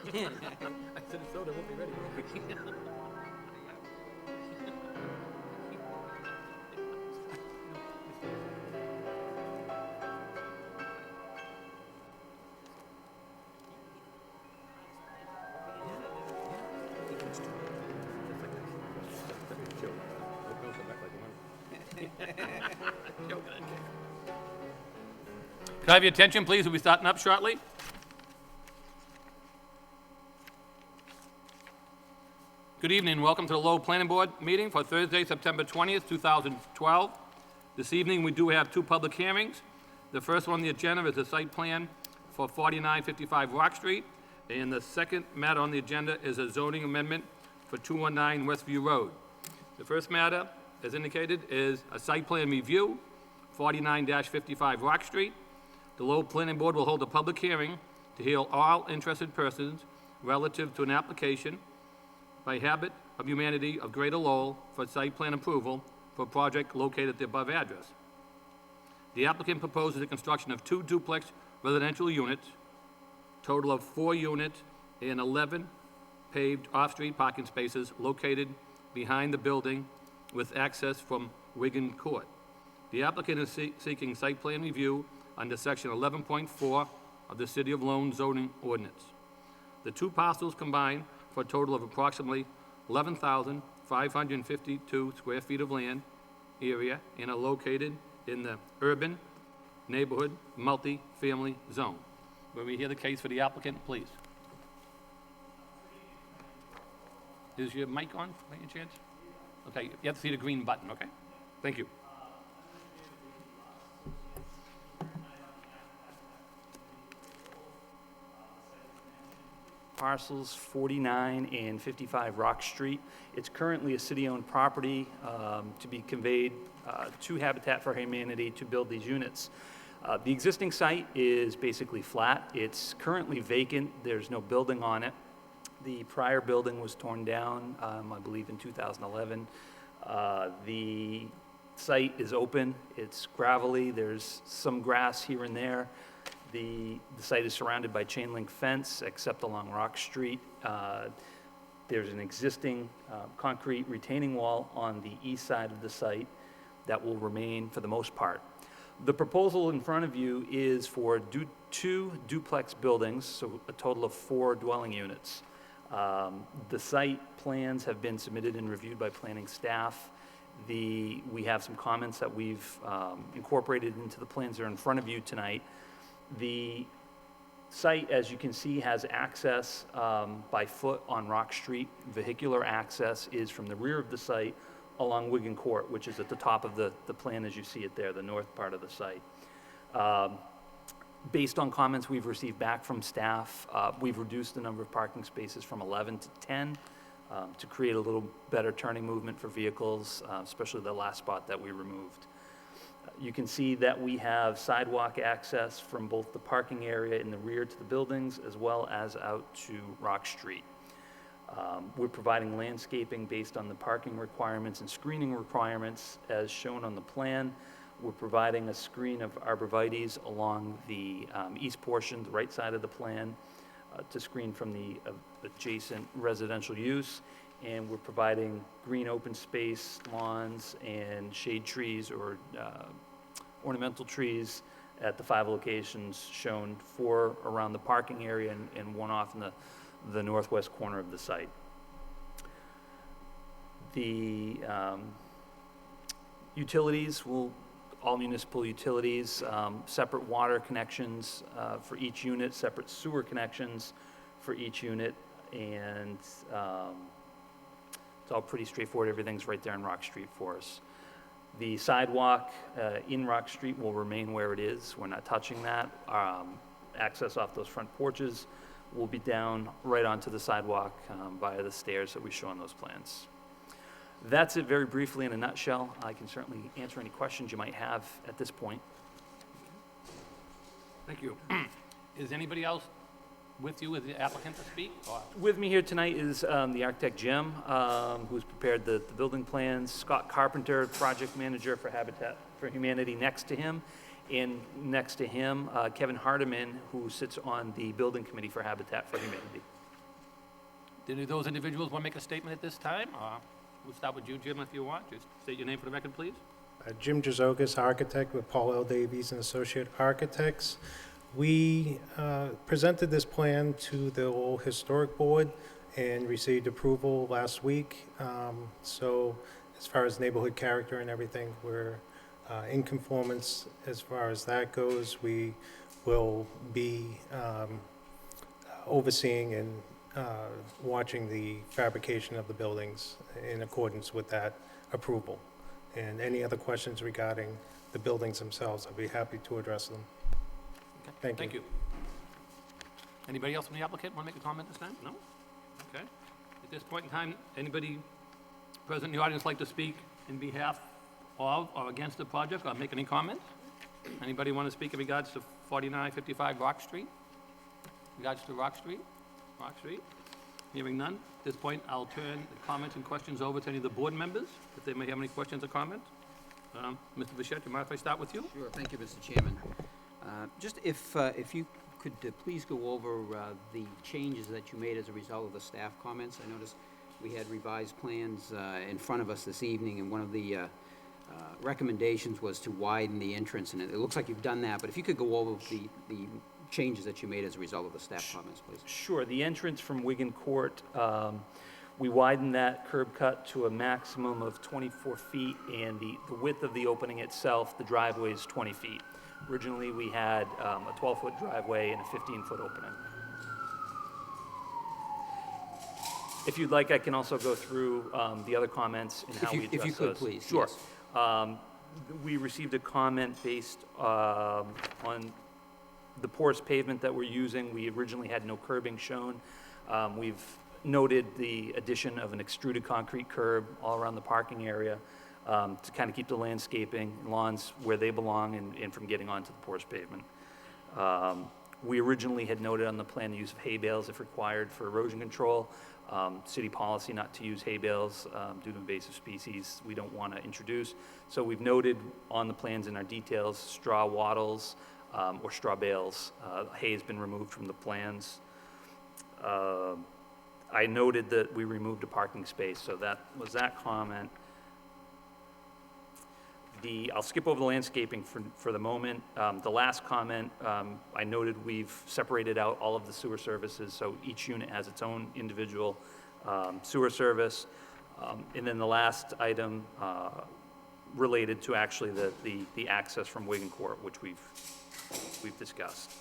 I said soda won't be ready. Can I have your attention, please? We'll be starting up shortly. Good evening. Welcome to the Lowell Planning Board meeting for Thursday, September 20th, 2012. This evening, we do have two public hearings. The first one on the agenda is a site plan for 4955 Rock Street, and the second matter on the agenda is a zoning amendment for 219 Westview Road. The first matter, as indicated, is a site plan review, 49-55 Rock Street. The Lowell Planning Board will hold a public hearing to hear all interested persons relative to an application by Habit of Humanity of Greater Lowell for site plan approval for a project located at the above address. The applicant proposes the construction of 2 duplex residential units, total of 4 units and 11 paved off-street parking spaces located behind the building with access from Wigan Court. The applicant is seeking site plan review under section 11.4 of the City of Lowell zoning ordinance. The two parcels combine for a total of approximately 11,552 square feet of land area and are located in the urban neighborhood multi-family zone. When we hear the case for the applicant, please. Is your mic on by any chance? Okay, you have to see the green button, okay? Thank you. Parcels 49 and 55 Rock Street. It's currently a city-owned property to be conveyed to Habitat for Humanity to build these units. The existing site is basically flat. It's currently vacant. There's no building on it. The prior building was torn down, I believe, in 2011. The site is open. It's gravelly. There's some grass here and there. The site is surrounded by chain link fence, except along Rock Street. There's an existing concrete retaining wall on the east side of the site that will remain for the most part. The proposal in front of you is for 2 duplex buildings, so a total of 4 dwelling units. The site plans have been submitted and reviewed by planning staff. We have some comments that we've incorporated into the plans that are in front of you tonight. The site, as you can see, has access by foot on Rock Street. Vehicular access is from the rear of the site along Wigan Court, which is at the top of the plan as you see it there, the north part of the site. Based on comments we've received back from staff, we've reduced the number of parking spaces from 11 to 10 to create a little better turning movement for vehicles, especially the last spot that we removed. You can see that we have sidewalk access from both the parking area in the rear to the buildings as well as out to Rock Street. We're providing landscaping based on the parking requirements and screening requirements as shown on the plan. We're providing a screen of arborvitaes along the east portion, the right side of the plan, to screen from the adjacent residential use. And we're providing green open space, lawns, and shade trees or ornamental trees at the 5 locations shown, 4 around the parking area and 1 off in the northwest corner of the site. The utilities all municipal utilities, separate water connections for each unit, separate sewer connections for each unit, and it's all pretty straightforward. Everything's right there on Rock Street for us. The sidewalk in Rock Street will remain where it is. We're not touching that. Access off those front porches will be down right onto the sidewalk via the stairs that we show on those plans. That's it very briefly in a nutshell. I can certainly answer any questions you might have at this point. Thank you. Is anybody else with you as the applicant to speak? Or? With me here tonight is the architect Jim, who's prepared the building plans, Scott Carpenter, project manager for Habitat for Humanity next to him, and next to him, Kevin Hardiman, who sits on the building committee for Habitat for Humanity. Do any of those individuals want to make a statement at this time? We'll start with you, Jim, if you want. Just state your name for the record, please. Jim Jazokis, architect with Paul L. Davies and Associate Architects. We presented this plan to the Lowell Historic Board and received approval last week. So as far as neighborhood character and everything, we're in conformance as far as that goes. We will be overseeing and watching the fabrication of the buildings in accordance with that approval. And any other questions regarding the buildings themselves, I'd be happy to address them. Okay. Thank you. Anybody else from the applicant want to make a comment this time? No? Okay. At this point in time, anybody present in the audience like to speak in behalf of or against the project or make any comments? Anybody want to speak in regards to 4955 Rock Street? In regards to Rock Street? Rock Street? Hearing none. At this point, I'll turn the comments and questions over to any of the board members, if they may have any questions or comments. Mr. Bichette, do you mind if I start with you? Sure, thank you, Mr. Chairman. Just if you could please go over the changes that you made as a result of the staff comments. I noticed we had revised plans in front of us this evening, and one of the recommendations was to widen the entrance, and it looks like you've done that, but if you could go over the changes that you made as a result of the staff comments, please. Sure, the entrance from Wigan Court, we widened that curb cut to a maximum of 24 feet, and the width of the opening itself, the driveway is 20 feet. Originally, we had a 12-foot driveway and a 15-foot opening. If you'd like, I can also go through the other comments and how we address those. If you could, please. Sure. Yes. We received a comment based on the porous pavement that we're using. We originally had no curbing shown. We've noted the addition of an extruded concrete curb all around the parking area to kind of keep the landscaping and lawns where they belong and from getting onto the porous pavement. We originally had noted on the plan the use of hay bales if required for erosion control. City policy not to use hay bales due to invasive species we don't want to introduce. So we've noted on the plans in our details straw wattles or straw bales. Hay has been removed from the plans. I noted that we removed a parking space, so that was that comment. I'll skip over the landscaping for the moment. The last comment, I noted we've separated out all of the sewer services, so each unit has its own individual sewer service. And then the last item related to actually the access from Wigan Court, which we've discussed.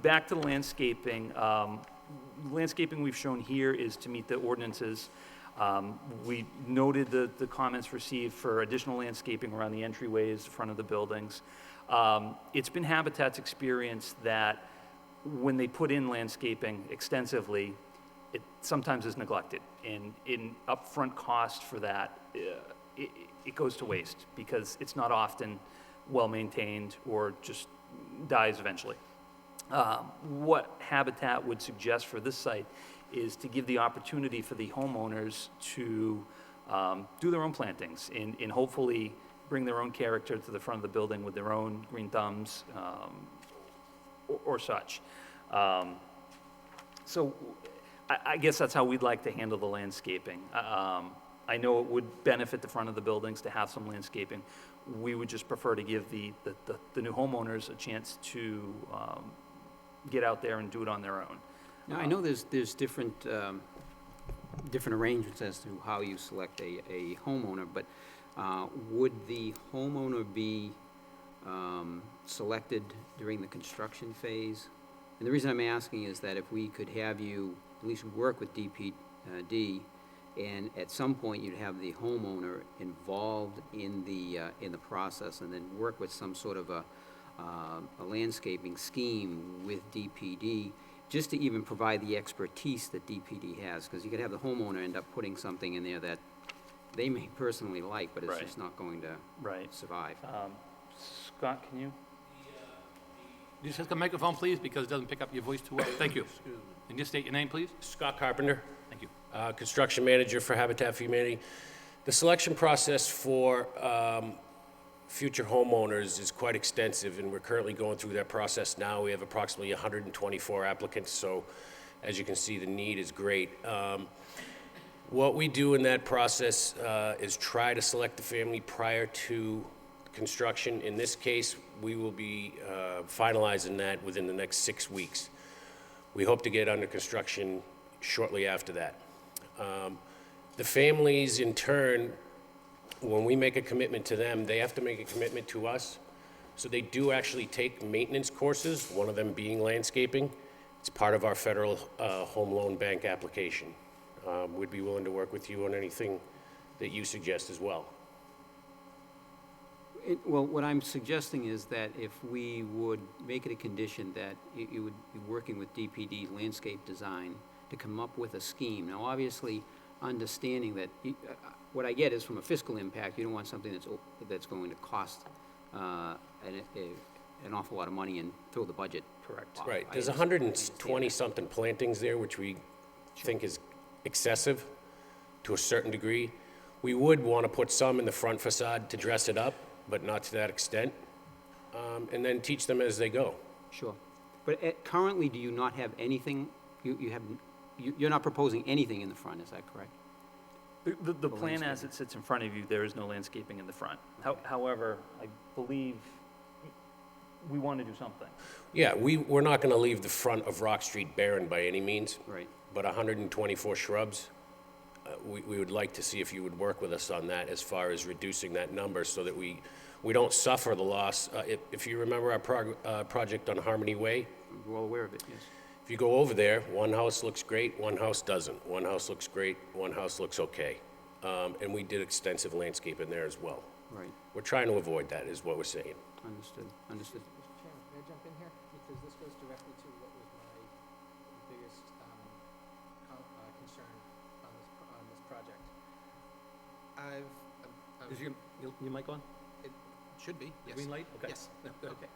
Back to the landscaping. Landscaping we've shown here is to meet the ordinances. We noted the comments received for additional landscaping around the entryways, the front of the buildings. It's been Habitat's experience that when they put in landscaping extensively, it sometimes is neglected. And in upfront cost for that, it goes to waste because it's not often well-maintained or just dies eventually. What Habitat would suggest for this site is to give the opportunity for the homeowners to do their own plantings and hopefully bring their own character to the front of the building with their own green thumbs or such. So I guess that's how we'd like to handle the landscaping. I know it would benefit the front of the buildings to have some landscaping. We would just prefer to give the new homeowners a chance to get out there and do it on their own. Now, I know there's different arrangements as to how you select a homeowner, but would the homeowner be selected during the construction phase? And the reason I'm asking is that if we could have you at least work with DPD, and at some point you'd have the homeowner involved in the process, and then work with some sort of a landscaping scheme with DPD, just to even provide the expertise that DPD has, because you could have the homeowner end up putting something in there that they may personally like, but it's just not going to survive. Scott, can you? Just hit the microphone, please, because it doesn't pick up your voice too well. Thank you. And just state your name, please. Scott Carpenter. Thank you. Construction manager for Habitat for Humanity. The selection process for future homeowners is quite extensive, and we're currently going through that process now. We have approximately 124 applicants, so As you can see, the need is great. What we do in that process is try to select the family prior to construction. In this case, we will be finalizing that within the next 6 weeks. We hope to get under construction shortly after that. The families, in turn, when we make a commitment to them, they have to make a commitment to us. So they do actually take maintenance courses, one of them being landscaping. It's part of our federal home loan bank application. We'd be willing to work with you on anything that you suggest as well. Well, what I'm suggesting is that if we would make it a condition that you would be working with DPD landscape design to come up with a scheme. Now, obviously, understanding that, what I get is from a fiscal impact, you don't want something that's going to cost an awful lot of money and throw the budget. Correct. off. Right, I there's understand 120-something plantings there, which we think is excessive to a certain degree. We would want to put some in the front facade to dress it up, but not to that extent, and then teach them as they go. Sure. But currently, do you not have anything, you're not proposing anything in the front, is that correct? The plan as it sits in front of you, there is no landscaping in the front. However, I believe we want to do something. Yeah, we're not going to leave the front of Rock Street barren by any means. Right. But 124 shrubs, we would like to see if you would work with us on that as far as reducing that number so that we don't suffer the loss. If you remember our project on Harmony Way, We're all aware of it, yes. if you go over there, one house looks great, one house doesn't. One house looks great, one house looks okay. And we did extensive landscape in there as well. Right. We're trying to avoid that, is what we're saying. Understood, understood. Mr. Chairman, may I jump in here? Because this goes directly to what was my biggest concern on this project. Is your mic on? It should be, yes. Green light? Okay. Yes, okay.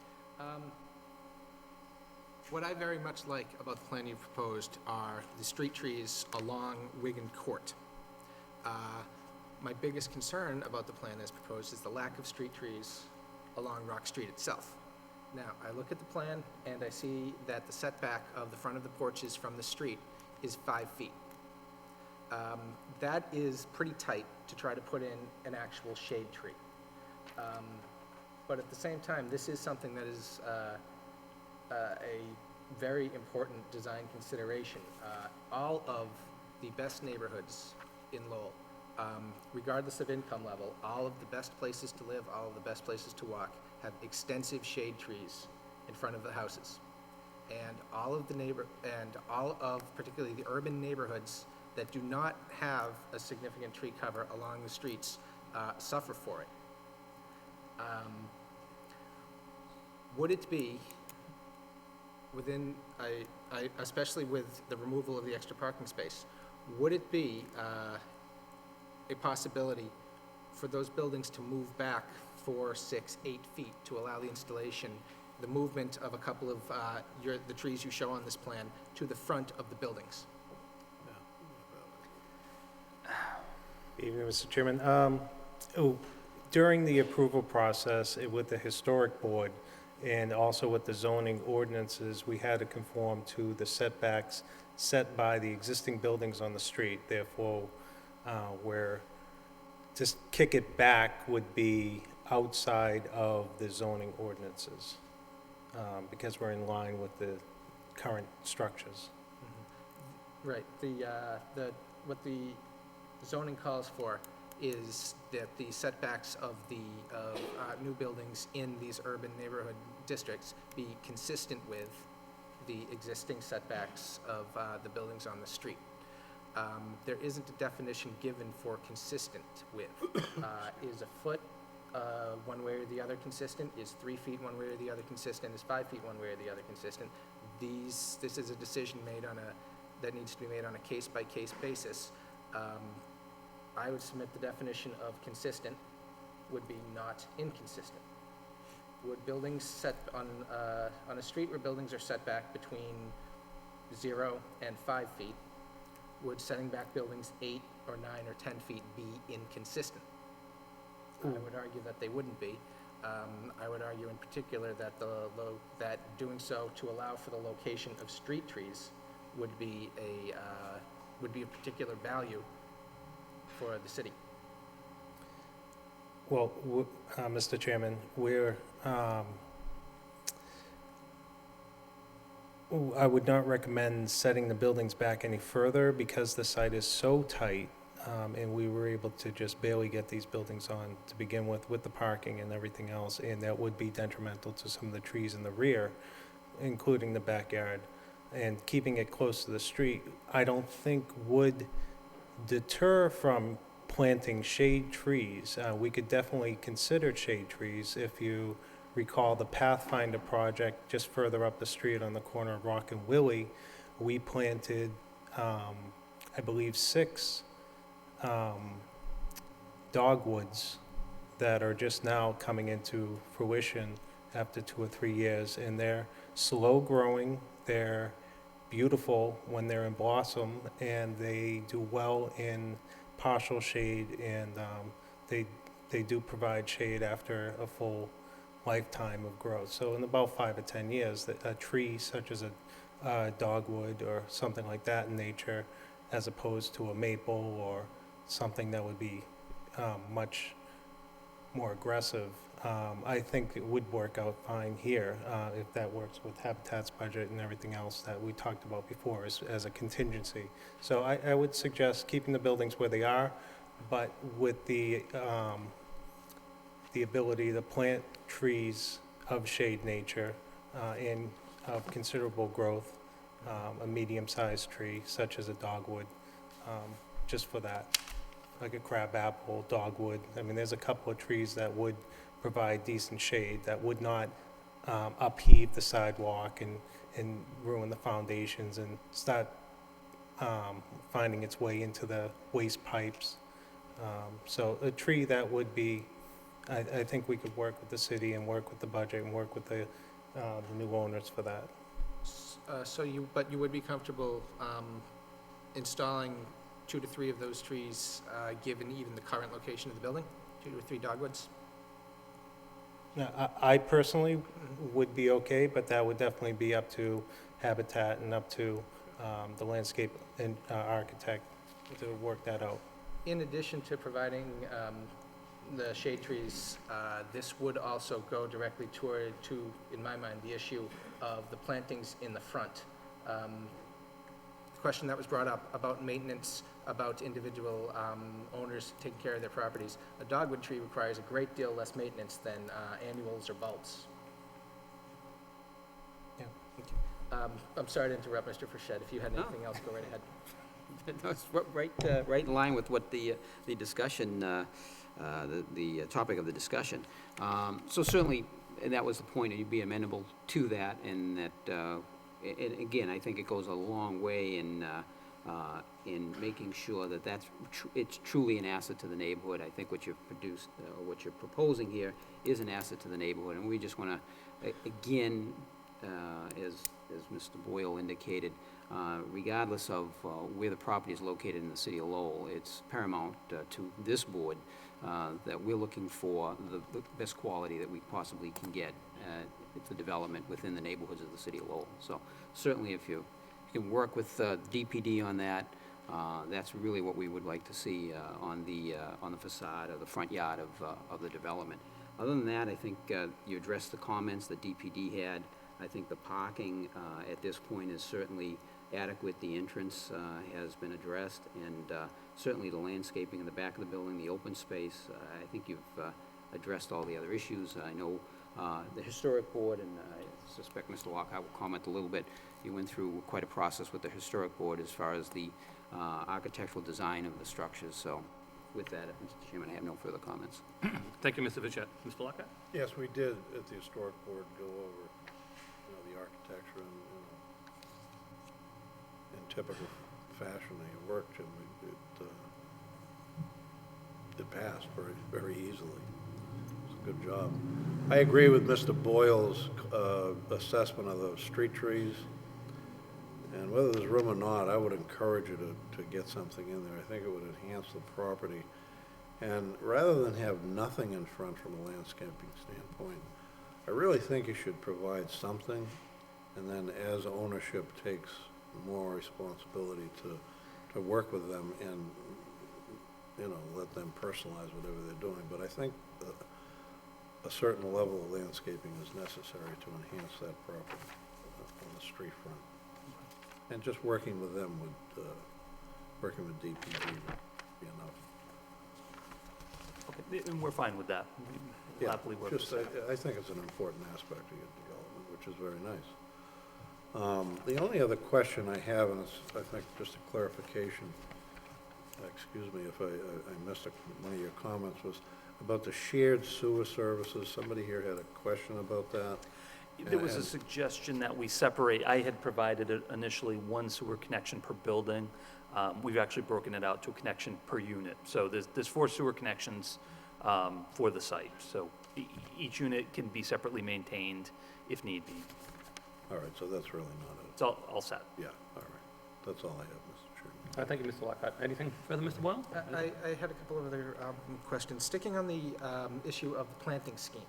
What I very much like about the plan you've proposed are the street trees along Wigan Court. My biggest concern about the plan as proposed is the lack of street trees along Rock Street itself. Now, I look at the plan and I see that the setback of the front of the porches from the street is 5 feet. That is pretty tight to try to put in an actual shade tree. But at the same time, this is something that is a very important design consideration. All of the best neighborhoods in Lowell, regardless of income level, all of the best places to live, all of the best places to walk, have extensive shade trees in front of the houses. And all of particularly the urban neighborhoods that do not have a significant tree cover along the streets suffer for it. Would it be within, especially with the removal of the extra parking space, would it be a possibility for those buildings to move back 4, 6, 8 feet to allow the installation, the movement of a couple of the trees you show on this plan to the front of the buildings? Evening, Mr. Chairman. During the approval process with the historic board and also with the zoning ordinances, we had to conform to the setbacks set by the existing buildings on the street. Therefore, where just kick it back would be outside of the zoning ordinances, because we're in line with the current structures. Right, what the zoning calls for is that the setbacks of the new buildings in these urban neighborhood districts be consistent with the existing setbacks of the buildings on the street. There isn't a definition given for consistent with. Is a foot one way or the other consistent? Is 3 feet one way or the other consistent? Is 5 feet one way or the other consistent? This is a decision that needs to be made on a case-by-case basis. I would submit the definition of consistent would be not inconsistent. Would buildings set on a street where buildings are set back between 0 and 5 feet, would setting back buildings 8 or 9 or 10 feet be inconsistent? I would argue that they wouldn't be. I would argue in particular that that doing so to allow for the location of street trees would be of particular value for the city. Well, Mr. Chairman, I would not recommend setting the buildings back any further because the site is so tight, and we were able to just barely get these buildings on to begin with the parking and everything else, and that would be detrimental to some of the trees in the rear, including the backyard. And keeping it close to the street, I don't think would deter from planting shade trees. We could definitely consider shade trees. If you recall the Pathfinder project just further up the street on the corner of Rock and Willie, we planted, I believe, 6 dogwoods that are just now coming into fruition after 2 or 3 years, and they're slow growing, they're beautiful when they're in blossom, and they do well in partial shade, and they do provide shade after a full lifetime of growth. So in about 5 or 10 years, a tree such as a dogwood or something like that in nature, as opposed to a maple or something that would be much more aggressive, I think it would work out fine here if that works with Habitat's budget and everything else that we talked about before as a contingency. So I would suggest keeping the buildings where they are, but with the ability to plant trees of shade nature and of considerable growth, a medium-sized tree such as a dogwood, just for that, like a crabapple, dogwood. I mean, there's a couple of trees that would provide decent shade that would not upheave the sidewalk and ruin the foundations and start finding its way into the waste pipes. So a tree that would be, I think we could work with the city and work with the budget and work with the new owners for that. But you would be comfortable installing 2 to 3 of those trees, given even the current location of the building? 2 to 3 dogwoods? Now, I personally would be okay, but that would definitely be up to Habitat and up to the landscape and architect to work that out. In addition to providing the shade trees, this would also go directly to, in my mind, the issue of the plantings in the front. The question that was brought up about maintenance, about individual owners taking care of their properties. A dogwood tree requires a great deal less maintenance than annuals or bulbs. Yeah. I'm sorry to interrupt, Mr. Frechette. If you had anything else, go right ahead. No, it's right in line with what the discussion, the topic of the discussion. So certainly, and that was the point, you'd be amenable to that, and that, and again, I think it goes a long way in making sure that it's truly an asset to the neighborhood. I think what you've produced, what you're proposing here is an asset to the neighborhood, and we just want to, again, as Mr. Boyle indicated, regardless of where the property is located in the city of Lowell, it's paramount to this board that we're looking for the best quality that we possibly can get for development within the neighborhoods of the city of Lowell. So certainly if you can work with DPD on that, that's really what we would like to see on the facade or the front yard of the development. Other than that, I think you addressed the comments that DPD had. I think the parking at this point is certainly adequate. The entrance has been addressed, and certainly the landscaping in the back of the building, the open space, I think you've addressed all the other issues. I know the historic board, and I suspect Mr. Lockhart will comment a little bit. You went through quite a process with the historic board as far as the architectural design of the structures. So with that, Mr. Chairman, I have no further comments. Thank you, Mr. Frechette. Mr. Lockhart? Yes, we did at the historic board go over, the architecture in typical fashion. It worked, and it passed very, very easily. It was a good job. I agree with Mr. Boyle's assessment of the street trees. And whether there's room or not, I would encourage you to get something in there. I think it would enhance the property. And rather than have nothing in front from a landscaping standpoint, I really think you should provide something, and then as ownership takes more responsibility to work with them and, you know, let them personalize whatever they're doing. But I think a certain level of landscaping is necessary to enhance that property on the street front. And just working with them working with DPD would be enough. Okay, and we're fine with that. We'll happily work with Just, that. I think it's an important aspect of your development, which is very nice. The only other question I have, and it's, I think, just a clarification, excuse me if I missed one of your comments, was about the shared sewer services. Somebody here had a question about that. There was a And- suggestion that we separate, I had provided initially one sewer connection per building. We've actually broken it out to a connection per unit. So there's 4 sewer connections for the site. So each unit can be separately maintained if need be. All right, so that's really not It's all set. yeah, all right. That's all I have, Mr. Chairman. Thank you, Mr. Lockhart. Anything further, Mr. Boyle? I had a couple of other questions. Sticking on the issue of the planting scheme.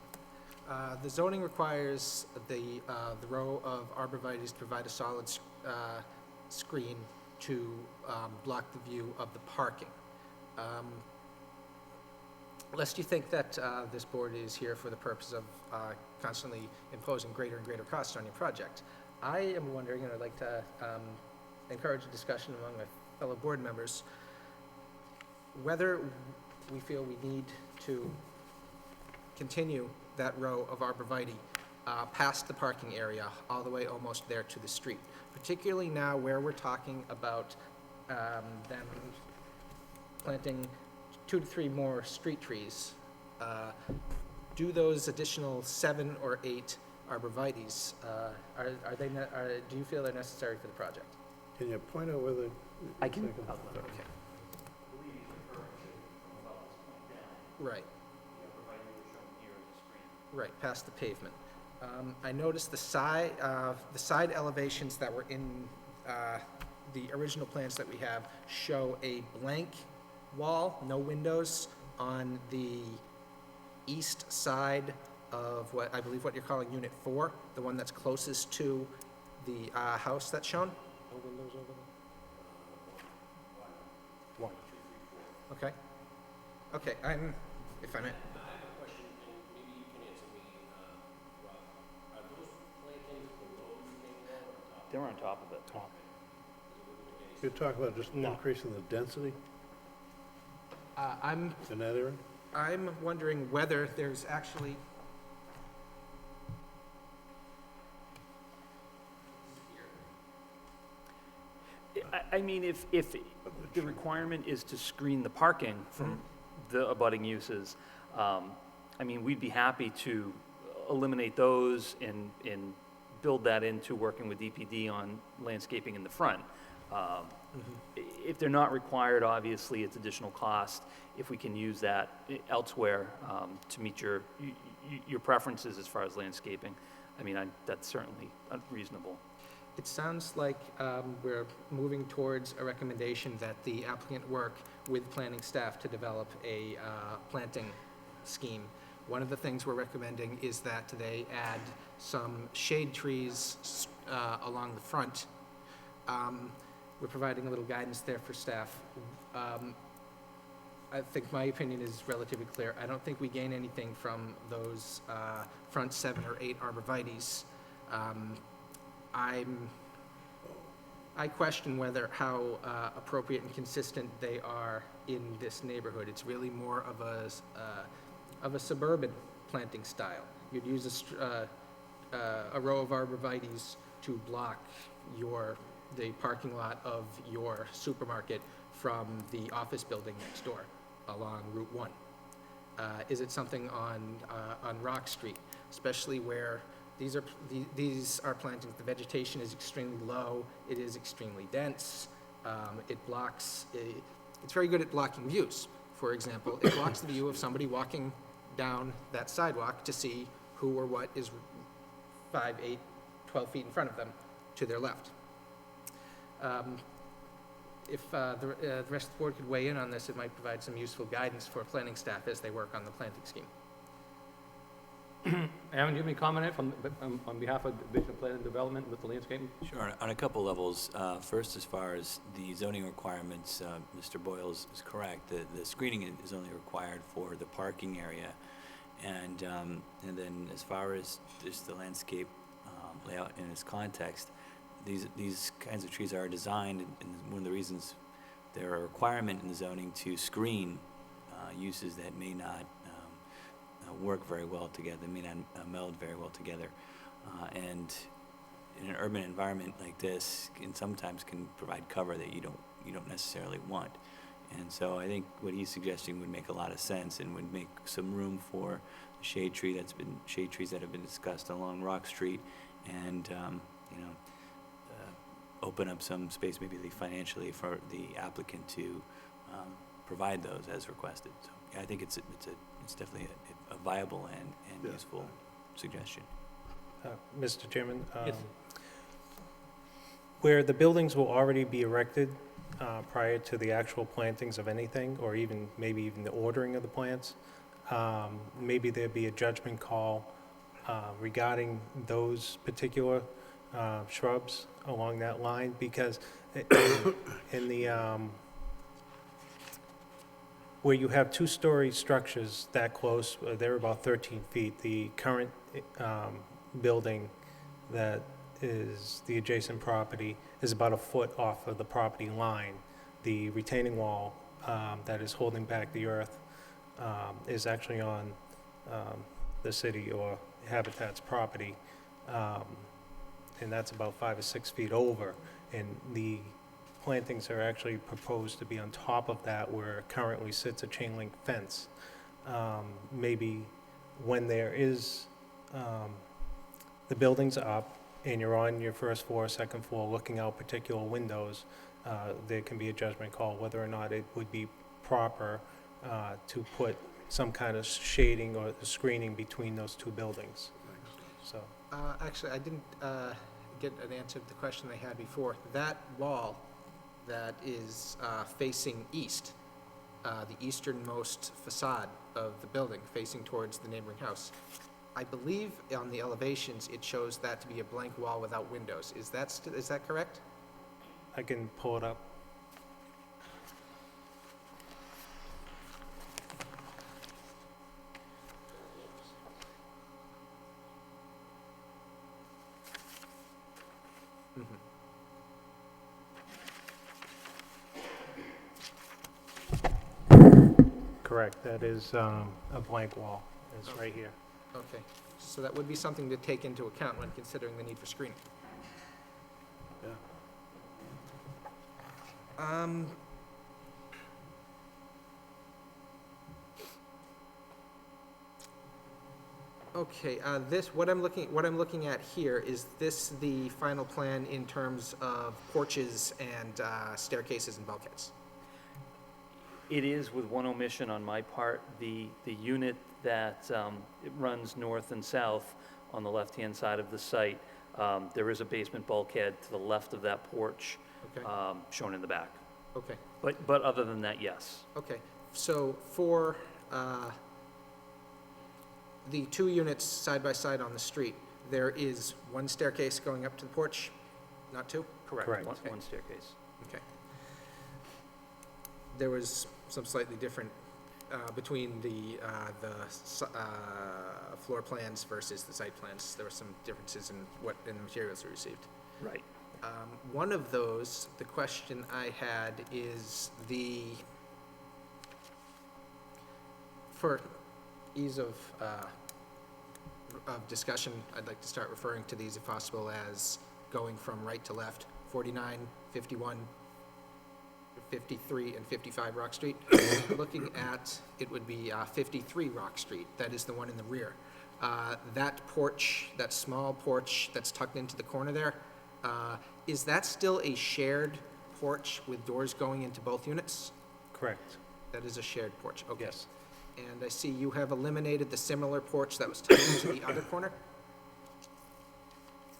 The zoning requires the row of arborvitae's to provide a solid screen to block the view of the parking. Lest you think that this board is here for the purpose of constantly imposing greater and greater costs on your project, I am wondering, and I'd like to encourage a discussion among my fellow board members, whether we feel we need to continue that row of arborvitae past the parking area, all the way almost there to the street, particularly now where we're talking about them planting 2 to 3 more street trees. Do those additional 7 or 8 arborvitae's, do you feel they're necessary for the project? Can you point out whether? I can. Okay. Right. Right, past the pavement. I noticed the side elevations that were in the original plans that we have show a blank wall, no windows, on the east side of what I believe what you're calling Unit 4, the one that's closest to the house that's shown. No windows over there? One. Okay. Okay, if I may. They're on top of it. You're talking about just increasing the density I'm in that area? I'm wondering whether there's actually, I mean, if the requirement is to screen the parking from the abutting uses, I mean, we'd be happy to eliminate those and build that into working with DPD on landscaping in the front. If they're not required, obviously, it's additional cost. If we can use that elsewhere to meet your preferences as far as landscaping, I mean, that's certainly reasonable. it sounds like we're moving towards a recommendation that the applicant work with planning staff to develop a planting scheme. One of the things we're recommending is that they add some shade trees along the front. We're providing a little guidance there for staff. I think my opinion is relatively clear. I don't think we gain anything from those front 7 or 8 arborvitae's. I question how appropriate and consistent they are in this neighborhood. It's really more of a suburban planting style. You'd use a row of arborvitae's to block the parking lot of your supermarket from the office building next door along Route 1. Is it something on Rock Street, especially where these are plantings, the vegetation is extremely low, it is extremely dense, it's very good at blocking views. For example, it blocks the view of somebody walking down that sidewalk to see who or what is 5, 8, 12 feet in front of them to their left. If the rest of the board could weigh in on this, it might provide some useful guidance for planning staff as they work on the planting scheme. Aaron, do you have any comment on behalf of Division of Plan and Development with the landscaping? Sure, on a couple levels. First, as far as the zoning requirements, Mr. Boyles is correct. The screening is only required for the parking area. And then as far as just the landscape layout in its context, these kinds of trees are designed, and one of the reasons they're a requirement in the zoning to screen uses that may not work very well together, may not meld very well together. And in an urban environment like this, sometimes can provide cover that you don't necessarily want. And so I think what he's suggesting would make a lot of sense and would make some room for shade trees that have been discussed along Rock Street, and open up some space, maybe financially, for the applicant to provide those as requested. So yeah, I think it's definitely a viable and Yeah. useful suggestion. Mr. Chairman? Yes. Where the buildings will already be erected prior to the actual plantings of anything, or maybe even the ordering of the plants, maybe there'd be a judgment call regarding those particular shrubs along that line, because in the, where you have two-story structures that close, they're about 13 feet. The current building that is the adjacent property is about a foot off of the property line. The retaining wall that is holding back the earth is actually on the city or Habitat's property, and that's about 5 or 6 feet over. And the plantings are actually proposed to be on top of that, where currently sits a chain link fence. Maybe when there is, the building's up and you're on your first floor, second floor, looking out particular windows, there can be a judgment call whether or not it would be proper to put some kind of shading or screening between those two buildings. So, Actually, I didn't get an answer to the question I had before. That wall that is facing east, the easternmost facade of the building, facing towards the neighboring house, I believe on the elevations, it shows that to be a blank wall without windows. Is that correct? I can pull it up. Correct, that is a blank wall. It's right here. Okay, so that would be something to take into account when considering the need for screening. Okay, what I'm looking at here, is this the final plan in terms of porches and staircases and bulkheads? It is, with one omission on my part. The unit that it runs north and south on the left-hand side of the site, there is a basement bulkhead to the left of that porch, Okay. shown in the back. Okay, But other than that, yes. okay. So for the two units side by side on the street, there is one staircase going up to the porch, not two? Correct. One staircase. Okay. There was some slightly different between the floor plans versus the site plans. There were some differences in the materials we received. Right. One of those, the question I had is for ease of discussion, I'd like to start referring to these, if possible, as going from right to left, 49, 51, 53, and 55 Rock Street. Looking at, it would be 53 Rock Street. That is the one in the rear. That porch, that small porch that's tucked into the corner there, is that still a shared porch with doors going into both units? Correct. That is a shared porch, okay. Yes. And I see you have eliminated the similar porch that was tucked into the other corner?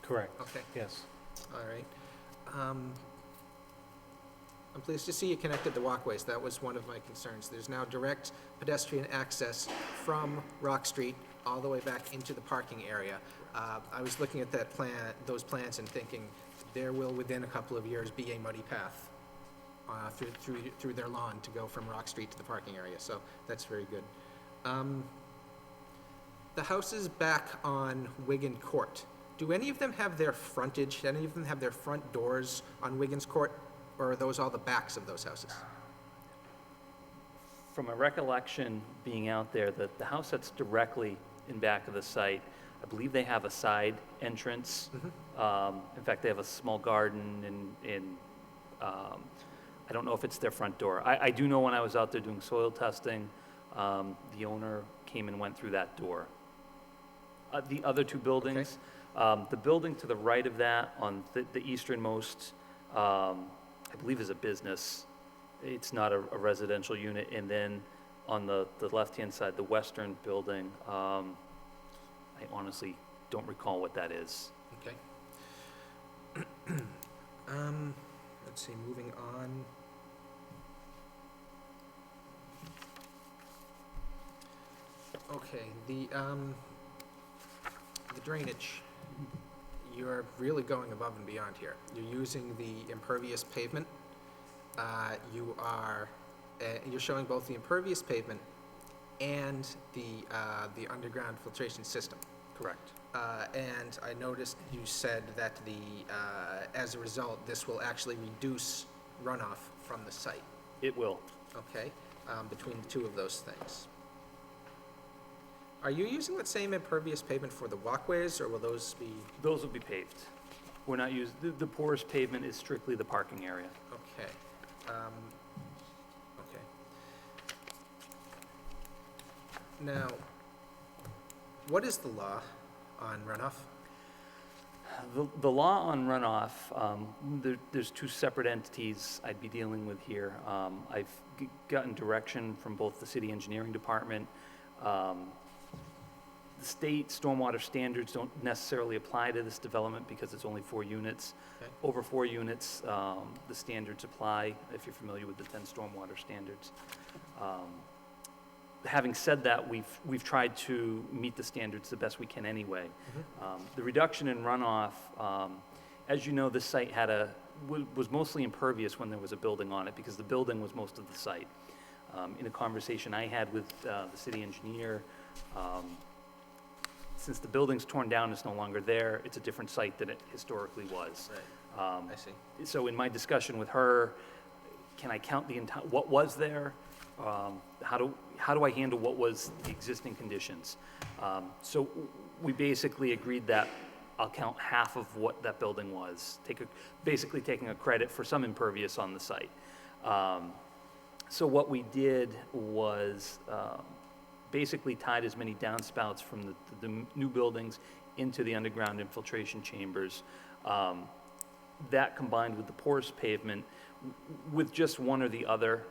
Correct. Okay, Yes. all right. I'm pleased to see you connected the walkways. That was one of my concerns. There's now direct pedestrian access from Rock Street all the way back into the parking area. I was looking at that plan, those plans, and thinking there will, within a couple of years, be a muddy path through their lawn to go from Rock Street to the parking area, so that's very good. The houses back on Wigan Court, do any of them have their frontage, any of them have their front doors on Wigan's Court, or are those all the backs of those houses? From a recollection being out there, the house that's directly in back of the site, I believe they have a side entrance. In fact, they have a small garden and I don't know if it's their front door. I do know when I was out there doing soil testing, the owner came and went through that door. The other two buildings, the building to the right of that on the easternmost, I believe is a business. It's not a residential unit. And then on the left-hand side, the western building, I honestly don't recall what that is. Okay. Let's see, moving on. Okay, the drainage, you're really going above and beyond here. You're using the impervious pavement. You're showing both the impervious pavement and the underground filtration system. Correct. And I noticed you said that as a result, this will actually reduce runoff from the site, It will. okay, between the two of those things. Are you using that same impervious pavement for the walkways, or will those be, Those will be paved. We're not using, the porous pavement is strictly the parking area. okay, okay. Now, what is the law on runoff? The law on runoff, there's two separate entities I'd be dealing with here. I've gotten direction from both the city engineering department. The state stormwater standards don't necessarily apply to this development because it's only 4 units. Okay. Over 4 units, the standards apply, if you're familiar with the 10 stormwater standards. Having said that, we've tried to meet the standards the best we can anyway. The reduction in runoff, as you know, this site was mostly impervious when there was a building on it because the building was most of the site. In a conversation I had with the city engineer, since the building's torn down, it's no longer there, it's a different site than it historically was. Right, I see. So in my discussion with her, can I count the entire, what was there? How do I handle what was the existing conditions? So we basically agreed that I'll count half of what that building was, basically taking a credit for some impervious on the site. So what we did was basically tied as many downspouts from the new buildings into the underground infiltration chambers. That combined with the porous pavement, with just one or the other,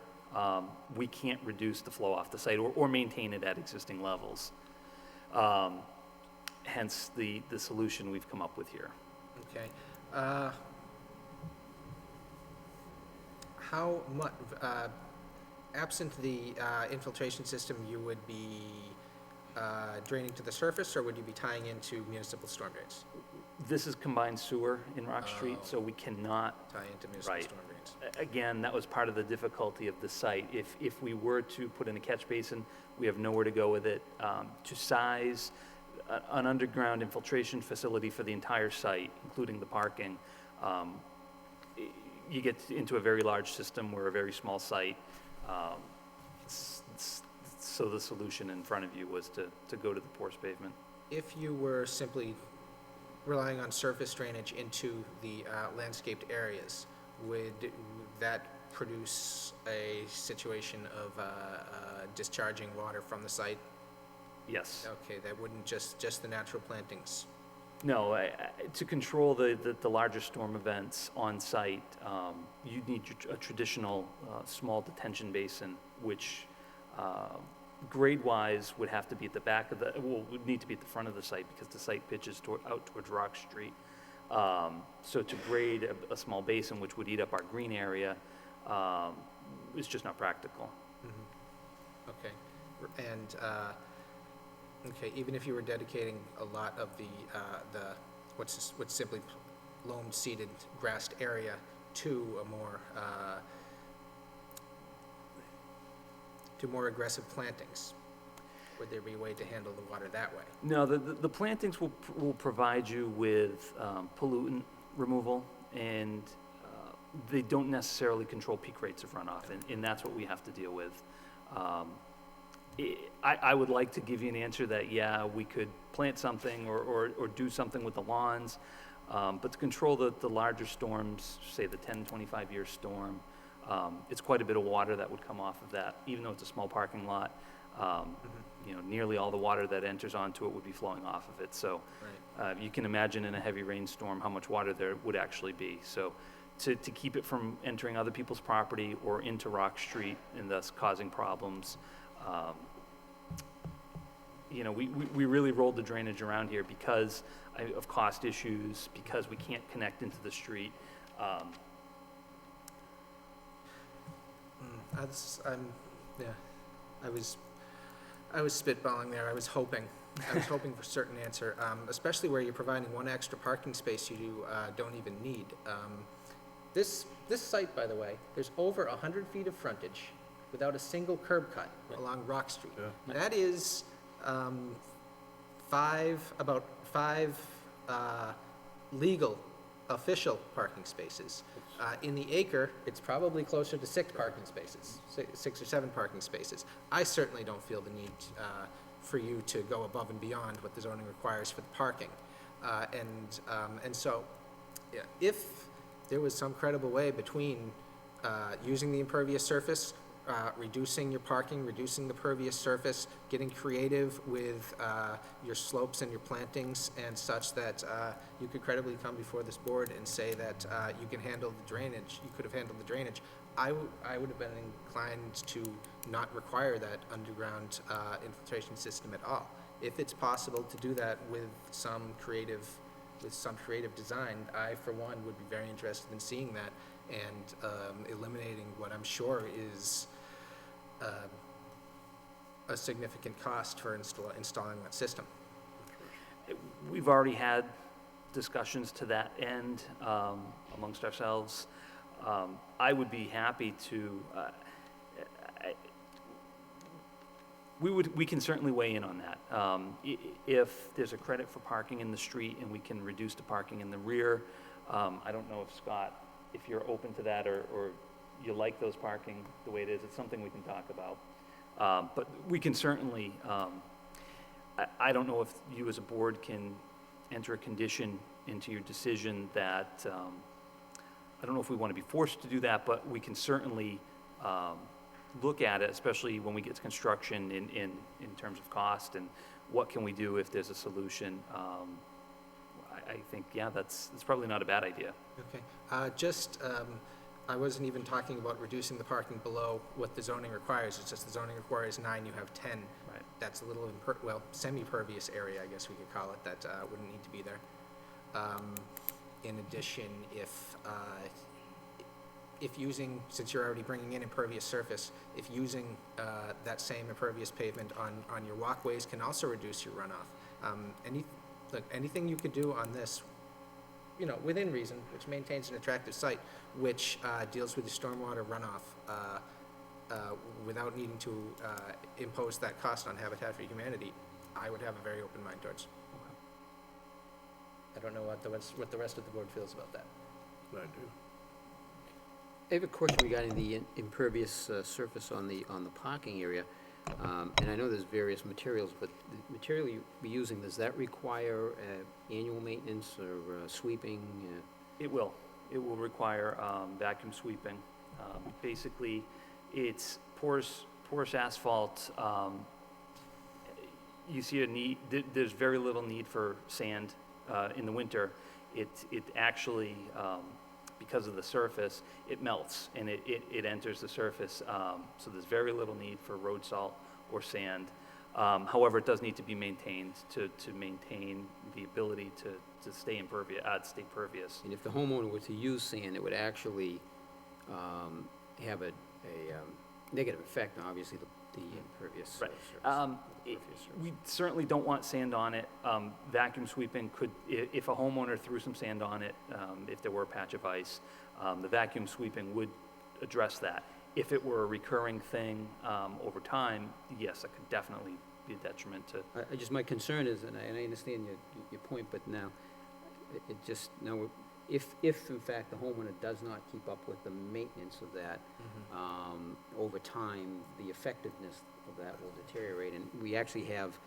we can't reduce the flow off the site or maintain it at existing levels. Hence the solution we've come up with here. Okay. How much, absent the infiltration system, you would be draining to the surface, or would you be tying into municipal storm drains? This is combined sewer in Rock Street, so we cannot, Tie into municipal Right. storm drains. again, that was part of the difficulty of the site. If we were to put in a catch basin, we have nowhere to go with it. To size an underground infiltration facility for the entire site, including the parking, you get into a very large system. We're a very small site. So the solution in front of you was to go to the porous pavement. If you were simply relying on surface drainage into the landscaped areas, would that produce a situation of discharging water from the site? Yes. Okay, that wouldn't just the natural plantings. No, to control the larger storm events on site, you need a traditional small detention basin, which grade-wise would have to be at the back of would need to be at the front of the site because the site pitches out towards Rock Street. So to grade a small basin, which would eat up our green area, is just not practical. Okay, and Okay, even if you were dedicating a lot of what's simply loam seeded grassed area to more aggressive plantings, would there be a way to handle the water that way? No, the plantings will provide you with pollutant removal, and they don't necessarily control peak rates of runoff, and that's what we have to deal with. I would like to give you an answer that, yeah, we could plant something or do something with the lawns, but to control the larger storms, say the 10, 25-year storm, it's quite a bit of water that would come off of that, even though it's a small parking lot. You know, nearly all the water that enters onto it would be flowing off of it. So you can imagine in a heavy rainstorm how much water there would actually be. So to keep it from entering other people's property or into Rock Street and thus causing problems, you know, we really rolled the drainage around here because of cost issues, because we can't connect into the street. I was spitballing there. I was hoping for a certain answer, especially where you're providing one extra parking space you don't even need. This site, by the way, there's over 100 feet of frontage without a single curb cut along Rock Street. Yeah. That is about five legal, official parking spaces. In the acre, it's probably closer to 6 parking spaces, 6 or 7 parking spaces. I certainly don't feel the need for you to go above and beyond what the zoning requires for the parking. And so, yeah, if there was some credible way between using the impervious surface, reducing your parking, reducing the pervious surface, getting creative with your slopes and your plantings and such that you could credibly come before this board and say that you can handle the drainage, you could have handled the drainage, I would have been inclined to not require that underground infiltration system at all. If it's possible to do that with some creative design, I, for one, would be very interested in seeing that and eliminating what I'm sure is a significant cost for installing that system. We've already had discussions to that end amongst ourselves. I would be happy to, we can certainly weigh in on that. If there's a credit for parking in the street and we can reduce the parking in the rear, I don't know if Scott, if you're open to that or you like those parking the way it is, it's something we can talk about. But we can certainly, I don't know if you as a board can enter a condition into your decision that, I don't know if we want to be forced to do that, but we can certainly look at it, especially when we get to construction in terms of cost and what can we do if there's a solution. I think, yeah, that's probably not a bad idea. Okay. I wasn't even talking about reducing the parking below what the zoning requires. It's just the zoning requires 9, you have 10. Right. That's a little, semi-pervious area, I guess we could call it, that wouldn't need to be there. In addition, if using, since you're already bringing in impervious surface, if using that same impervious pavement on your walkways can also reduce your runoff. Anything you could do on this, within reason, which maintains an attractive site, which deals with the stormwater runoff without needing to impose that cost on Habitat for Humanity, I would have a very open mind towards. I don't know what the rest of the board feels about that. I do. I have a question regarding the impervious surface on the parking area. And I know there's various materials, but the material you'll be using, does that require annual maintenance or sweeping? It will. It will require vacuum sweeping. Basically, it's porous asphalt. You see there's very little need for sand in the winter. It actually, because of the surface, it melts and it enters the surface. So there's very little need for road salt or sand. However, it does need to be maintained to maintain the ability to stay pervious. And if the homeowner were to use sand, it would actually have negative effect, obviously, the impervious. Right. surface. We certainly don't want sand on it. Vacuum sweeping could, if a homeowner threw some sand on it, if there were a patch of ice, the vacuum sweeping would address that. If it were a recurring thing over time, yes, it could definitely be a detriment to. My concern is, and I understand your point, but now, it just, now, if in fact the homeowner does not keep up with the maintenance of that, over time, the effectiveness of that will deteriorate, and we actually have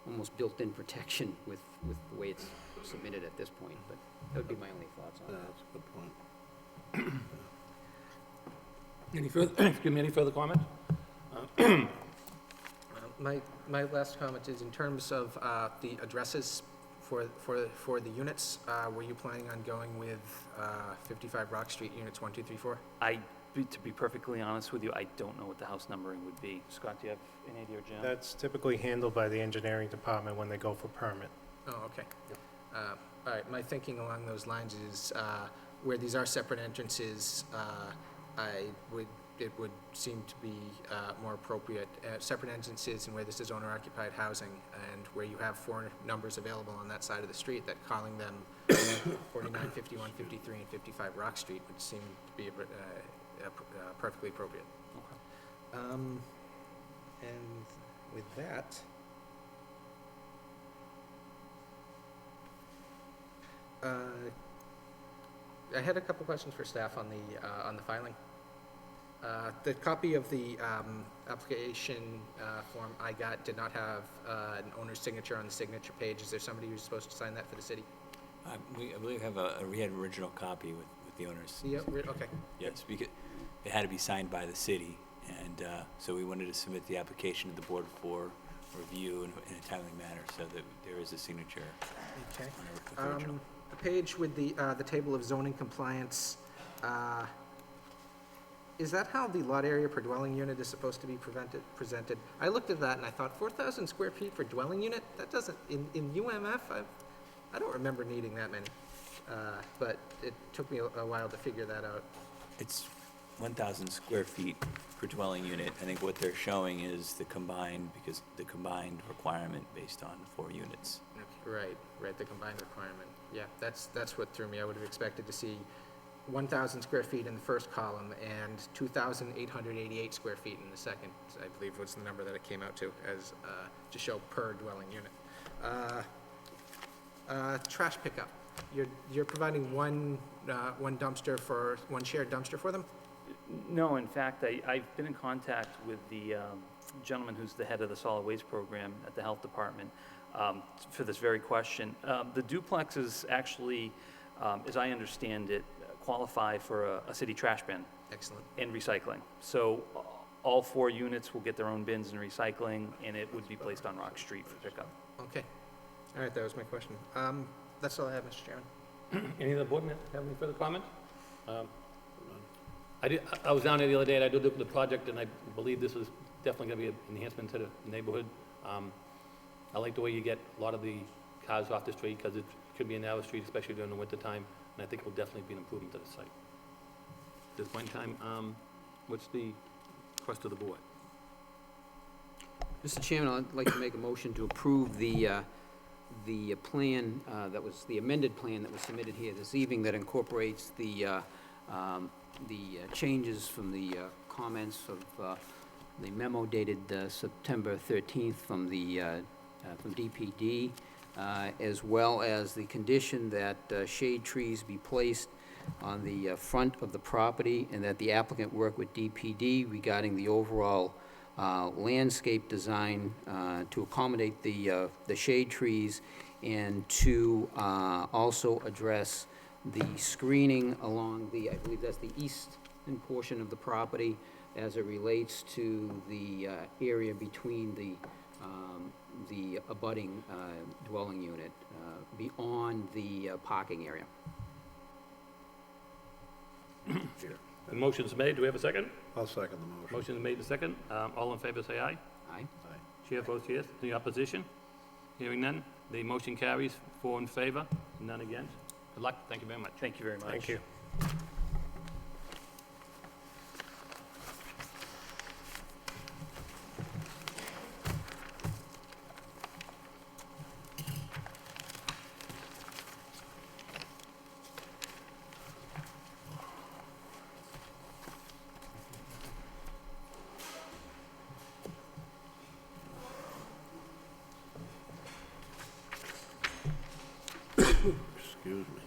almost built-in protection with the way it's submitted at this point, but that would be my only thoughts on Yeah, that. that's a good point. Any further, excuse me, any further comments? My last comment is in terms of the addresses for the units, were you planning on going with 55 Rock Street, units 1, 2, 3, 4? To be perfectly honest with you, I don't know what the house numbering would be. Scott, do you have any idea, or Jim? That's typically handled by the engineering department when they go for permit. Oh, okay. All right, my thinking along those lines is, where these are separate entrances, it would seem to be more appropriate, separate entrances, and where this is owner-occupied housing, and where you have 4 numbers available on that side of the street, that calling them 49, 51, 53, and 55 Rock Street would seem to be perfectly appropriate. And with that, I had a couple questions for staff on the filing. The copy of the application form I got did not have an owner's signature on the signature page. Is there somebody who's supposed to sign that for the city? I believe we had an original copy with the owners. Yeah, okay. Yes, because it had to be signed by the city, and so we wanted to submit the application to the board for review in a timely manner, so that there is a signature Okay. on the original. The page with the table of zoning compliance, is that how the lot area per dwelling unit is supposed to be presented? I looked at that and I thought 4,000 square feet for dwelling unit? That doesn't, in UMF, I don't remember needing that many. But it took me a while to figure that out. It's 1,000 square feet per dwelling unit. I think what they're showing is the combined requirement based on 4 units. Right, the combined requirement. Yeah, that's what threw me. I would have expected to see 1,000 square feet in the first column and 2,888 square feet in the second, I believe was the number that it came out to, as to show per dwelling unit. Trash pickup. You're providing one shared dumpster for them? No, in fact, I've been in contact with the gentleman who's the head of the solid waste program at the health department for this very question. The duplexes actually, as I understand it, qualify for a city trash bin. Excellent. And recycling. So all 4 units will get their own bins and recycling, and it would be placed on Rock Street for pickup. Okay. All right, that was my question. That's all I have, Mr. Chairman. Any other board members have any further comments? I was down there the other day, and I did look at the project, and I believe this is definitely going to be an enhancement to the neighborhood. I like the way you get a lot of the cars off the street, because it could be a narrow street, especially during the wintertime, and I think it will definitely be an improvement to the site. At this point in time, what's the request of the board? Mr. Chairman, I'd like to make a motion to approve the plan, the amended plan that was submitted here this evening, that incorporates the changes from the comments of the memo dated September 13th from DPD, as well as the condition that shade trees be placed on the front of the property, and that the applicant work with DPD regarding the overall landscape design to accommodate the shade trees, and to also address the screening along I believe that's the eastern portion of the property, as it relates to the area between the abutting dwelling unit, beyond the parking area. The motion's made, do we have a second? I'll second the motion. Motion's made and second. All in favor, say aye. Aye. Chair votes yes. Any opposition? Hearing none, the motion carries, 4 in favor, none against. Good luck, thank you very much. Thank you very much. Thank you. Excuse me.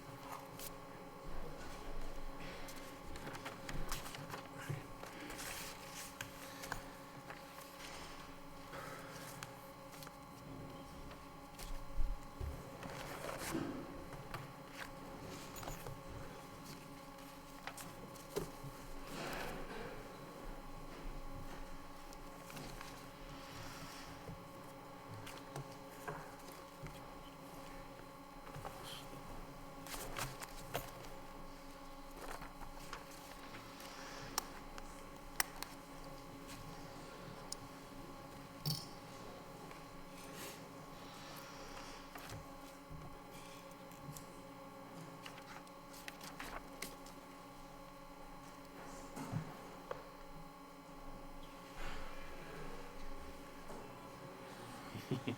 Thank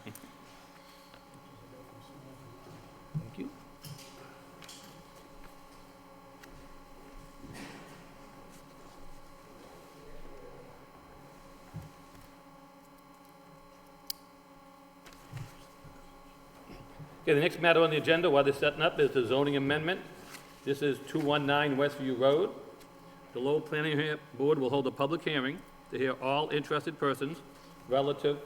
you. Okay, the next matter on the agenda, while they're setting up, is the zoning amendment. This is 219 Westview Road. The Lowell Planning Board will hold a public hearing to hear all interested persons relative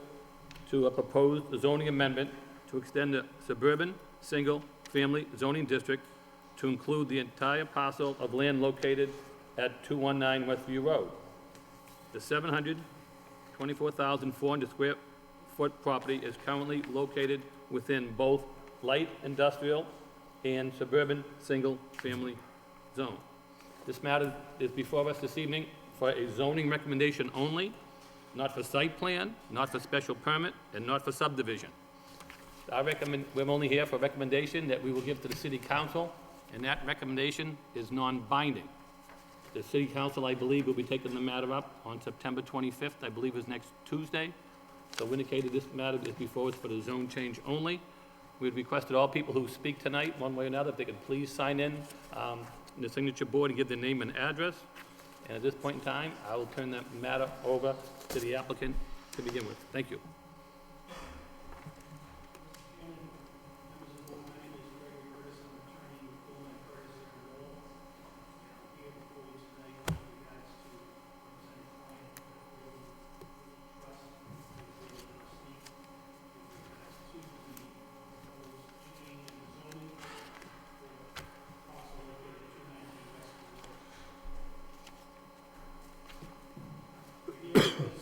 to a proposed zoning amendment to extend the suburban, single-family zoning district to include the entire parcel of land located at 219 Westview Road. The 724,400 square foot property is currently located within both light industrial and suburban single-family zone. This matter is before us this evening for a zoning recommendation only, not for site plan, not for special permit, and not for subdivision. We're only here for a recommendation that we will give to the city council, and that recommendation is non-binding. The city council, I believe, will be taking the matter up on September 25th, I believe is next Tuesday. So we indicated this matter is before us for the zone change only. We've requested all people who speak tonight, one way or another, if they could please sign in the signature board and give their name and address. And at this point in time, I will turn that matter over to the applicant to begin with. Thank you.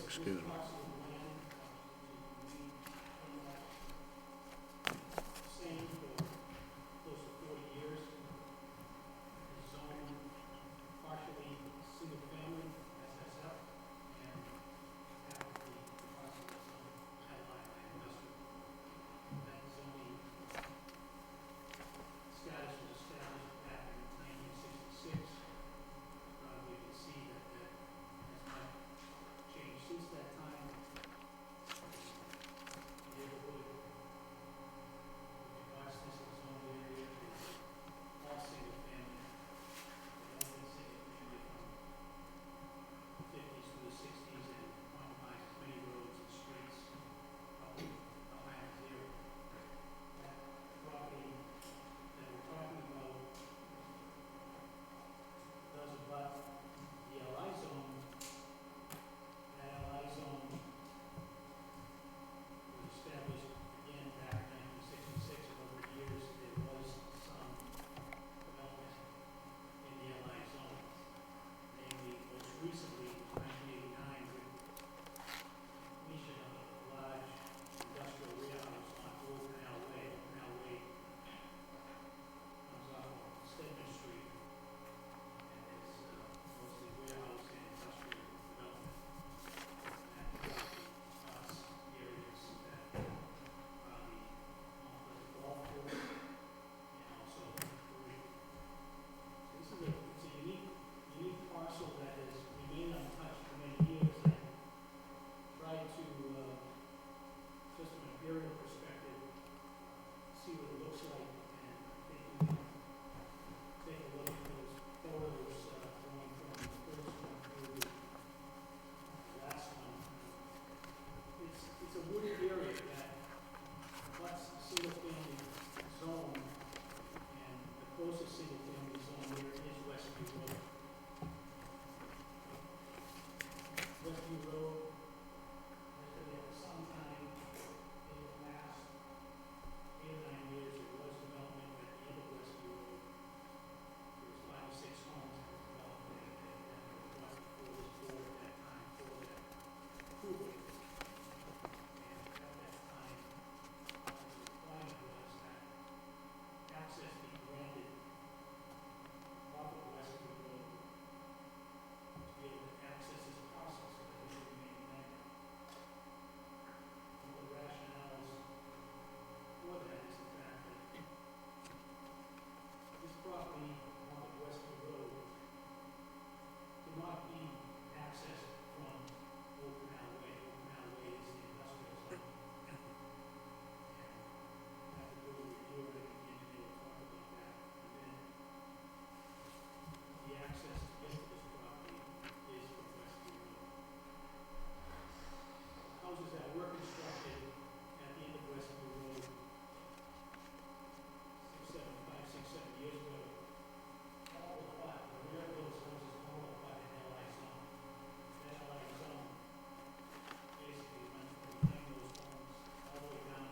Excuse me. Since that time,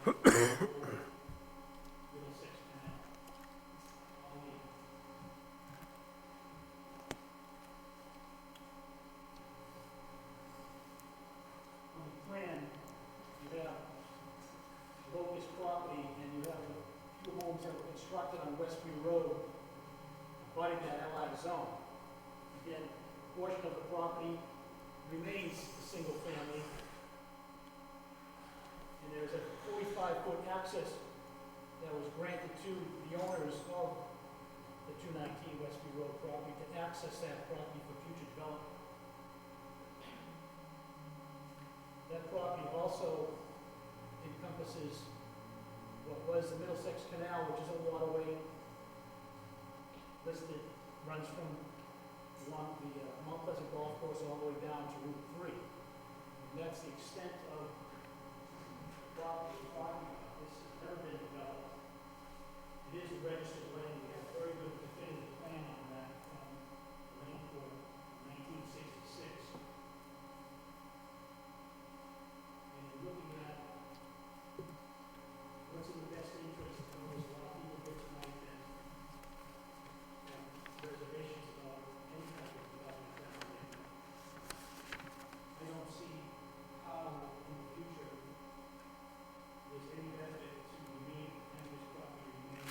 Middlesex Canal. All the on the plan, you have Locust property, and you have a few homes that were constructed on Westview Road, abutting that LI zone. Again, a portion of the property remains a single family, and there's a 45-foot access that was granted to the owners of the 219 Westview Road property to access that property for future development. That property also encompasses what was the Middlesex Canal, which is a waterway listed, runs from along the Mount Pleasant Golf Course all the way down to Route 3. And that's the extent of the property we're talking about. This has never been developed. It is a registered land. We have a very good definitive plan on that from the land court in 1966. And you're looking at what's in the best interest of those. A lot of people here tonight that have reservations about any type of development down there. I don't see how in the future there's any benefit to remain and this property remain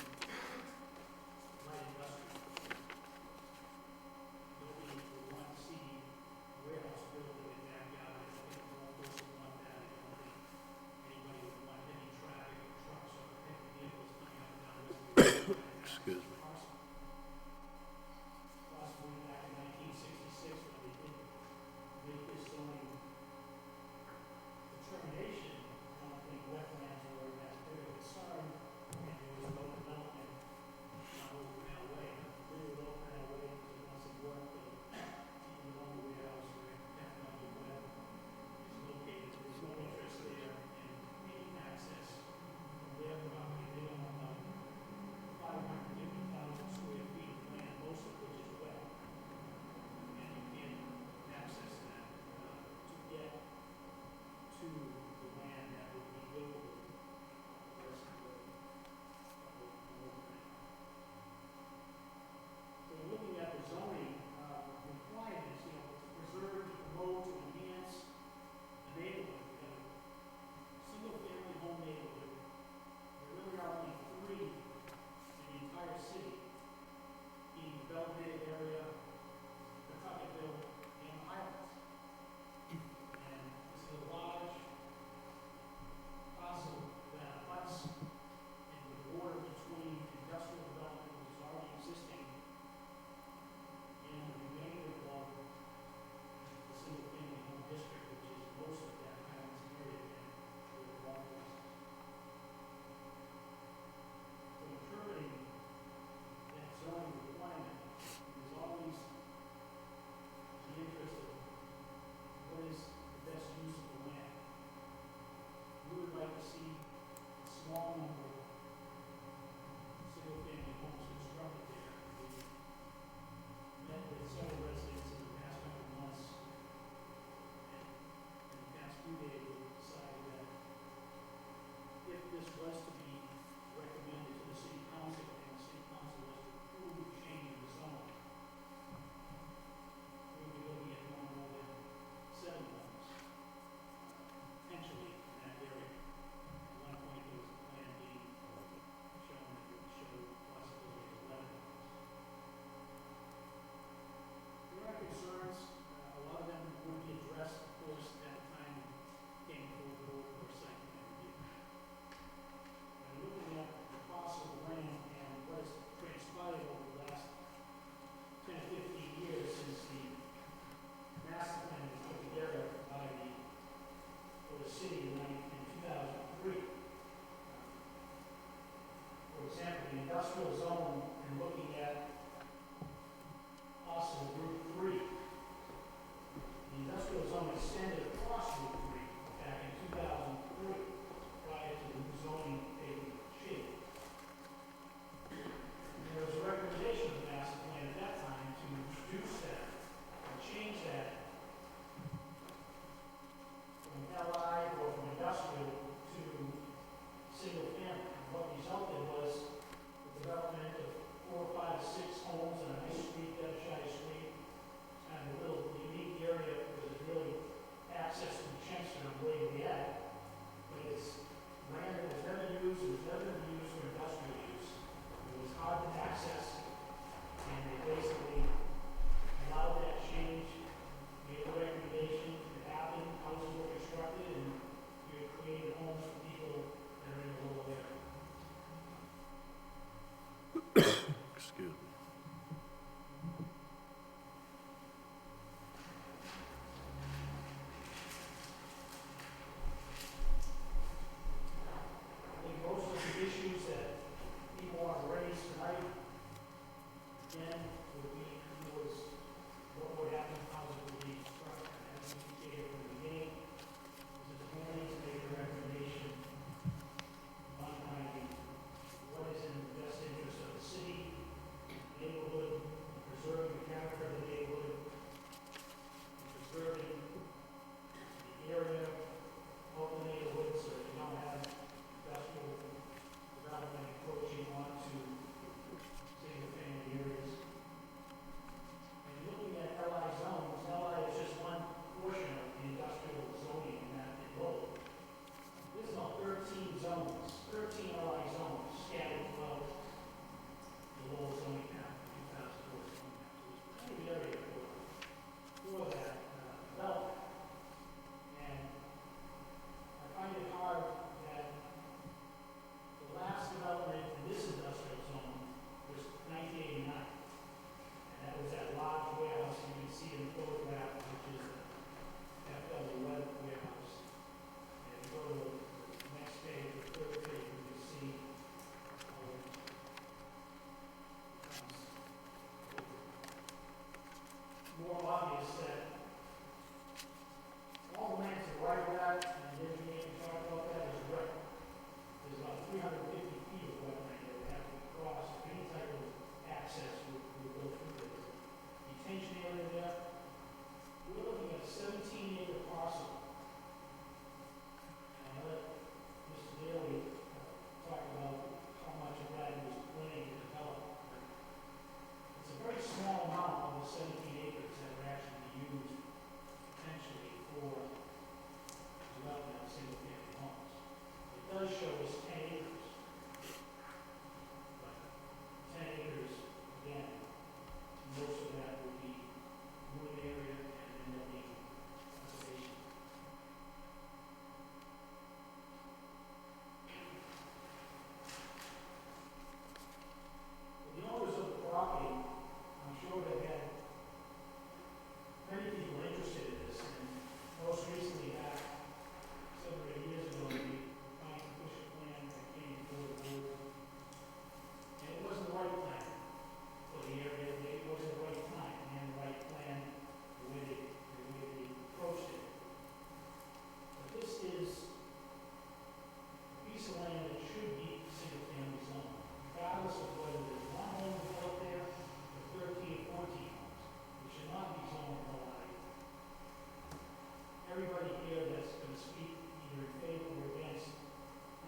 everybody here that's going to speak either in favor or against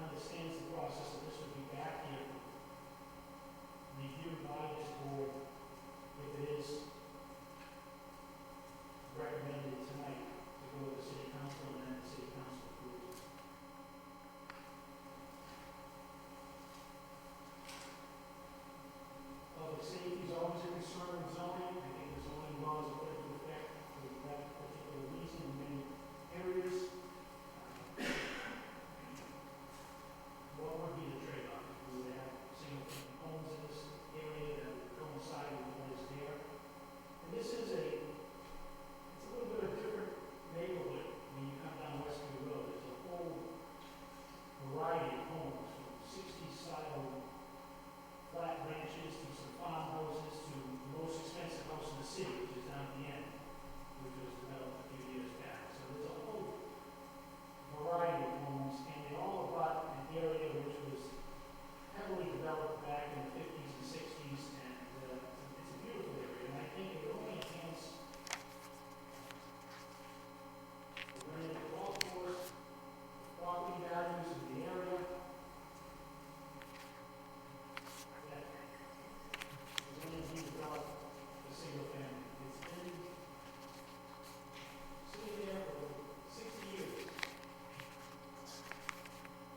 understands the process that this would be back here, reviewed by this board if it is recommended tonight to go to the city council and then the city council approves it. Public safety is always a concern with zoning. I think the zoning laws are put into effect for that particular reason in many areas. What would be the trade-off? If we would have single-family homes in this area that would coincide with what is there. And this is it's a little bit of a different neighborhood when you come down Westview Road. There's a whole variety of homes, from 60s style flat ranches to some farmhouses to the most expensive house in the city, which is down at the end, which was developed a few years back. So there's a whole variety of homes, and they all abut an area which was heavily developed back in the 50s and 60s, and it's a beautiful area, and I think it would only enhance the land, the golf course, property values in the area. That is only being developed for single family. It's been sitting there for 60 years.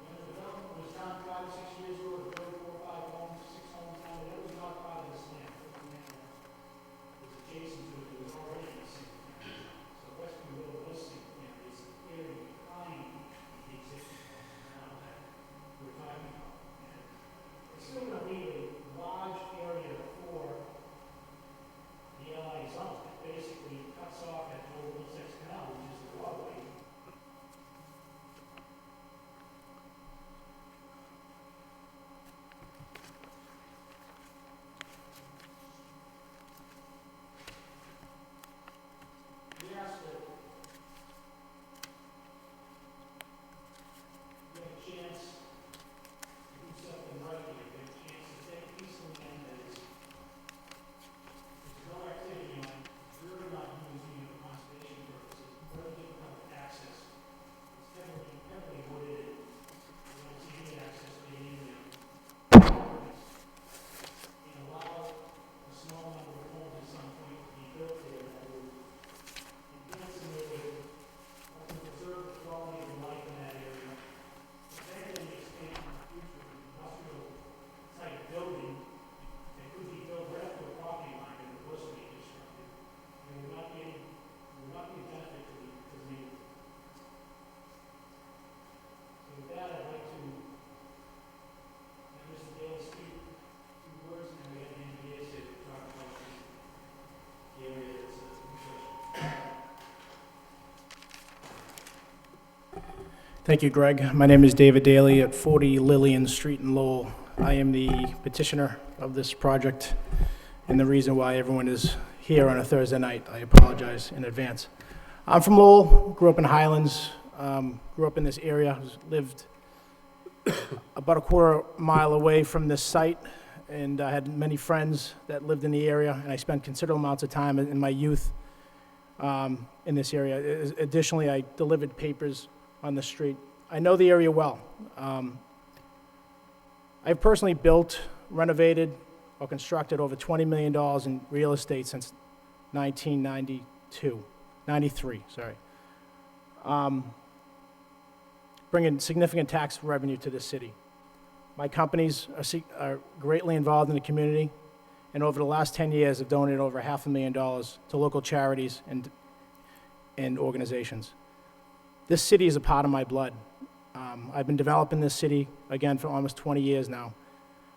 When the development was done 5 or 6 years ago, the 4 or 5 homes, 6 homes down there, that was not part of this land. That was land that was adjacent to it, that was already in a single family zone. So Westview Road was single family. It's an area behind the existing homes now that we're talking about. And it's still going to be a large area for the LI zone. It basically cuts off at the old Middlesex Canal, which is the waterway. We asked that you have a chance to do something right here, you have a chance to take a piece of land that is, there's no activity on, it, really not using it for conservation purposes, very difficult to access. It's heavily, heavily wooded, you don't see any access being in there. And allow a small number of homes at some point to be built there that would enhance the neighborhood, preserve the quality of life in that area. Eventually expand in the future to industrial type building that could be built right up to a property line if it was to be constructed. And would not be a benefit to the neighborhood. So with that, I'd like to have Mr. Dale speak a few words, and then we have Andy here to talk about the area that's a Thank you, Greg. My name is David Daly at 40 Lillian Street in Lowell. I am the petitioner of this project, and the reason why everyone is here on a Thursday night. I apologize in advance. I'm from Lowell, grew up in Highlands, grew up in this area, lived about a quarter mile away from this site, and I had many friends that lived in the area, and I spent considerable amounts of time in my youth in this area. Additionally, I delivered papers on the street. I know the area well. I've personally built, renovated, or constructed over $20 million in real estate since 93, sorry. Bringing significant tax revenue to the city. My companies are greatly involved in the community, and over the last 10 years have donated over $500,000 to local charities and organizations. This city is a part of my blood. I've been developing this city, again, for almost 20 years now.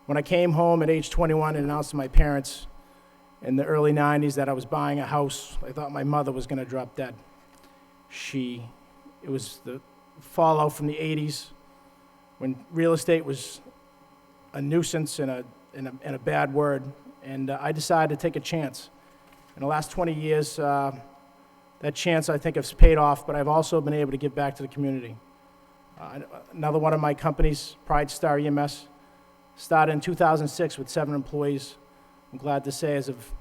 When I came home at age 21 and announced to my parents in the early 90s that I was buying a house, I thought my mother was going to drop dead. It was the fallout from the 80s when real estate was a nuisance and a bad word, and I decided to take a chance. In the last 20 years, that chance, I think, has paid off, but I've also been able to give back to the community. Another one of my companies, Pride Star EMS, started in 2006 with 7 employees. I'm glad to say as of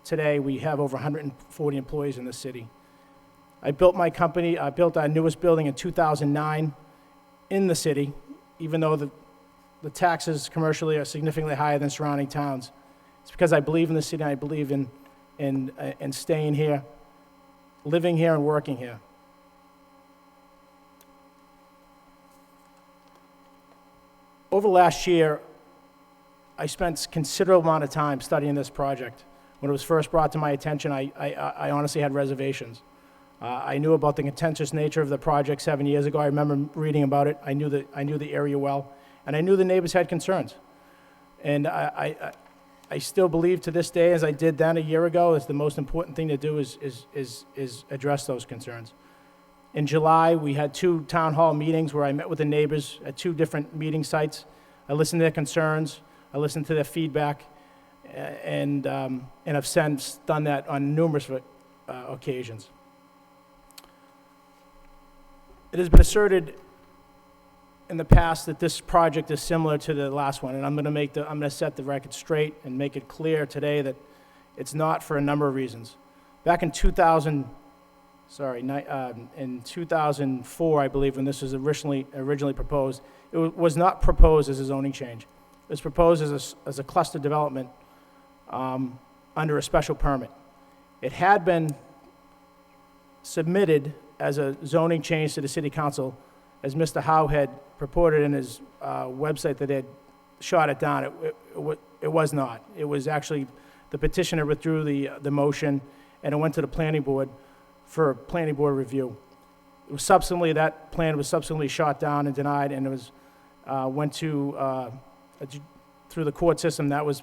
today, we have over 140 employees in the city. I built my company, I built our newest building in 2009 in the city, even though the taxes commercially are significantly higher than surrounding towns. It's because I believe in the city, and I believe in staying here, living here and working here. Over the last year, I spent considerable amount of time studying this project. When it was first brought to my attention, I honestly had reservations. I knew about the contentious nature of the project 7 years ago. I remember reading about it. I knew the area well, and I knew the neighbors had concerns. And I still believe to this day, as I did then a year ago, is the most important thing to do is address those concerns. In July, we had 2 town hall meetings where I met with the neighbors at 2 different meeting sites. I listened to their concerns, I listened to their feedback, and have since done that on numerous occasions. It has been asserted in the past that this project is similar to the last one, and I'm going to set the record straight and make it clear today that it's not, for a number of reasons. Back in 2004, I believe, when this was originally proposed, it was not proposed as a zoning change. It was proposed as a cluster development under a special permit. It had been submitted as a zoning change to the city council, as Mr. Howe had purported in his website that they had shot it down. It was not. It was actually, the petitioner withdrew the motion, and it went to the planning board for planning board review. It was subsequently, that plan was subsequently shot down and denied, and it was went to through the court system. That was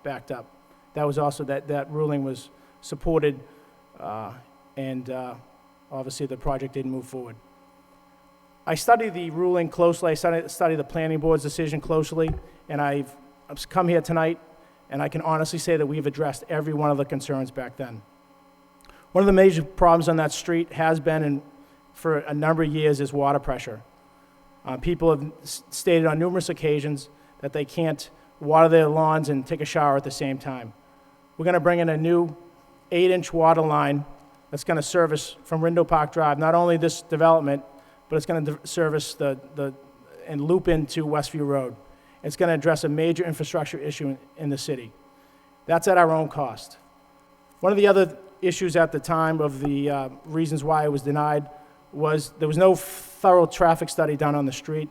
backed up. That was also, that ruling was supported, and obviously the project didn't move forward. I studied the ruling closely. I studied the planning board's decision closely, and I've come here tonight, and I can honestly say that we've addressed every one of the concerns back then. One of the major problems on that street has been, and for a number of years, is water pressure. People have stated on numerous occasions that they can't water their lawns and take a shower at the same time. We're going to bring in a new 8-inch water line that's going to service from Rindo Park Drive, not only this development, but it's going to service and loop into Westview Road. It's going to address a major infrastructure issue in the city. That's at our own cost. One of the other issues at the time of the reasons why it was denied was there was no thorough traffic study done on the street,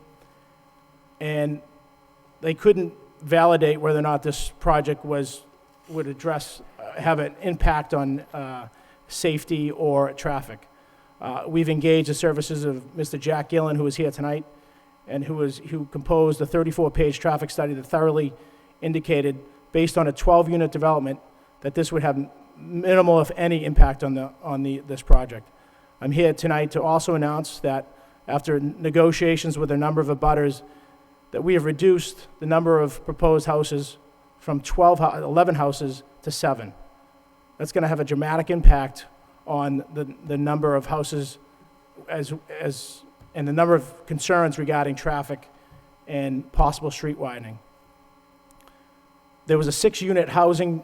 and they couldn't validate whether or not this project would address, have an impact on safety or traffic. We've engaged the services of Mr. Jack Gillen, who is here tonight, and who composed a 34-page traffic study that thoroughly indicated, based on a 12-unit development, that this would have minimal, if any, impact on this project. I'm here tonight to also announce that after negotiations with a number of abutters, that we have reduced the number of proposed houses from 11 houses to 7. That's going to have a dramatic impact on the number of houses and the number of concerns regarding traffic and possible street widening. There was a 6-unit housing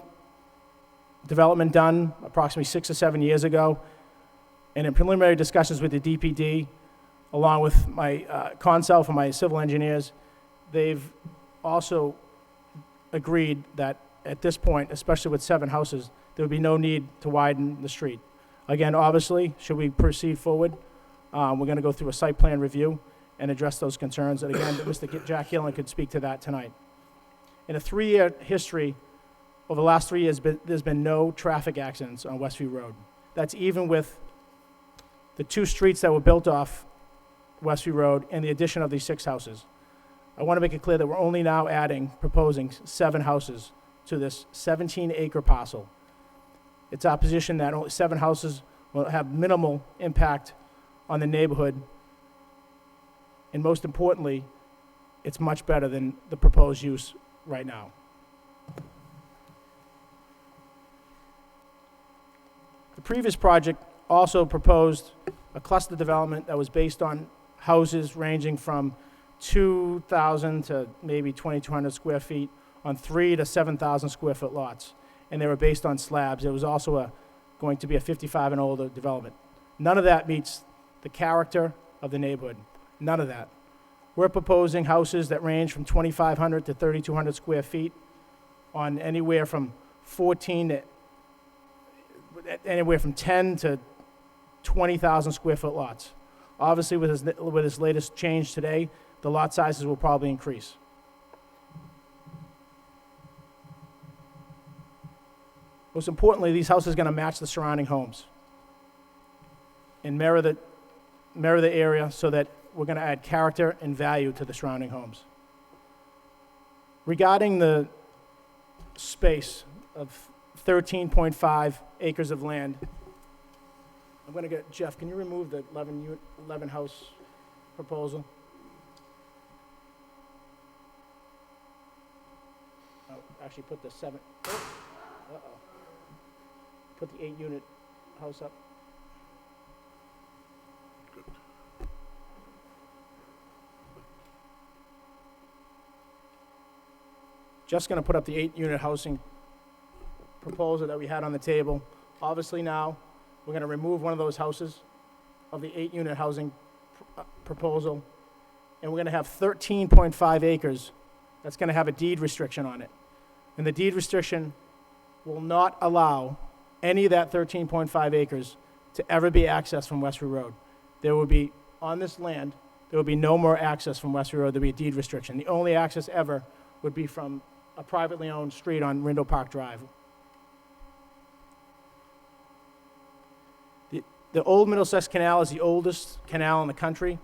development done approximately 6 or 7 years ago, and in preliminary discussions with the DPD, along with my consult and my civil engineers, they've also agreed that at this point, especially with 7 houses, there would be no need to widen the street. Again, obviously, should we proceed forward, we're going to go through a site plan review and address those concerns. And again, Mr. Jack Gillen could speak to that tonight. In a 3-year history, over the last 3 years, there's been no traffic accidents on Westview Road. That's even with the 2 streets that were built off Westview Road and the addition of these 6 houses. I want to make it clear that we're only now proposing 7 houses to this 17-acre parcel. It's our position that only 7 houses will have minimal impact on the neighborhood, and most importantly, it's much better than the proposed use right now. The previous project also proposed a cluster development that was based on houses ranging from 2,000 to maybe 2,200 square feet on 3 to 7,000 square foot lots, and they were based on slabs. There was also going to be a 55 and older development. None of that meets the character of the neighborhood. None of that. We're proposing houses that range from 2,500 to 3,200 square feet on anywhere from 10 to 20,000 square foot lots. Obviously, with this latest change today, the lot sizes will probably increase. Most importantly, these houses are going to match the surrounding homes and mirror the area so that we're going to add character and value to the surrounding homes. Regarding the space of 13.5 acres of land, I'm going to get, Jeff, can you remove the 11 house proposal? Oh, actually put the 7, uh-oh. Put the 8-unit house up. Just going to put up the 8-unit housing proposal that we had on the table. Obviously now, we're going to remove one of those houses of the 8-unit housing proposal, and we're going to have 13.5 acres that's going to have a deed restriction on it. And the deed restriction will not allow any of that 13.5 acres to ever be accessed from Westbury Road. There will be, on this land, there will be no more access from Westbury Road. There will be a deed restriction. The only access ever would be from a privately owned street on Rindle Park Drive. The old Middlesex Canal is the oldest canal in the country.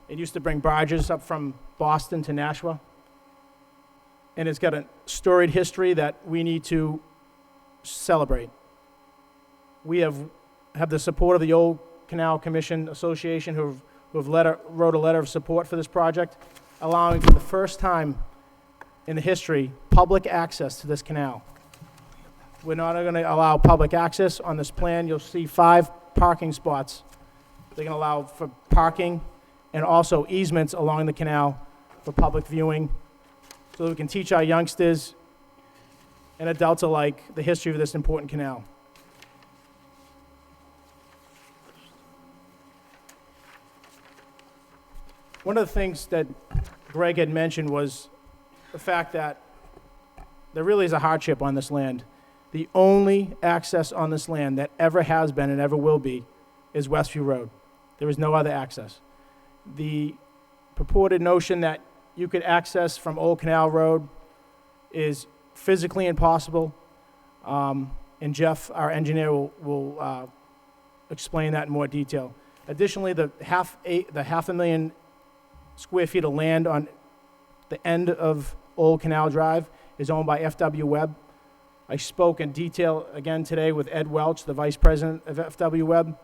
It used to bring barges up from Boston to Nashua. And it's got a storied history that we need to celebrate. We have the support of the Old Canal Commission Association who wrote a letter of support for this project, allowing for the first time in the history public access to this canal. We're not going to allow public access. On this plan, you'll see 5 parking spots. They're going to allow for parking and also easements along the canal for public viewing so that we can teach our youngsters and adults alike the history of this important canal. One of the things that Greg had mentioned was the fact that there really is a hardship on this land. The only access on this land that ever has been and ever will be is Westview Road. There is no other access. The purported notion that you could access from Old Canal Road is physically impossible, and Jeff, our engineer, will explain that in more detail. Additionally, the half a million square feet of land on the end of Old Canal Drive is owned by FW Webb. I spoke in detail again today with Ed Welch, the vice president of FW Webb.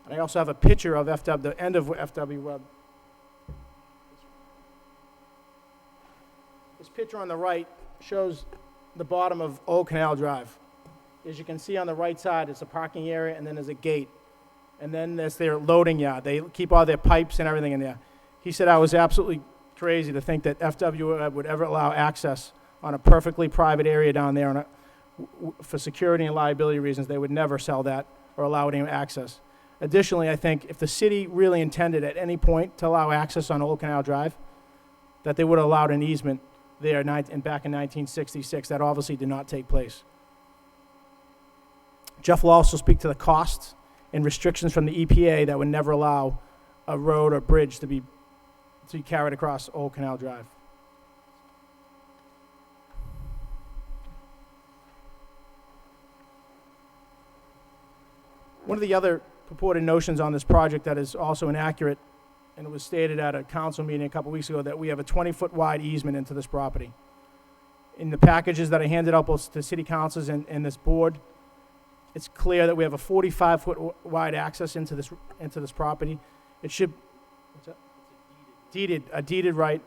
And I also have a picture of the end of FW Webb. This picture on the right shows the bottom of Old Canal Drive. As you can see on the right side, it's a parking area, and then there's a gate. And then there's their loading yard. They keep all their pipes and everything in there. He said I was absolutely crazy to think that FW would ever allow access on a perfectly private area down there for security and liability reasons. They would never sell that or allow any access. Additionally, I think if the city really intended at any point to allow access on Old Canal Drive, that they would have allowed an easement there back in 1966. That obviously did not take place. Jeff will also speak to the costs and restrictions from the EPA that would never allow a road or bridge to be carried across Old Canal Drive. One of the other purported notions on this project that is also inaccurate, and it was stated at a council meeting a couple weeks ago, that we have a 20-foot wide easement into this property. In the packages that I handed out both to city councils and this board, it's clear that we have a 45-foot wide access into this property. It should, what's that? A deeded right.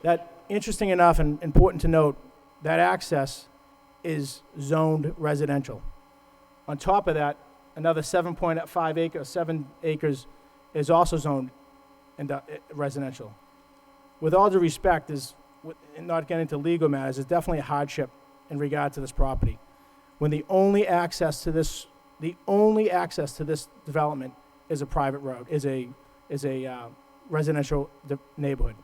That, interesting enough and important to note, that access is zoned residential. On top of that, another 7.5 acres, 7 acres is also zoned residential. With all due respect, not getting into legal matters, there's definitely a hardship in regard to this property. when the only access to this development is a private road, is a residential neighborhood.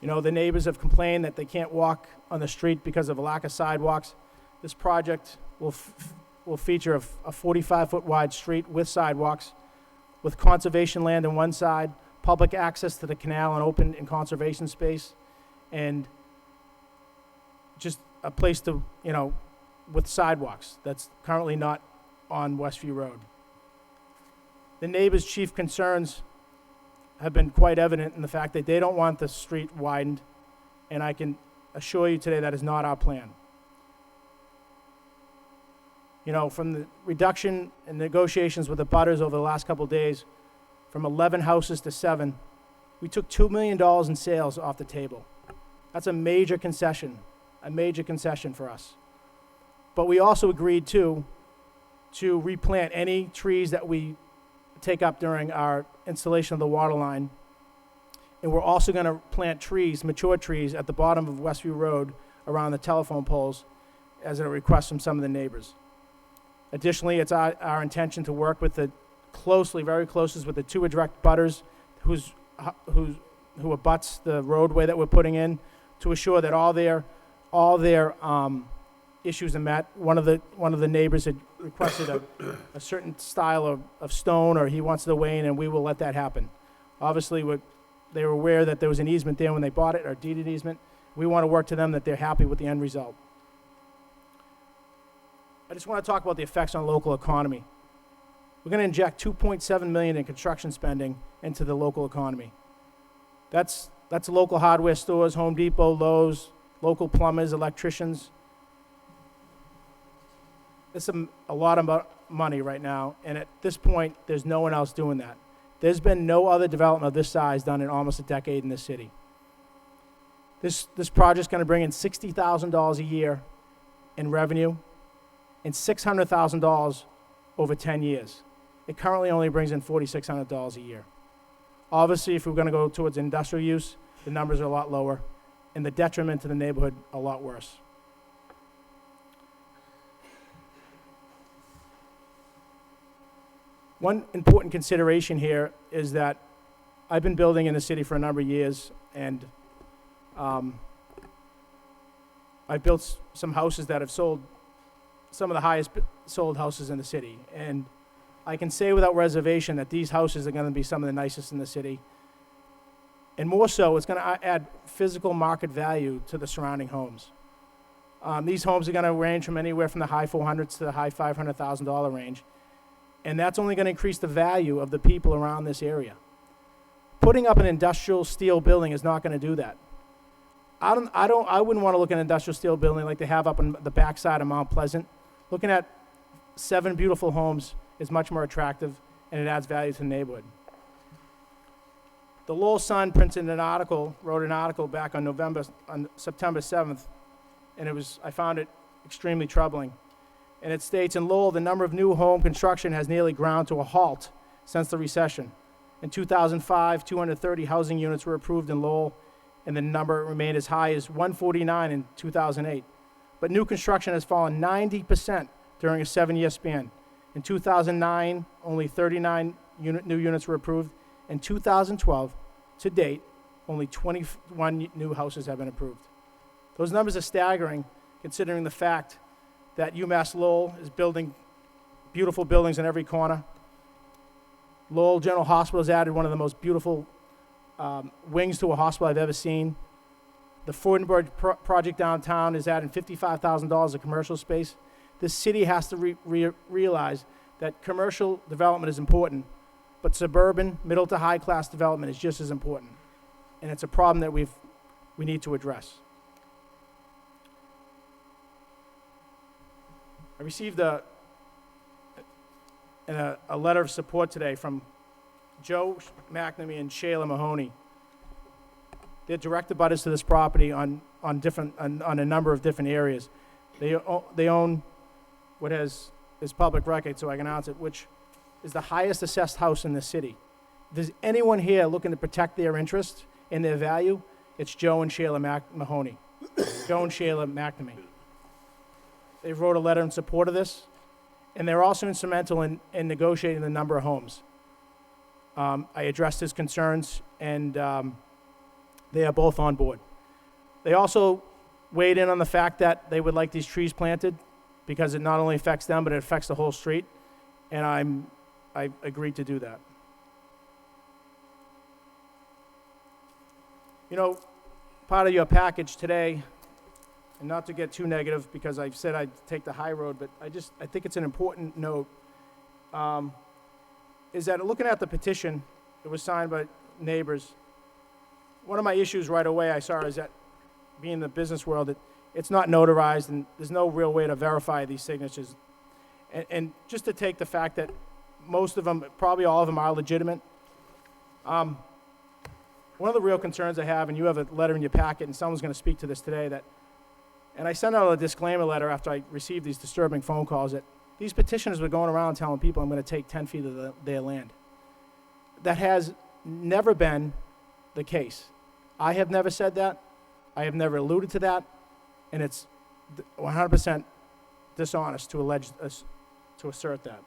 You know, the neighbors have complained that they can't walk on the street because of a lack of sidewalks. This project will feature a 45-foot wide street with sidewalks, with conservation land on one side, public access to the canal and open and conservation space, and just a place to, you know, with sidewalks that's currently not on Westview Road. The neighbors' chief concerns have been quite evident in the fact that they don't want the street widened, and I can assure you today that is not our plan. You know, from the reduction in negotiations with the butters over the last couple of days, from 11 houses to 7, we took $2 million in sales off the table. That's a major concession for us. But we also agreed to replant any trees that we take up during our installation of the water line. And we're also going to plant trees, mature trees, at the bottom of Westview Road around the telephone poles as a request from some of the neighbors. Additionally, it's our intention to work with very closely with the two direct butters who abuts the roadway that we're putting in, to assure that all their issues are met. One of the neighbors had requested a certain style of stone, or he wants the wane, and we will let that happen. Obviously, they were aware that there was an easement there when they bought it, or deeded easement. We want to work to them that they're happy with the end result. I just want to talk about the effects on local economy. We're going to inject $2.7 million in construction spending into the local economy. That's local hardware stores, Home Depot, Lowe's, local plumbers, electricians. It's a lot of money right now, and at this point, there's no one else doing that. There's been no other development of this size done in almost a decade in this city. This project's going to bring in $60,000 a year in revenue and $600,000 over 10 years. It currently only brings in $4,600 a year. Obviously, if we're going to go towards industrial use, the numbers are a lot lower, and the detriment to the neighborhood a lot worse. One important consideration here is that I've been building in the city for a number of years, and I've built some houses that have sold, some of the highest sold houses in the city. And I can say without reservation that these houses are going to be some of the nicest in the city. And more so, it's going to add physical market value to the surrounding homes. These homes are going to range from anywhere from the high 400s to the high $500,000 range. And that's only going to increase the value of the people around this area. Putting up an industrial steel building is not going to do that. I wouldn't want to look at an industrial steel building like they have up on the backside of Mount Pleasant. Looking at 7 beautiful homes is much more attractive, and it adds value to the neighborhood. The Lowell Sun wrote an article back on September 7th, and I found it extremely troubling. And it states, in Lowell, the number of new home construction has nearly ground to a halt since the recession. In 2005, 230 housing units were approved in Lowell, and the number remained as high as 149 in 2008. But new construction has fallen 90% during a 7-year span. In 2009, only 39 new units were approved. In 2012, to date, only 21 new houses have been approved. Those numbers are staggering, considering the fact that UMass Lowell is building beautiful buildings in every corner. Lowell General Hospital has added one of the most beautiful wings to a hospital I've ever seen. The Fortenberg project downtown is adding $55,000 of commercial space. This city has to realize that commercial development is important, but suburban, middle to high class development is just as important. And it's a problem that we need to address. I received a letter of support today from Joe McNamee and Shayla Mahoney. They're direct abutters to this property on a number of different areas. They own what is public record, so I can announce it, which is the highest assessed house in the city. If there's anyone here looking to protect their interest and their value, It's Joe and Shayla Mahoney. Joe and Shayla McNamee. They wrote a letter in support of this, and they're also instrumental in negotiating the number of homes. I addressed his concerns, and they are both on board. They also weighed in on the fact that they would like these trees planted because it not only affects them, but it affects the whole street, and I agreed to do that. You know, part of your package today, and not to get too negative because I've said I'd take the high road, but I think it's an important note, is that looking at the petition that was signed by neighbors, one of my issues right away I saw is that being in the business world, that it's not notarized and there's no real way to verify these signatures. And just to take the fact that most of them, probably all of them are legitimate. One of the real concerns I have, and you have a letter in your packet, and someone's going to speak to this today, and I sent out a disclaimer letter after I received these disturbing phone calls that these petitioners were going around telling people I'm going to take 10 feet of their land. That has never been the case. I have never said that. I have never alluded to that, and it's 100% dishonest to assert that.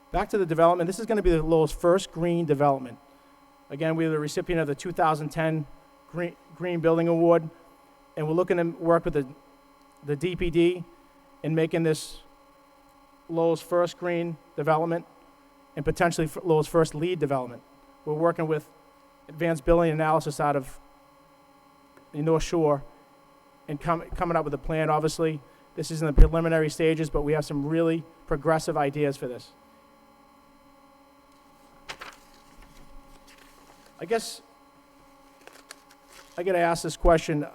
Back to the development. This is going to be the Lowell's first green development. Again, we were the recipient of the 2010 Green Building Award, and we're looking to work with the DPD in making this Lowell's first green development and potentially Lowell's first LEED development. We're working with advanced building analysis out of the North Shore and coming up with a plan. Obviously, this is in the preliminary stages, but we have some really progressive ideas for this. I guess I got to ask this question,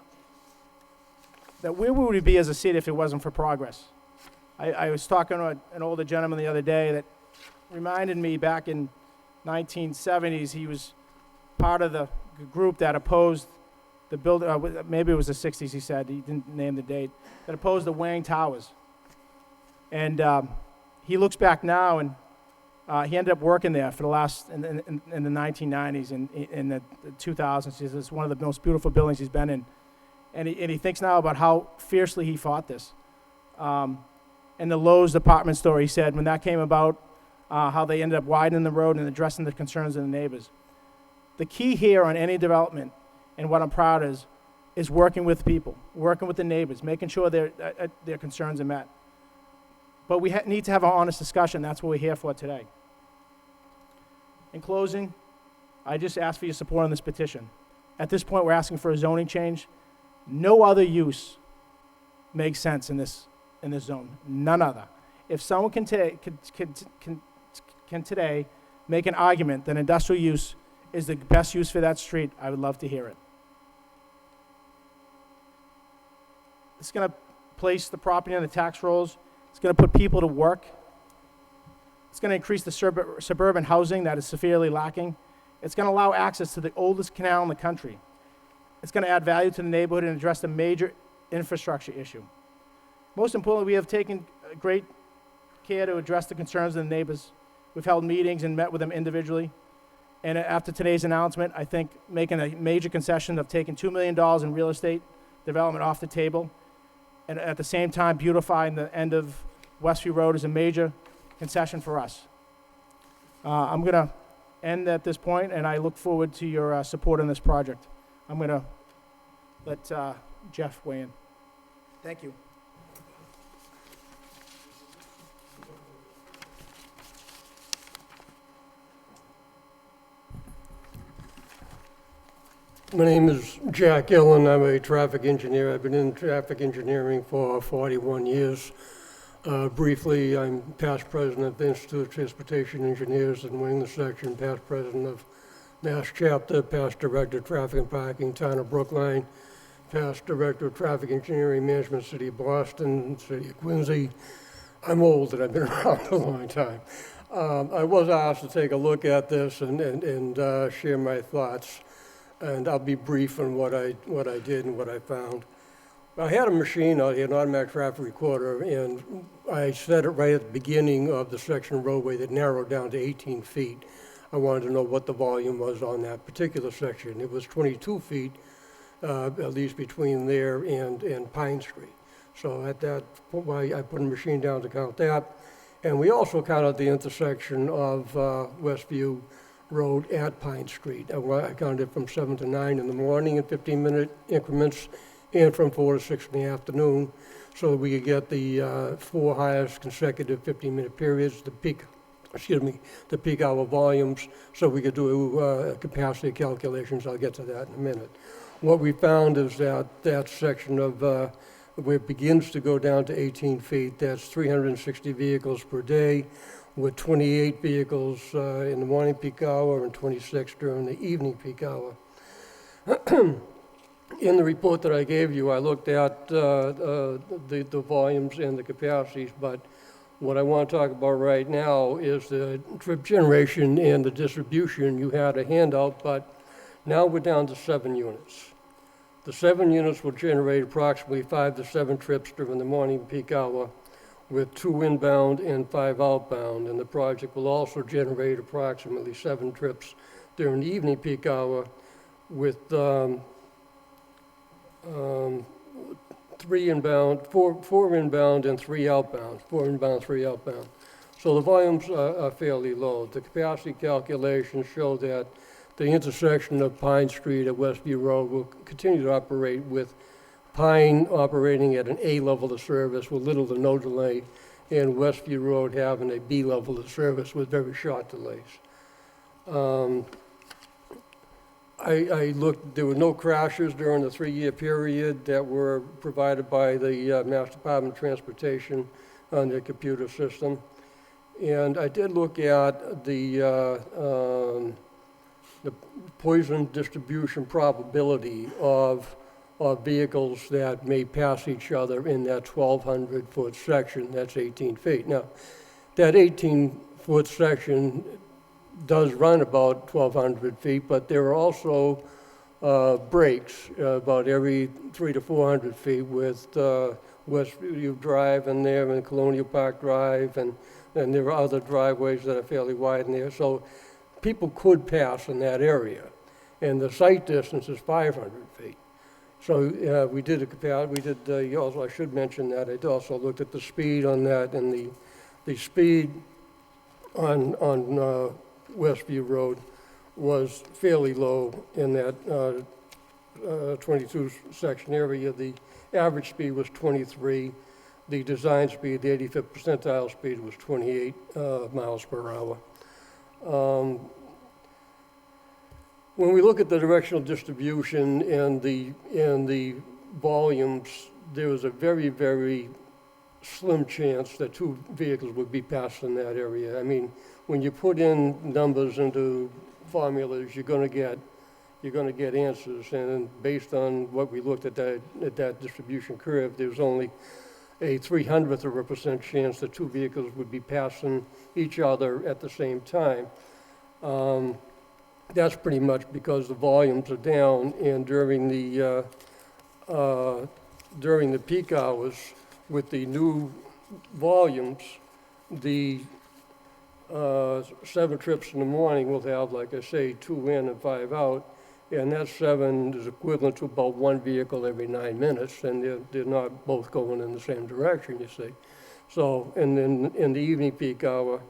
that where would we be as a city if it wasn't for progress? I was talking to an older gentleman the other day that reminded me back in 1970s, he was part of the group that opposed the build, maybe it was the 60s, he said, he didn't name the date, that opposed the Wang Towers. And he looks back now, and he ended up working there for the last, in the 1990s and in the 2000s. He says it's one of the most beautiful buildings he's been in. And he thinks now about how fiercely he fought this. In the Lowe's department store, he said, when that came about, how they ended up widening the road and addressing the concerns of the neighbors. The key here on any development, and what I'm proud of, is working with people, working with the neighbors, making sure their concerns are met. But we need to have an honest discussion. That's what we're here for today. In closing, I just ask for your support on this petition. At this point, we're asking for a zoning change. No other use makes sense in this zone. None other. If someone can today make an argument that industrial use is the best use for that street, I would love to hear it. It's going to place the property on the tax rolls. It's going to put people to work. It's going to increase the suburban housing that is severely lacking. It's going to allow access to the oldest canal in the country. It's going to add value to the neighborhood and address the major infrastructure issue. Most importantly, we have taken great care to address the concerns of the neighbors. We've held meetings and met with them individually. And after today's announcement, I think making a major concession of taking $2 million in real estate development off the table, and at the same time beautifying the end of Westview Road is a major concession for us. I'm going to end at this point, and I look forward to your support in this project. I'm going to let Jeff weigh in. Thank you. My name is Jack Illen. I'm a traffic engineer. I've been in traffic engineering for 41 years. Briefly, I'm past president of the Institute of Transportation Engineers in New England Section, past president of Mass Chapter, past director of traffic and parking, town of Brookline, past director of traffic engineering management, city of Boston, city of Quincy. I'm old and I've been around a long time. I was asked to take a look at this and share my thoughts. And I'll be brief on what I did and what I found. I had a machine out here, an automatic traffic recorder, and I set it right at the beginning of the section of roadway that narrowed down to 18 feet. I wanted to know what the volume was on that particular section. It was 22 feet, at least between there and Pine Street. So at that point, I put a machine down to count that. And we also counted the intersection of Westview Road at Pine Street. I counted it from 7 to 9 in the morning in 15-minute increments and from 4 to 6 in the afternoon, so that we could get the 4 highest consecutive 15-minute periods, the peak hour volumes, so we could do capacity calculations. I'll get to that in a minute. What we found is that that section of where it begins to go down to 18 feet, that's 360 vehicles per day, with 28 vehicles in the morning peak hour and 26 during the evening peak hour. In the report that I gave you, I looked at the volumes and the capacities, but what I want to talk about right now is the trip generation and the distribution. You had a handout, but now we're down to 7 units. The 7 units will generate approximately 5 to 7 trips during the morning peak hour, with 2 inbound and 5 outbound, and the project will also generate approximately 7 trips during the evening peak hour, with 3 inbound, 4 inbound and 3 outbound, 4 inbound, 3 outbound. So the volumes are fairly low. The capacity calculations show that the intersection of Pine Street at Westview Road will continue to operate, with Pine operating at an A level of service with little to no delay, and Westview Road having a B level of service with very short delays. I looked, there were no crashes during the 3-year period that were provided by the Mass Department of Transportation on their computer system. And I did look at the poison distribution probability of vehicles that may pass each other in that 1,200-foot section. That's 18 feet. Now, that 18-foot section does run about 1,200 feet, but there are also breaks about every 300 to 400 feet with Westview Drive in there and Colonial Park Drive, and there are other driveways that are fairly wide in there. So people could pass in that area, and the sight distance is 500 feet. So we did a comparison. Also, I should mention that I also looked at the speed on that, and the speed on Westview Road was fairly low in that 22 section area. The average speed was 23. The design speed, the 85th percentile speed, was 28 miles per hour. When we look at the directional distribution and the volumes, there was a very, very slim chance that 2 vehicles would be passed in that area. I mean, when you put in numbers into formulas, you're going to get answers. And based on what we looked at that distribution curve, there was only a 0.03% chance that 2 vehicles would be passing each other at the same time. That's pretty much because the volumes are down, and during the peak hours with the new volumes, the 7 trips in the morning will have, like I say, 2 in and 5 out, and that 7 is equivalent to about 1 vehicle every 9 minutes, and they're not both going in the same direction, you see. So, and then in the evening peak hour,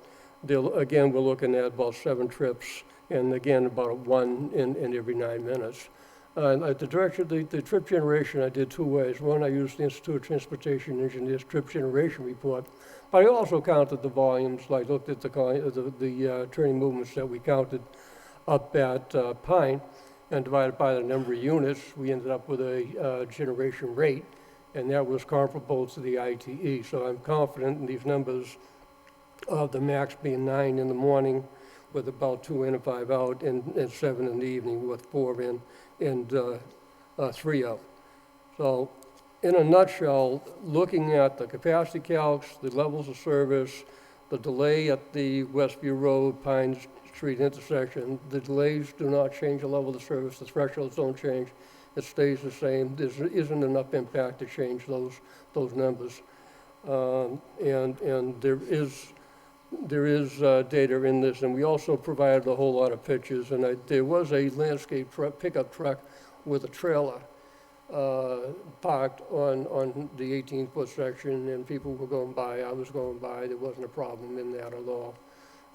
again, we're looking at about 7 trips, and again, about 1 in every 9 minutes. The trip generation, I did 2 ways. One, I used the Institute of Transportation Engineers trip generation report, but I also counted the volumes. I looked at the turning movements that we counted up at Pine, and divided by the number of units, we ended up with a generation rate, and that was comparable to the ITE. So I'm confident in these numbers of the max being 9 in the morning, with about 2 in and 5 out, and 7 in the evening with 4 in and 3 out. So in a nutshell, looking at the capacity calcs, the levels of service, the delay at the Westview Road, Pine Street intersection, the delays do not change the level of service, the thresholds don't change, it stays the same. There isn't enough impact to change those numbers. And there is there is data in this, and we also provided a whole lot of pictures, and there was a landscape truck, pickup truck with a trailer parked on the 18-foot section, and people were going by, I was going by, there wasn't a problem in that at all.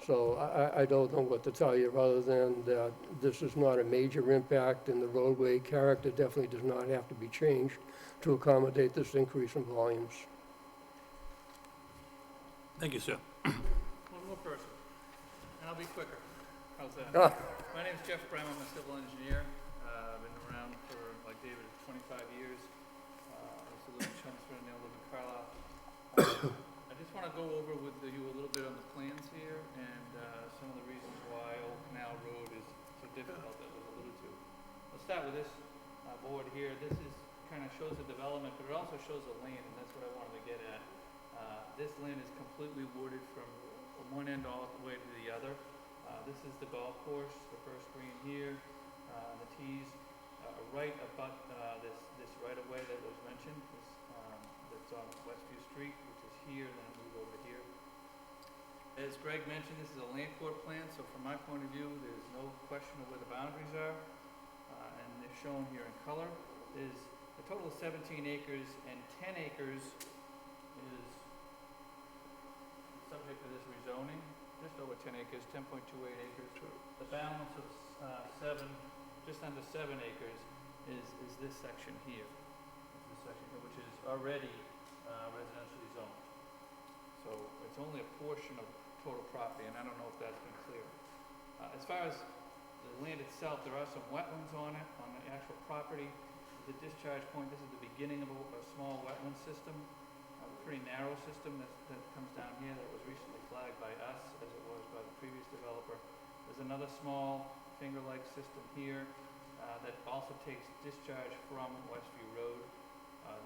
So I don't know what to tell you, other than that this is not a major impact, and the roadway character definitely does not have to be changed to accommodate this increase in volumes. Thank you, sir. One more person, and I'll be quicker. How's that? My name's Jeff Bram, I'm a civil engineer. I've been around for, like David, 25 years. I used to live in Chelmsford and now live in Carlisle. I just want to go over with you a little bit on the plans here and some of the reasons why Old Canal Road is so difficult that was alluded to. Let's start with this board here. This is kind of shows the development, but it also shows the land, and that's what I wanted to get at. This land is completely wooded from one end all the way to the other. This is the golf course, the first green here, the tees, right about this right-of-way that was mentioned, that's on Westview Street, which is here, then move over here. As Greg mentioned, this is a land court plan, so from my point of view, there's no question of where the boundaries are, and they're shown here in color. There's a total of 17 acres, and 10 acres is subject to this rezoning, just over 10 acres, 10.28 acres. The balance of just under 7 acres is this section here. This section here, which is already residentially zoned. So it's only a portion of total property, and I don't know if that's been clear. As far as the land itself, there are some wetlands on it, on the actual property. The discharge point, this is the beginning of a small wetland system. Pretty narrow system that comes down here that was recently flagged by us as it was by the previous developer. There's another small finger-like system here that also takes discharge from Westview Road,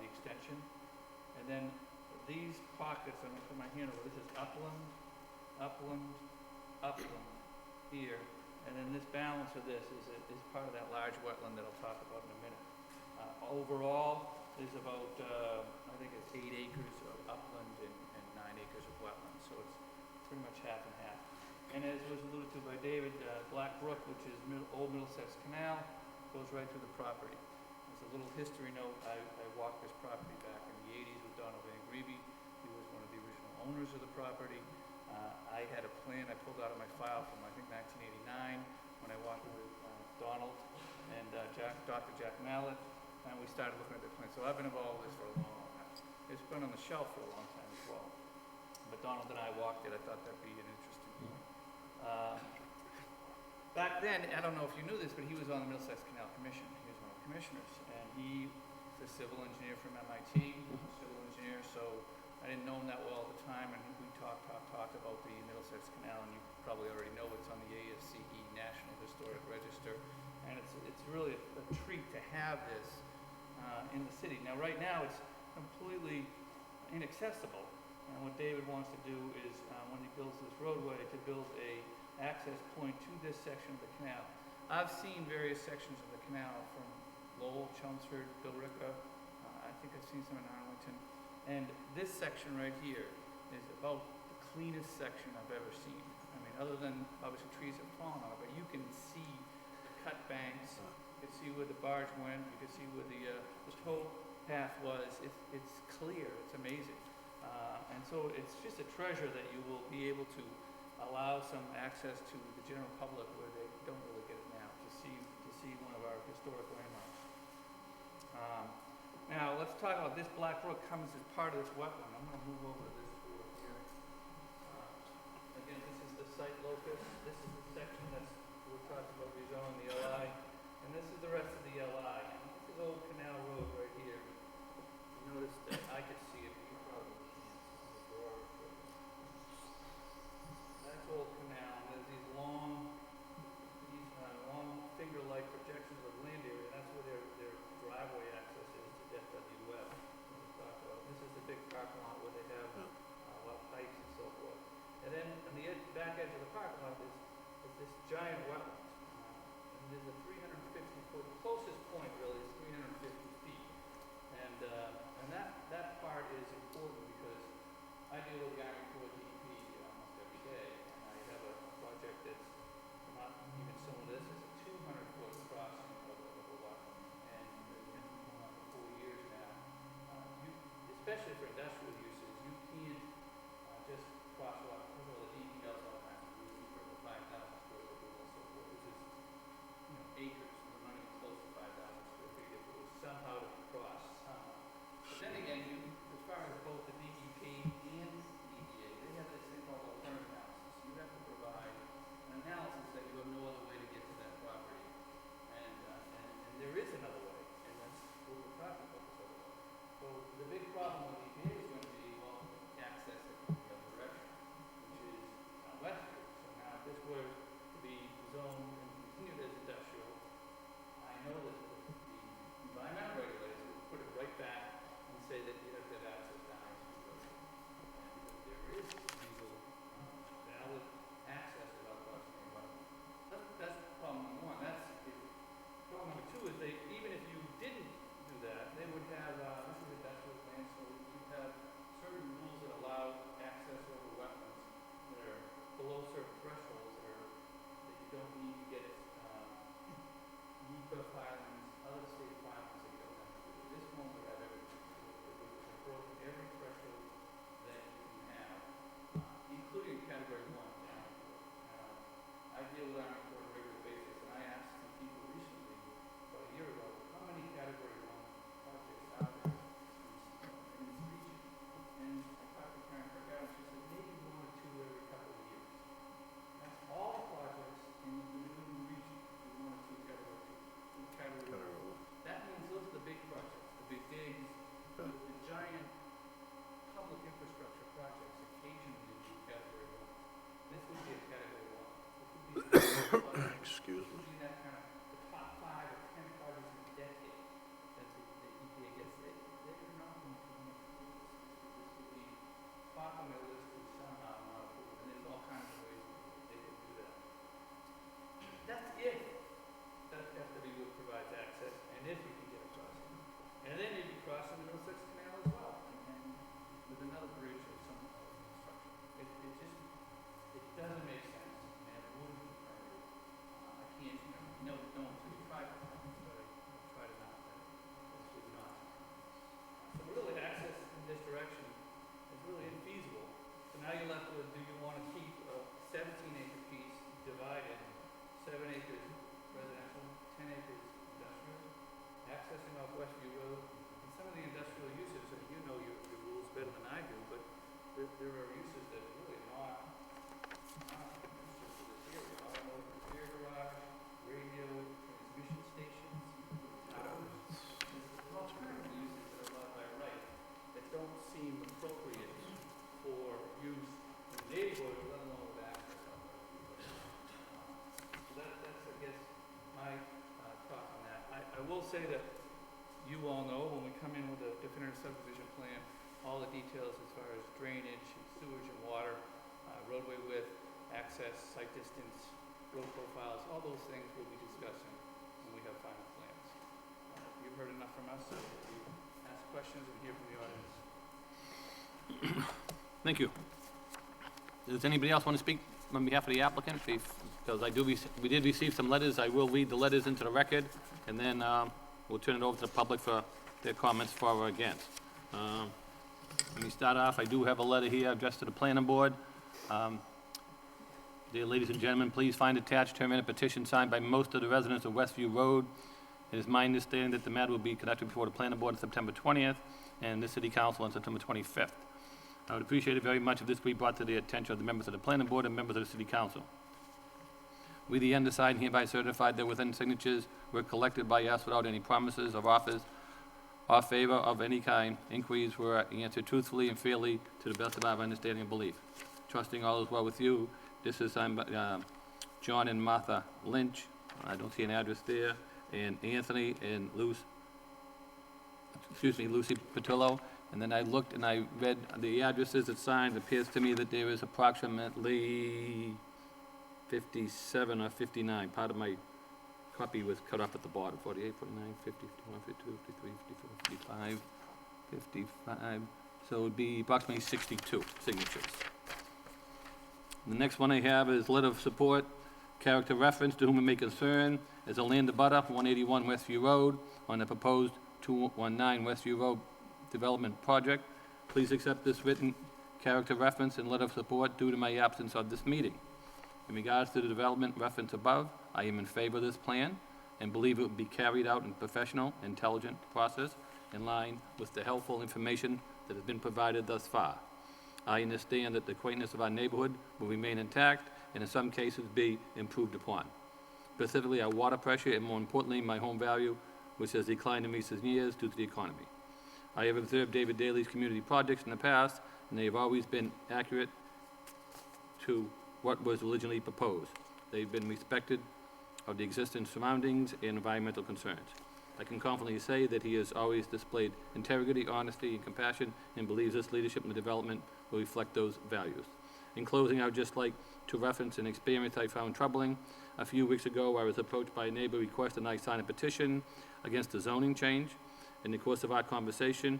the extension. And then these pockets, I'm gonna put my hand over, this is upland, upland, upland here. And then this balance of this is part of that large wetland that I'll talk about in a minute. Overall, there's about, I think it's 8 acres of upland and 9 acres of wetland, so it's pretty much half and half. And as was alluded to by David, Black Brook, which is Old Middlesex Canal, goes right through the property. As a little history note, I walked this property back in the 80s with Donald Van Greeby. He was one of the original owners of the property. I had a plan I pulled out of my file from, I think, 1989, when I walked with Donald and Dr. Jack Mallett, and we started looking at the plan. So I've been involved with this for a long, long time. It's been on the shelf for a long time as well. But Donald and I walked it. I thought that'd be an interesting point. Back then, I don't know if you knew this, but he was on the Middlesex Canal Commission. He was one of the commissioners, and he was a civil engineer from MIT, civil engineer, so I didn't know him that well at the time, and we talked about the Middlesex Canal, and you probably already know it's on the ASCE National Historic Register, and it's really a treat to have this in the city. Now, right now, it's completely inaccessible, and what David wants to do is, when he builds this roadway, to build a access point to this section of the canal. I've seen various sections of the canal from Lowell, Chelmsford, Billerica, I think I've seen some in Arlington, and this section right here is about the cleanest section I've ever seen. I mean, other than, obviously, trees have fallen on it, but you can see the cut banks, you can see where the barge went, you can see where the tow path was. It's clear, it's amazing. And so it's just a treasure that you will be able to allow some access to the general public where they don't really get it now, to see one of our historic landmarks. Now, let's talk about this. Black Brook comes as part of this wetland. I'm going to move over to this board here. Again, this is the site locus. This is the section we're talking about rezoning the LI. And this is the rest of the LI. And this is Old Canal Road right here. You notice that I could see it, but you probably can't. That's Old Canal. And there's these long finger-like projections of land area. That's where their driveway access is to FWF. This is the big parking lot where they have a lot of pipes and so forth. And then on the back edge of the parking lot is this giant wetland. And there's a 350-foot, closest point really is 350 feet. And that part is important because I deal with the Army Corps DEP almost every day. especially for industrial uses, you can't just crosswalk, first of all, the DEP has all kinds of rules, for the 5,000 square foot rule and so forth, which is, acres, we're not even close to 5,000 square feet, if it was somehow to be crossed, somehow. But then again, as far as both the DEP and EPA, they have this thing called alternative analysis. You have to provide an analysis that you have no other way to get to that property. And there is another way, and that's what we're talking about, this other way. So the big problem with EPA is going to be, well, access it from the other direction, which is westward. So now if this were to be zoned and continued as industrial, I know that the environmental regulators would put it right back and say that you have to have access down to the road. And there is legal, valid access without crossing any wetlands. That's problem number one. Problem number two is even if you didn't do that, they would have, this is industrial land, so you have certain rules that allow access over wetlands that are below certain thresholds that you don't need to get, NEPA filings, other state filings that you don't have to do. This one would have everything. It would have broken every threshold that you can have, including category 1 down. I deal with Army Corps on a regular basis, and I asked some people recently, about a year ago, how many category 1 projects are there in this region? And I talked to Karen Fergara, she said maybe 1 or 2 every couple of years. That's all projects in the New England region, 1 or 2 category 2. Category 1. That means those are the big projects, the big, the giant public infrastructure projects occasionally do category 1. This would be a category 1. This would be Excuse me. would be that kind of the top 5 or 10 projects in a decade that the EPA gets. They're not going to do this. This would be top on their list to somehow not approve, and there's all kinds of ways they could do that. That's if that FW would provide access, and if you can get across it. And then you'd be crossing the Middlesex Canal as well, and with another bridge or some other construction. It doesn't make sense, and it wouldn't be permitted. I can't, no one should be private, but I try to not, this would not. So really, access in this direction is really infeasible. So now you're left with, do you want to keep a 17-acre piece divided, 7 acres residential, 10 acres industrial, accessing off Westview Road, and some of the industrial uses, and you know your rules better than I do, but there are uses that really are not conducive to this area. Automotive repair garage, radio, transmission stations, towers. There's all kinds of uses that are allowed by right that don't seem appropriate for use in the neighborhood, let alone with access on Westview Road. So that's, I guess, my thought on that. I will say that you all know when we come in with a definitive subdivision plan, all the details as far as drainage, sewage and water, roadway width, access, site distance, road profiles, all those things we'll be discussing when we have final plans. You've heard enough from us, so you ask questions and hear from the audience. Thank you. Does anybody else want to speak on behalf of the applicant? Because we did receive some letters. I will read the letters into the record, and then we'll turn it over to the public for their comments for or against. Let me start off. I do have a letter here addressed to the planning board. Dear ladies and gentlemen, please find attached terminated petition signed by most of the residents of Westview Road. It is my understanding that the matter will be conducted before the planning board on September 20th and the city council on September 25th. I would appreciate it very much if this be brought to the attention of the members of the planning board and members of the city council. We, the undersigned, hereby certified that within signatures were collected by us without any promises of offers or favor of any kind. Inquiries were answered truthfully and fairly to the best of our understanding and belief. Trusting all is well with you, this is John and Martha Lynch. I don't see an address there. And Anthony and Lucy Patillo. And then I looked and I read the addresses that's signed. It appears to me that there is approximately 57 or 59. Part of my copy was cut off at the bottom. 48, 49, 50, 51, 52, 53, 54, 55, 55. So it would be approximately 62 signatures. The next one I have is letter of support, character reference to whom it may concern, as a land abutter, 181 Westview Road, on the proposed 219 Westview Road development project. Please accept this written character reference and letter of support due to my absence of this meeting. In regards to the development reference above, I am in favor of this plan and believe it will be carried out in a professional, intelligent process in line with the helpful information that has been provided thus far. I understand that the quaintness of our neighborhood will remain intact and in some cases be improved upon. Specifically, our water pressure and more importantly, my home value, which has declined in recent years due to the economy. I have observed David Daly's community projects in the past, and they have always been accurate to what was originally proposed. They've been respected of the existing surroundings and environmental concerns. I can confidently say that he has always displayed integrity, honesty, and compassion, and believes this leadership in the development will reflect those values. In closing, I would just like to reference an experience I found troubling. A few weeks ago, I was approached by a neighbor requesting I sign a petition against the zoning change. In the course of our conversation,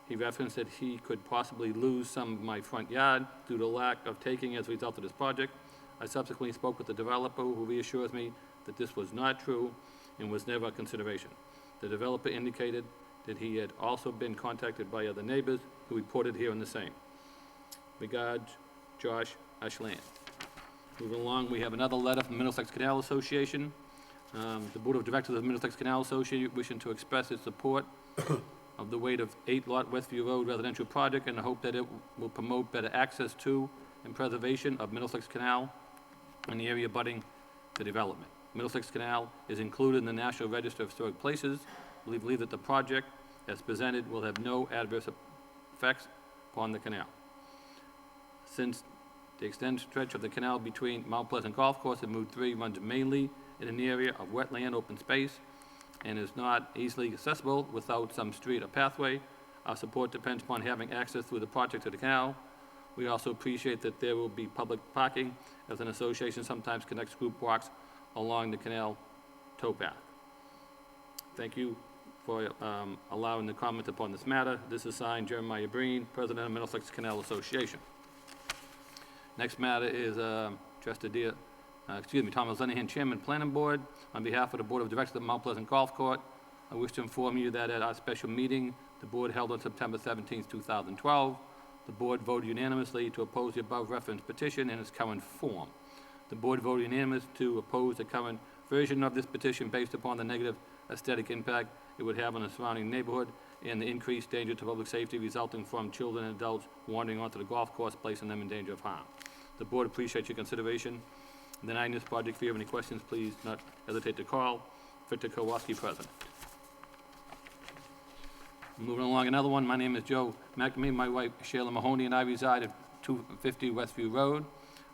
he referenced that he could possibly lose some of my front yard due to lack of taking as a result of this project. I subsequently spoke with the developer who reassures me that this was not true and was never a consideration. The developer indicated that he had also been contacted by other neighbors who reported hearing the same. Regards, Josh Ashland. Moving along, we have another letter from the Middlesex Canal Association. The Board of Directors of the Middlesex Canal Association wishing to express its support of the weight of 8-lot Westview Road residential project and the hope that it will promote better access to and preservation of Middlesex Canal and the area abutting the development. Middlesex Canal is included in the National Register of Historic Places. We believe that the project, as presented, will have no adverse effects upon the canal. Since the extended stretch of the canal between Mount Pleasant Golf Course and Route 3 runs mainly in an area of wetland open space and is not easily accessible without some street or pathway, our support depends upon having access through the project to the canal. We also appreciate that there will be public parking, as an association sometimes connects group walks along the canal towpath. Thank you for allowing the comment upon this matter. This is signed Jeremiah Breen, President of Middlesex Canal Association. Next matter is Thomas Lenahan, Chairman, Planning Board. On behalf of the Board of Directors of Mount Pleasant Golf Course, I wish to inform you that at our special meeting, the board held on September 17, 2012, the board voted unanimously to oppose the above referenced petition in its current form. The board voted unanimous to oppose the current version of this petition based upon the negative aesthetic impact it would have on the surrounding neighborhood and the increased danger to public safety resulting from children and adults wandering onto the golf course, placing them in danger of harm. The board appreciates your consideration. Denying this project. If you have any questions, please not hesitate to call. Victor Kowalski, President. Moving along, another one. My name is Joe McNamee. My wife, Shayla Mahoney, and I reside at 250 Westview Road.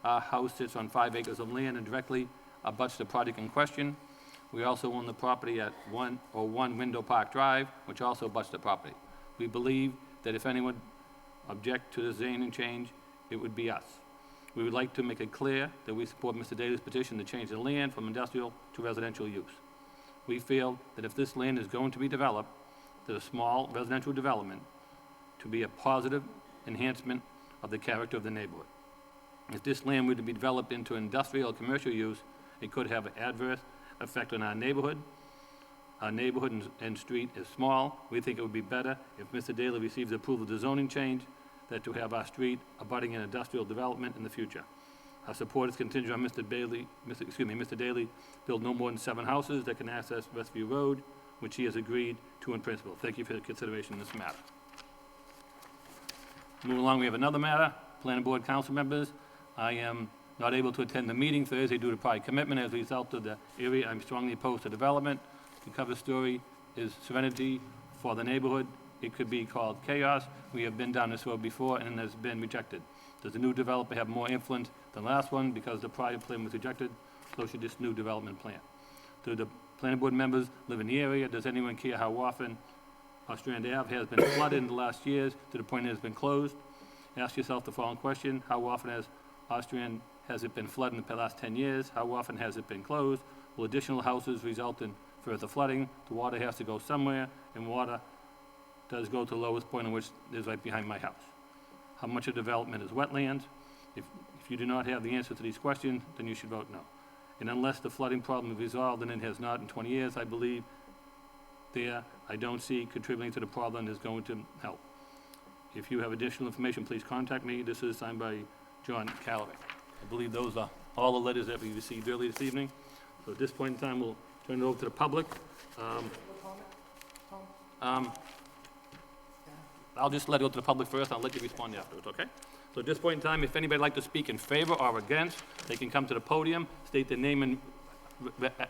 Our house sits on 5 acres of land and directly abuts the project in question. We also own the property at 101 Window Park Drive, which also abuts the property. We believe that if anyone object to the zoning change, it would be us. We would like to make it clear that we support Mr. Daly's petition to change the land from industrial to residential use. We feel that if this land is going to be developed, that a small residential development to be a positive enhancement of the character of the neighborhood. If this land were to be developed into industrial or commercial use, it could have an adverse effect on our neighborhood. Our neighborhood and street is small. We think it would be better if Mr. Daly receives approval of the zoning change than to have our street abutting an industrial development in the future. Our support is contingent on Mr. Daly build no more than 7 houses that can access Westview Road, which he has agreed to in principle. Thank you for your consideration in this matter. Moving along, we have another matter. Planning Board Council members, I am not able to attend the meeting Thursday due to prior commitment. As a result of the area, I'm strongly opposed to development. The cover story is serenity for the neighborhood. It could be called chaos. We have been down this road before and it has been rejected. Does the new developer have more influence than the last one because the prior plan was rejected? So should this new development plan. Do the planning board members live in the area? Does anyone care how often Strand Ave has been flooded in the last years to the point it has been closed? Ask yourself the following question. How often has it been flooded in the last 10 years? How often has it been closed? Will additional houses result in further flooding? The water has to go somewhere, and water does go to the lowest point in which is right behind my house. How much of development is wetlands? If you do not have the answer to these questions, then you should vote no. And unless the flooding problem is resolved, and it has not in 20 years, I believe I don't see contributing to the problem is going to help. If you have additional information, please contact me. This is signed by John Callaway. I believe those are all the letters that we received earlier this evening. So at this point in time, we'll turn it over to the public. I'll just let it go to the public first, I'll let you respond afterwards, okay? So at this point in time, if anybody would like to speak in favor or against, they can come to the podium, state their name and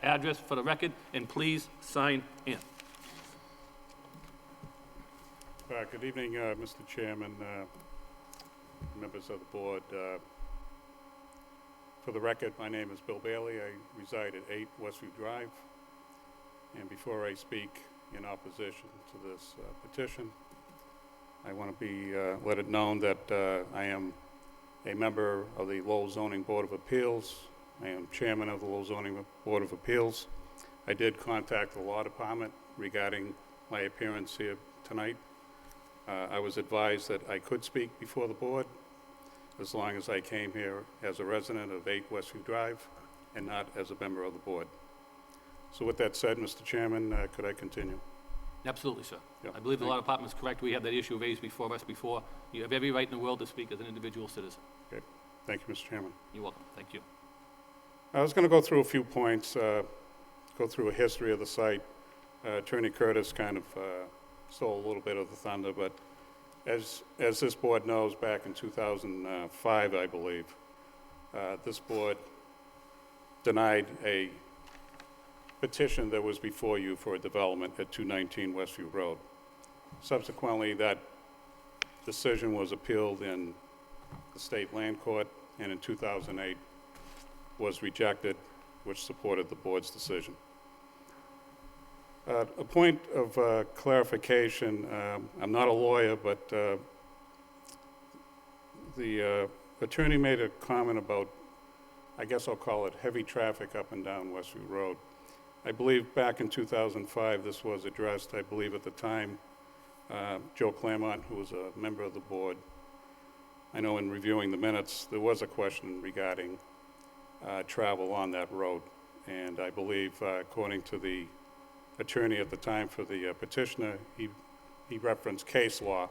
address for the record, and please sign in. Good evening, Mr. Chairman, members of the board. For the record, my name is Bill Bailey. I reside at 8 Westview Drive. And before I speak in opposition to this petition, I want to be let it known that I am a member of the Lowell Zoning Board of Appeals. I am chairman of the Lowell Zoning Board of Appeals. I did contact the law department regarding my appearance here tonight. I was advised that I could speak before the board as long as I came here as a resident of 8 Westview Drive and not as a member of the board. So with that said, Mr. Chairman, could I continue? Absolutely, sir. Yeah, I believe the thank law department is correct. We had that issue raised before us before. You have every right in the world to speak as an individual citizen. Okay. Thank you, Mr. Chairman. You're welcome. Thank you. I was going to go through a few points, go through a history of the site. Attorney Curtis kind of stole a little bit of the thunder, but as this board knows, back in 2005, I believe, this board denied a petition that was before you for a development at 219 Westview Road. Subsequently, that decision was appealed in the state land court, and in 2008 was rejected, which supported the board's decision. A point of clarification, I'm not a lawyer, but the attorney made a comment about, I guess I'll call it heavy traffic up and down Westview Road. I believe back in 2005 this was addressed. I believe at the time Joe Claremont, who was a member of the board, I know in reviewing the minutes there was a question regarding travel on that road, and I believe according to the attorney at the time for the petitioner, he referenced case law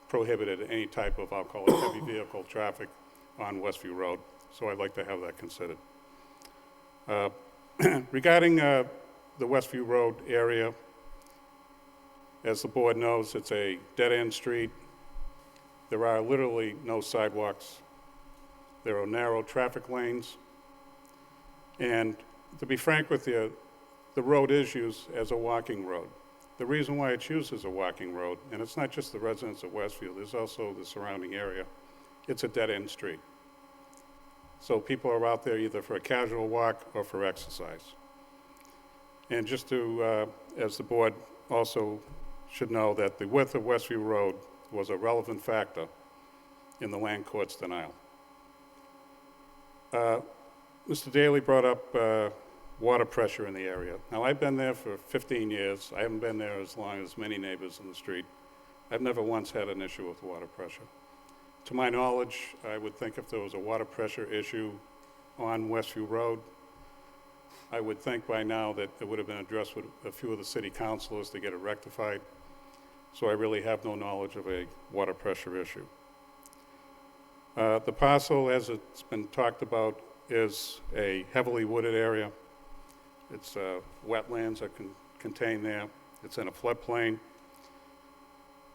prohibited any type of, I'll call it heavy vehicle traffic on Westview Road, so I'd like to have that considered. Regarding the Westview Road area, as the board knows, it's a dead-end street. There are literally no sidewalks. There are narrow traffic lanes. And to be frank with you, the road is used as a walking road. The reason why it's used as a walking road, and it's not just the residents of Westfield, there's also the surrounding area, it's a dead-end street. So people are out there either for a casual walk or for exercise. And just to, as the board also should know, that the width of Westview Road was a relevant factor in the land court's denial. Mr. Daly brought up water pressure in the area. Now, I've been there for 15 years. I haven't been there as long as many neighbors in the street. I've never once had an issue with water pressure. To my knowledge, I would think if there was a water pressure issue on Westview Road, I would think by now that it would have been addressed with a few of the city councilors to get it rectified. So I really have no knowledge of a water pressure issue. The parcel, as it's been talked about, is a heavily wooded area. It's wetlands are contained there. It's in a floodplain.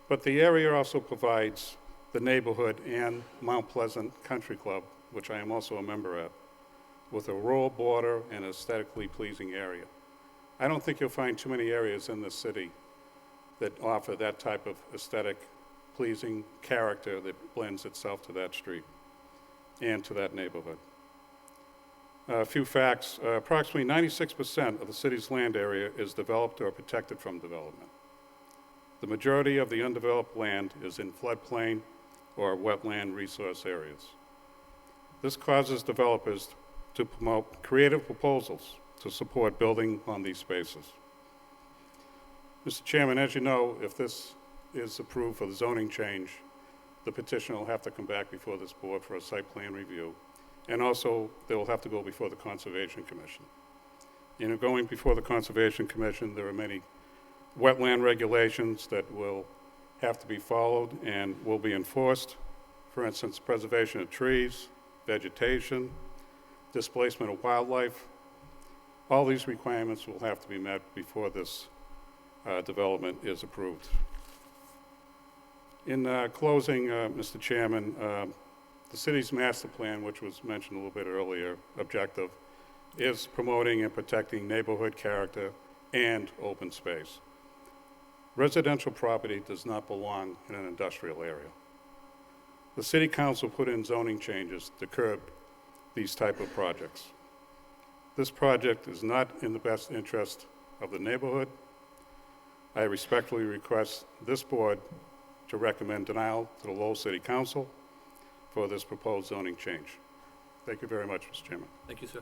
But the area also provides the neighborhood and Mount Pleasant Country Club, which I am also a member at, with a rural border and aesthetically pleasing area. I don't think you'll find too many areas in this city that offer that type of aesthetic pleasing character that blends itself to that street and to that neighborhood. A few facts, approximately 96% of the city's land area is developed or protected from development. The majority of the undeveloped land is in floodplain or wetland resource areas. This causes developers to promote creative proposals to support building on these spaces. Mr. Chairman, as you know, if this is approved for the zoning change, the petitioner will have to come back before this board for a site plan review. And also, they will have to go before the Conservation Commission. You know, going before the Conservation Commission, there are many wetland regulations that will have to be followed and will be enforced. For instance, preservation of trees, vegetation, displacement of wildlife. All these requirements will have to be met before this development is approved. In closing, Mr. Chairman, the city's master plan, which was mentioned a little bit earlier, objective, is promoting and protecting neighborhood character and open space. Residential property does not belong in an industrial area. The City Council put in zoning changes to curb these type of projects. This project is not in the best interest of the neighborhood. I respectfully request this board to recommend denial to the Lowell City Council for this proposed zoning change. Thank you very much, Mr. Chairman. Thank you, sir.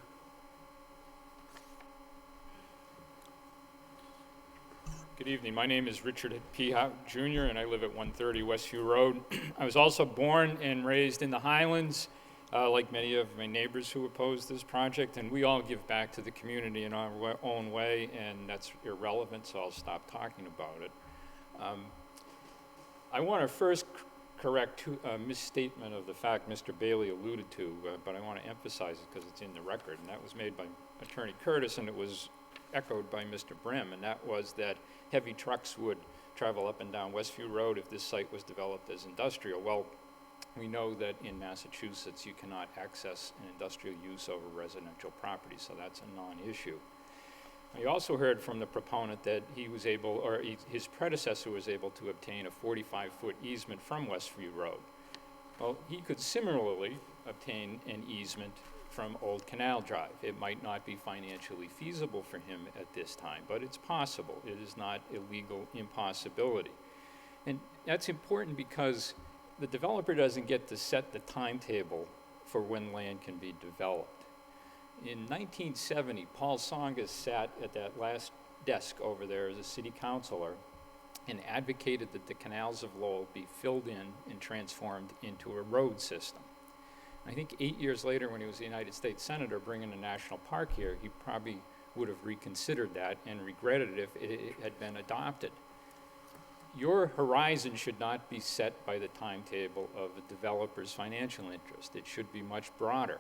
Good evening. My name is Richard P. Howe Jr., and I live at 130 Westview Road. I was also born and raised in the Highlands, like many of my neighbors who oppose this project, and we all give back to the community in our own way, and that's irrelevant, so I'll stop talking about it. I want to first correct a misstatement of the fact Mr. Bailey alluded to, but I want to emphasize it because it's in the record, and that was made by Attorney Curtis, and it was echoed by Mr. Brim, and that was that heavy trucks would travel up and down Westview Road if this site was developed as industrial. Well, we know that in Massachusetts you cannot access an industrial use over residential property, so that's a non-issue. I also heard from the proponent that he was able, or his predecessor was able to obtain a 45-foot easement from Westview Road. Well, he could similarly obtain an easement from Old Canal Drive. It might not be financially feasible for him at this time, but it's possible. It is not a legal impossibility. And that's important because the developer doesn't get to set the timetable for when land can be developed. In 1970, Paul Songas sat at that last desk over there as a city councilor and advocated that the canals of Lowell be filled in and transformed into a road system. I think 8 years later, when he was the United States Senator bringing a national park here, he probably would have reconsidered that and regretted it if it had been adopted. Your horizon should not be set by the timetable of a developer's financial interest. It should be much broader.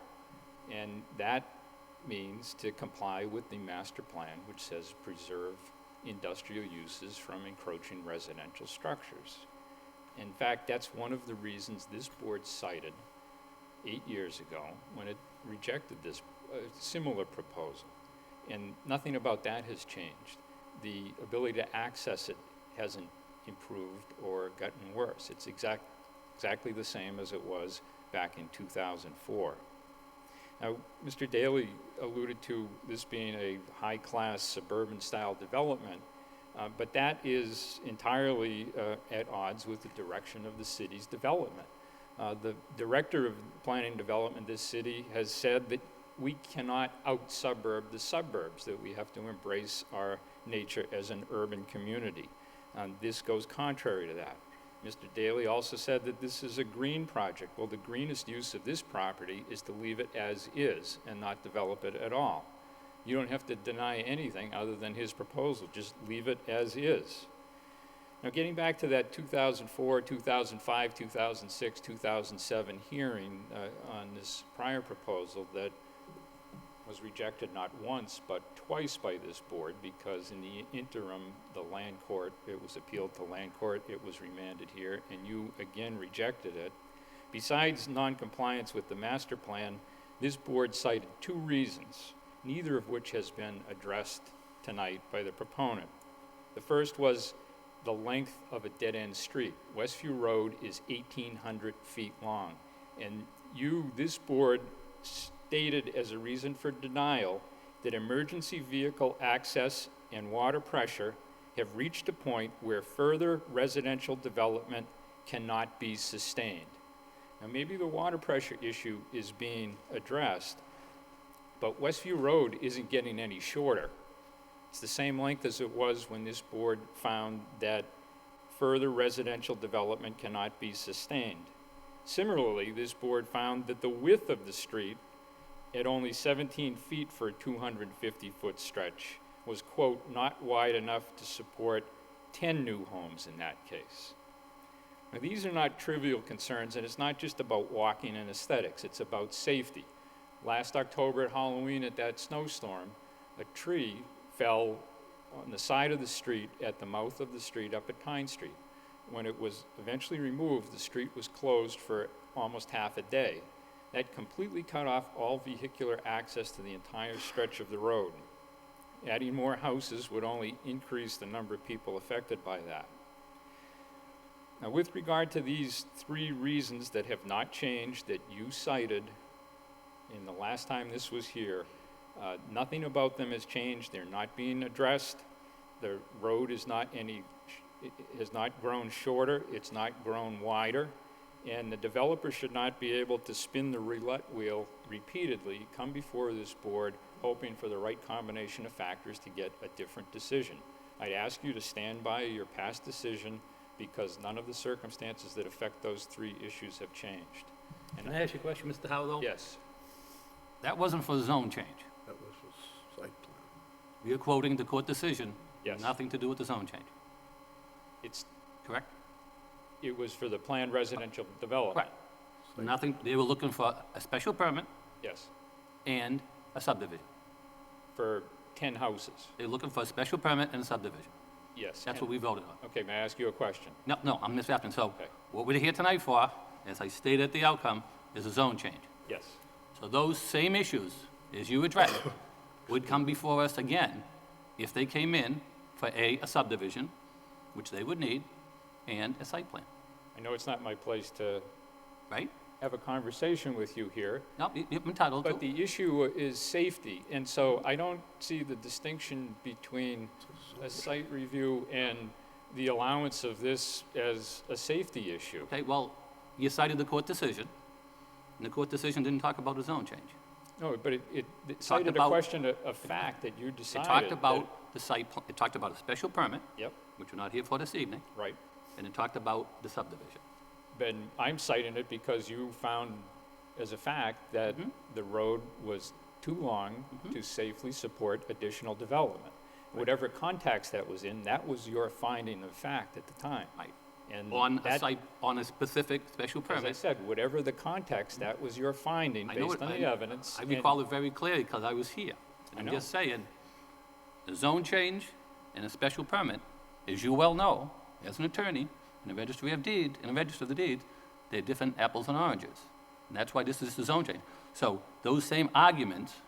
And that means to comply with the master plan, which says preserve industrial uses from encroaching residential structures. In fact, that's one of the reasons this board cited 8 years ago when it rejected this similar proposal. And nothing about that has changed. The ability to access it hasn't improved or gotten worse. It's exactly the same as it was back in 2004. Now, Mr. Daly alluded to this being a high-class suburban-style development, but that is entirely at odds with the direction of the city's development. The director of planning and development of this city has said that we cannot out-suburb the suburbs, that we have to embrace our nature as an urban community. This goes contrary to that. Mr. Daly also said that this is a green project. Well, the greenest use of this property is to leave it as is and not develop it at all. You don't have to deny anything other than his proposal. Just leave it as is. Now, getting back to that 2004, 2005, 2006, 2007 hearing on this prior proposal that was rejected not once but twice by this board, because in the interim, the land court, it was appealed to land court, it was remanded here, and you again rejected it. Besides non-compliance with the master plan, this board cited two reasons, neither of which has been addressed tonight by the proponent. The first was the length of a dead-end street. Westview Road is 1,800 feet long, and this board stated as a reason for denial that emergency vehicle access and water pressure have reached a point where further residential development cannot be sustained. Now, maybe the water pressure issue is being addressed, but Westview Road isn't getting any shorter. It's the same length as it was when this board found that further residential development cannot be sustained. Similarly, this board found that the width of the street at only 17 feet for a 250-foot stretch was, quote, not wide enough to support 10 new homes in that case. Now, these are not trivial concerns, and it's not just about walking and aesthetics, it's about safety. Last October at Halloween at that snowstorm, a tree fell on the side of the street at the mouth of the street up at Pine Street. When it was eventually removed, the street was closed for almost half a day. That completely cut off all vehicular access to the entire stretch of the road. Adding more houses would only increase the number of people affected by that. Now, with regard to these 3 reasons that have not changed that you cited in the last time this was here, nothing about them has changed. They're not being addressed. The road is not it has not grown shorter. It's not grown wider. And the developer should not be able to spin the roulette wheel repeatedly, come before this board, hoping for the right combination of factors to get a different decision. I'd ask you to stand by your past decision because none of the circumstances that affect those 3 issues have changed. Can I ask you a question, Mr. Howell? Yes, That wasn't for the zone change. That was a site plan. You're quoting the court decision. Yes. Nothing to do with the zone change, correct? it was for the planned residential development. Right. Nothing, they were looking for a special permit Yes, and a subdivision. for 10 houses. They're looking for a special permit and a subdivision. Yes. That's what we voted on. Okay, may I ask you a question? No, I'm just asking. So Okay. what we're here tonight for, as I stated at the outcome, is a zone change. Yes. So those same issues, as you addressed, would come before us again if they came in for a subdivision, which they would need, and a site plan, I know it's not my place to right? have a conversation with you here, No, you're entitled to. but the issue is safety. And so I don't see the distinction between a site review and the allowance of this as a safety issue. Okay, well, you cited the court decision, and the court decision didn't talk about a zone change. No, but it cited a about- question of fact that you It decided. talked that- about the site, it talked about a special permit, Yep, which we're not here for this evening, right. and it talked about the subdivision. But I'm citing it because you found as a fact that the road was too long to safely support additional development. Whatever context that was in, that was your finding of fact at the time. Right. And On a that, site, on a specific special as I permit. said, whatever the context, that was your finding I know based it- on the evidence. I and- recall it very clearly because I was here. And I I'm know. just saying, the zone change and a special permit, as you well know, as an attorney, in the registry of deed, in the register of the deeds, they're different apples and oranges. And that's why this is the zone change. So those same arguments,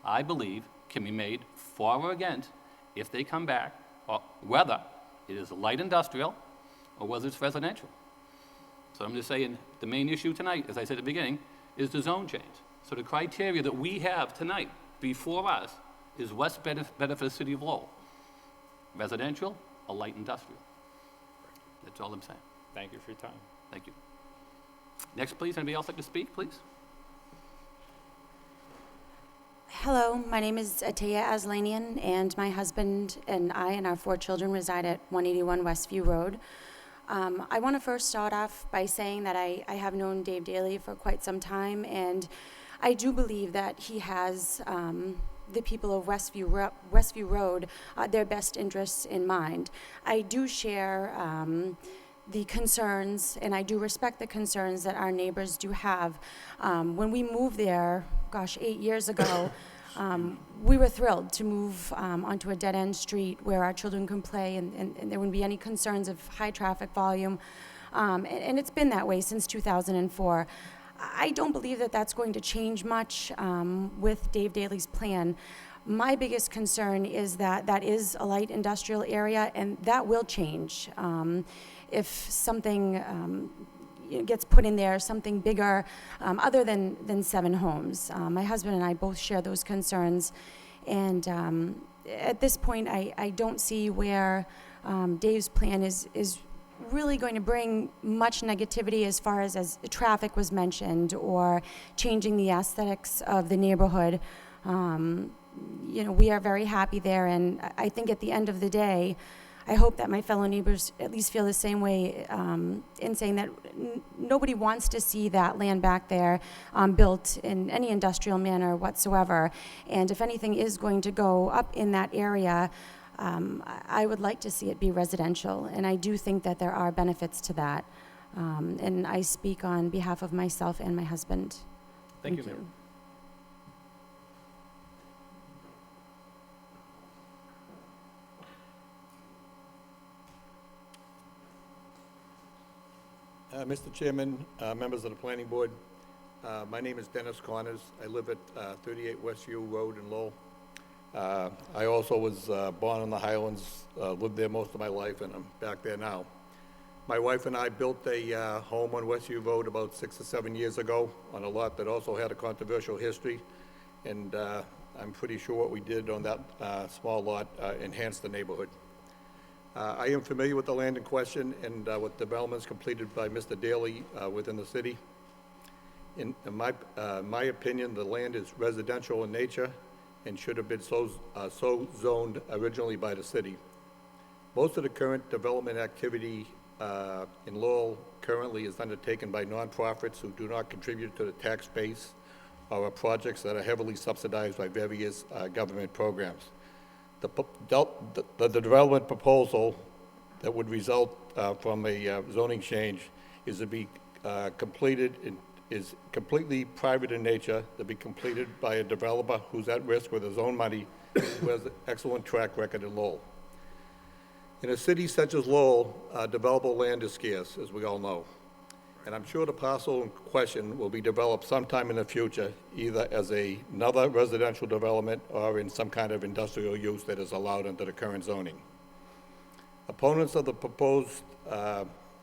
I believe, can be made for or against if they come back, or whether it is light industrial or whether it's residential. So I'm just saying, the main issue tonight, as I said at the beginning, is the zone change. So the criteria that we have tonight before us is what's better for the city of Lowell. Residential or light industrial. That's all I'm saying. Thank you for your time. Thank you. Next, please. Anybody else like to speak, please? Hello, my name is Ataya Aslanian, and my husband and I and our 4 children reside at 181 Westview Road. I want to first start off by saying that I have known Dave Daly for quite some time, and I do believe that he has the people of Westview Road, their best interests in mind. I do share the concerns, and I do respect the concerns that our neighbors do have. When we moved there, 8 years ago, we were thrilled to move onto a dead-end street where our children can play and there wouldn't be any concerns of high traffic volume. And it's been that way since 2004. I don't believe that that's going to change much with Dave Daly's plan. My biggest concern is that that is a light industrial area, and that will change. If something gets put in there, something bigger, other than 7 homes. My husband and I both share those concerns, and at this point, I don't see where Dave's plan is really going to bring much negativity as far as traffic was mentioned, or changing the aesthetics of the neighborhood. We are very happy there, and I think at the end of the day, I hope that my fellow neighbors at least feel the same way in saying that nobody wants to see that land back there built in any industrial manner whatsoever. And if anything is going to go up in that area, I would like to see it be residential. And I do think that there are benefits to that. And I speak on behalf of myself and my husband. Thank you, ma'am. Mr. Chairman, members of the Planning Board, my name is Dennis Connors. I live at 38 Westview Road in Lowell. I also was born in the Highlands, lived there most of my life, and I'm back there now. My wife and I built a home on Westview Road about 6 or 7 years ago on a lot that also had a controversial history, and I'm pretty sure what we did on that small lot enhanced the neighborhood. I am familiar with the land in question and with developments completed by Mr. Daly within the city. In my opinion, the land is residential in nature and should have been so zoned originally by the city. Most of the current development activity in Lowell currently is undertaken by nonprofits who do not contribute to the tax base or are projects that are heavily subsidized by various government programs. The development proposal that would result from a zoning change is to be is completely private in nature, to be completed by a developer who's at risk with his own money, who has an excellent track record in Lowell. In a city such as Lowell, developable land is scarce, as we all know. And I'm sure the parcel in question will be developed sometime in the future, either as another residential development or in some kind of industrial use that is allowed under the current zoning. Opponents of the proposed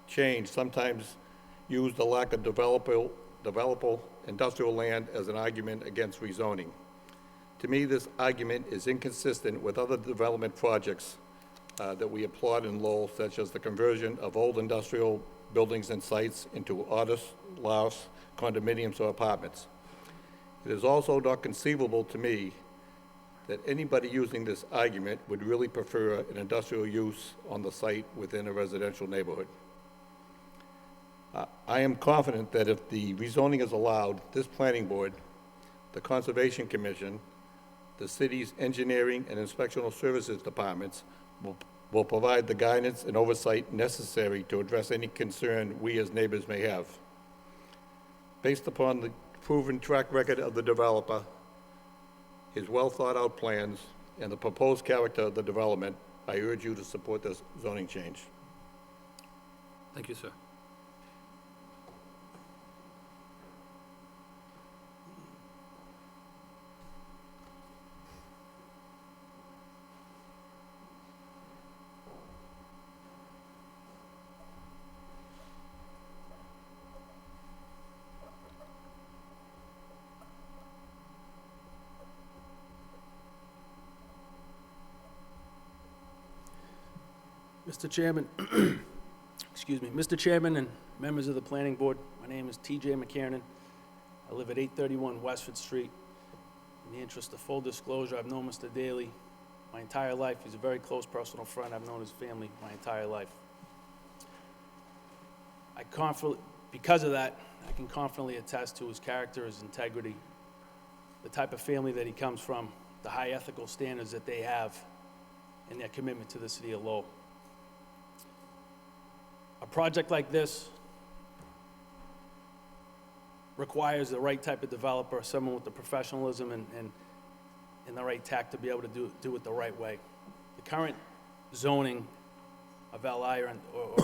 change sometimes use the lack of developable industrial land as an argument against rezoning. To me, this argument is inconsistent with other development projects that we applaud in Lowell, such as the conversion of old industrial buildings and sites into artist louse, condominiums, or apartments. It is also not conceivable to me that anybody using this argument would really prefer an industrial use on the site within a residential neighborhood. I am confident that if the rezoning is allowed, this planning board, the Conservation Commission, the city's engineering and inspectional services departments will provide the guidance and oversight necessary to address any concern we as neighbors may have. Based upon the proven track record of the developer, his well-thought-out plans, and the proposed character of the development, I urge you to support this zoning change. Thank you, sir. Mr. Chairman, excuse me, Mr. Chairman and members of the Planning Board, my name is T.J. McKiernan. I live at 831 Westford Street. In the interest of full disclosure, I've known Mr. Daly my entire life. He's a very close personal friend. I've known his family my entire life. Because of that, I can confidently attest to his character, his integrity, the type of family that he comes from, the high ethical standards that they have, and their commitment to the city of Lowell. A project like this requires the right type of developer, someone with the professionalism and the right tact to be able to do it the right way. The current zoning of LI or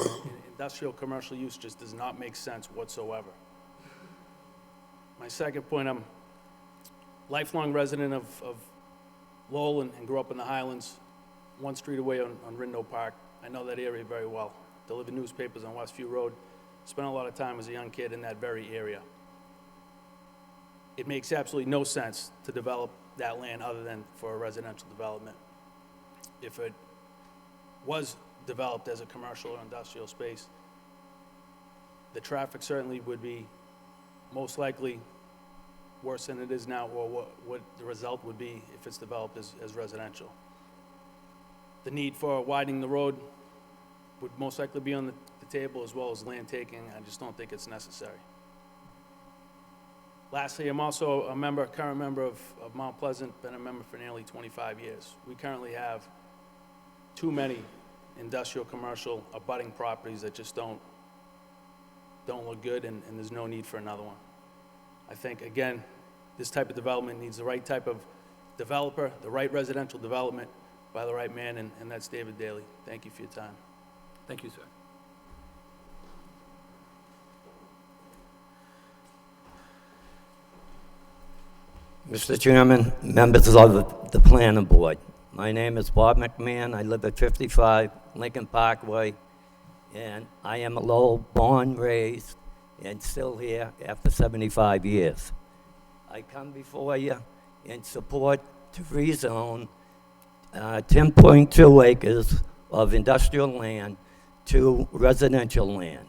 industrial commercial use just does not make sense whatsoever. My second point, I'm a lifelong resident of Lowell and grew up in the Highlands, one street away on Rindo Park. I know that area very well. Delivered newspapers on Westview Road. Spent a lot of time as a young kid in that very area. It makes absolutely no sense to develop that land other than for a residential development. If it was developed as a commercial or industrial space, the traffic certainly would be most likely worse than it is now, or what the result would be if it's developed as residential. The need for widening the road would most likely be on the table, as well as land taking. I just don't think it's necessary. Lastly, I'm also a current member of Mount Pleasant, been a member for nearly 25 years. We currently have too many industrial, commercial, abutting properties that just don't don't look good, and there's no need for another one. I think, again, this type of development needs the right type of developer, the right residential development by the right man, and that's David Daly. Thank you for your time. Thank you, sir. Mr. Chairman, members of the planning board, my name is Bob McMahon. I live at 55 Lincoln Parkway, and I am a Lowell born, raised, and still here after 75 years. I come before you in support to rezone 10.2 acres of industrial land to residential land.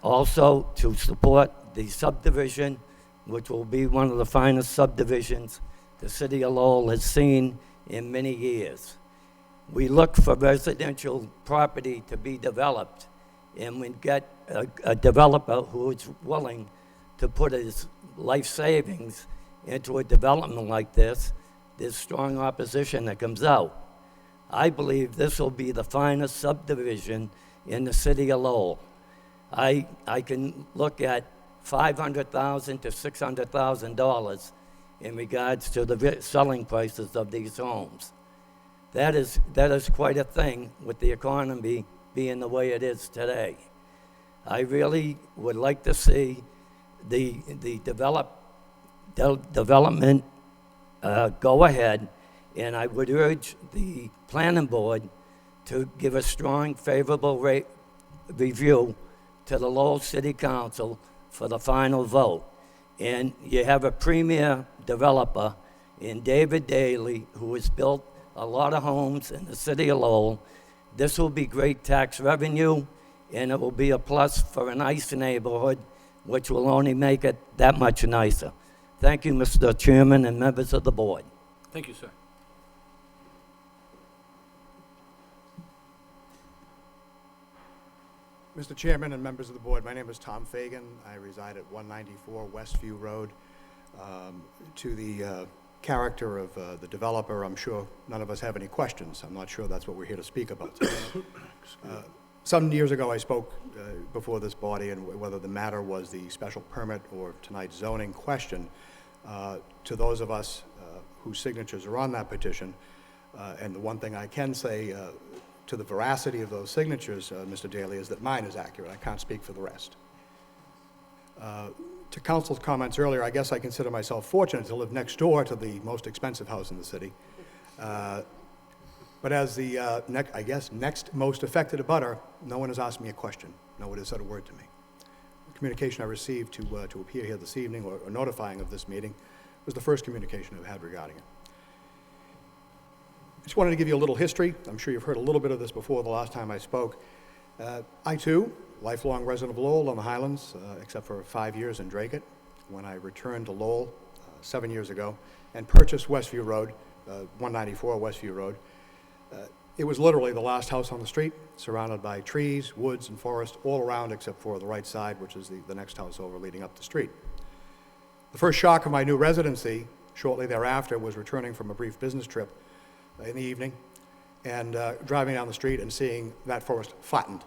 Also to support the subdivision, which will be one of the finest subdivisions the city of Lowell has seen in many years. We look for residential property to be developed, and we get a developer who is willing to put his life savings into a development like this. There's strong opposition that comes out. I believe this will be the finest subdivision in the city of Lowell. I can look at $500,000 to $600,000 in regards to the selling prices of these homes. That is quite a thing with the economy being the way it is today. I really would like to see the development go ahead, and I would urge the planning board to give a strong favorable review to the Lowell City Council for the final vote. And you have a premier developer in David Daly, who has built a lot of homes in the city of Lowell. This will be great tax revenue, and it will be a plus for a nice neighborhood, which will only make it that much nicer. Thank you, Mr. Chairman and members of the board. Thank you, sir. Mr. Chairman and members of the board, my name is Tom Fagan. I reside at 194 Westview Road. To the character of the developer, I'm sure none of us have any questions. I'm not sure that's what we're here to speak about today. Some years ago, I spoke before this body, and whether the matter was the special permit or tonight's zoning question, to those of us whose signatures are on that petition. And the one thing I can say to the veracity of those signatures, Mr. Daly, is that mine is accurate. I can't speak for the rest. To council's comments earlier, I guess I consider myself fortunate to live next door to the most expensive house in the city. But as the, I guess, next most affected abutter, no one has asked me a question. No one has said a word to me. The communication I received to appear here this evening, or notifying of this meeting, was the first communication I've had regarding it. I just wanted to give you a little history. I'm sure you've heard a little bit of this before the last time I spoke. I, too, lifelong resident of Lowell on the Highlands, except for 5 years in Dracut, when I returned to Lowell 7 years ago and purchased Westview Road, 194 Westview Road. It was literally the last house on the street, surrounded by trees, woods, and forest all around except for the right side, which is the next house over leading up the street. The first shock of my new residency shortly thereafter was returning from a brief business trip in the evening and driving down the street and seeing that forest flattened.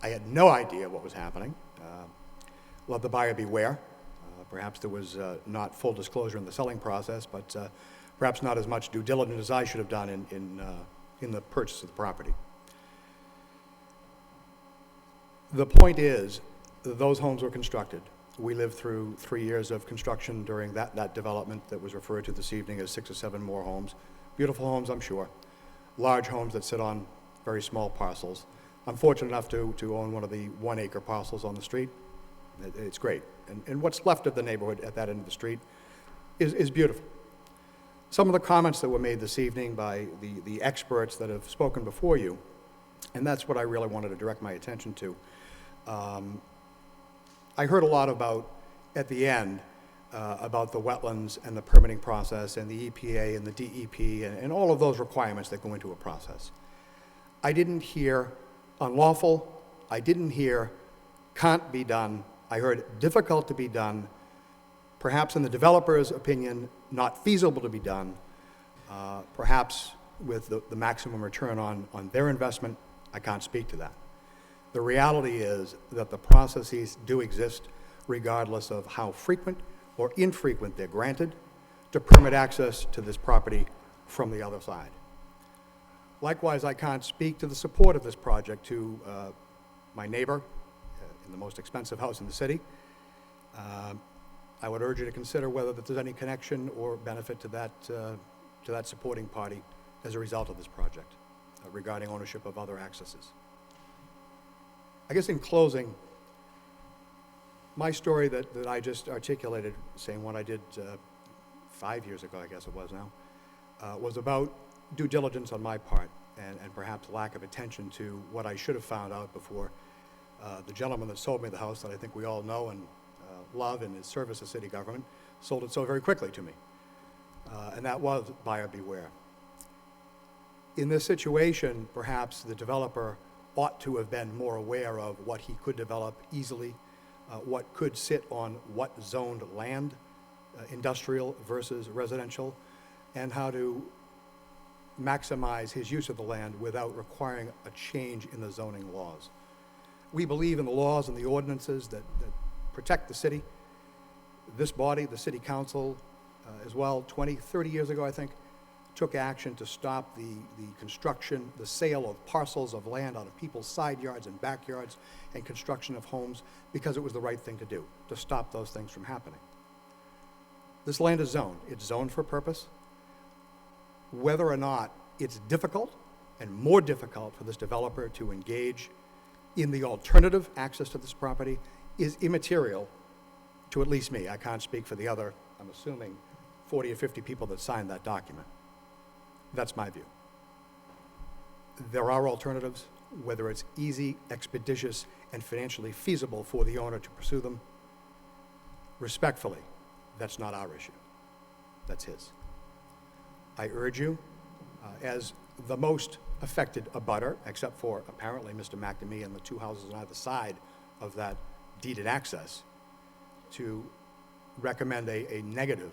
I had no idea what was happening. Let the buyer beware. Perhaps there was not full disclosure in the selling process, but perhaps not as much due diligence as I should have done in the purchase of the property. The point is, those homes were constructed. We lived through 3 years of construction during that development that was referred to this evening as 6 or 7 more homes. Beautiful homes, I'm sure. Large homes that sit on very small parcels. I'm fortunate enough to own one of the 1-acre parcels on the street. It's great. And what's left of the neighborhood at that end of the street is beautiful. Some of the comments that were made this evening by the experts that have spoken before you, and that's what I really wanted to direct my attention to. I heard a lot about, at the end, about the wetlands and the permitting process and the EPA and the DEP and all of those requirements that go into a process. I didn't hear unlawful. I didn't hear can't be done. I heard difficult to be done, perhaps in the developer's opinion, not feasible to be done, perhaps with the maximum return on their investment. I can't speak to that. The reality is that the processes do exist regardless of how frequent or infrequent they're granted to permit access to this property from the other side. Likewise, I can't speak to the support of this project to my neighbor in the most expensive house in the city. I would urge you to consider whether there's any connection or benefit to that supporting party as a result of this project regarding ownership of other accesses. I guess in closing, my story that I just articulated, saying what I did 5 years ago, I guess it was now, was about due diligence on my part and perhaps lack of attention to what I should have found out before the gentleman that sold me the house that I think we all know and love in his service to city government sold it so very quickly to me. And that was buyer beware. In this situation, perhaps the developer ought to have been more aware of what he could develop easily, what could sit on what zoned land, industrial versus residential, and how to maximize his use of the land without requiring a change in the zoning laws. We believe in the laws and the ordinances that protect the city. This body, the city council, as well, 20, 30 years ago, I think, took action to stop the construction, the sale of parcels of land out of people's side yards and backyards and construction of homes because it was the right thing to do, to stop those things from happening. This land is zoned. It's zoned for a purpose. Whether or not it's difficult and more difficult for this developer to engage in the alternative access to this property is immaterial to at least me. I can't speak for the other, I'm assuming, 40 or 50 people that signed that document. That's my view. There are alternatives, whether it's easy, expeditious, and financially feasible for the owner to pursue them. Respectfully, that's not our issue. That's his. I urge you, as the most affected abutter, except for apparently Mr. McNamee and the two houses on either side of that deeded access, to recommend a negative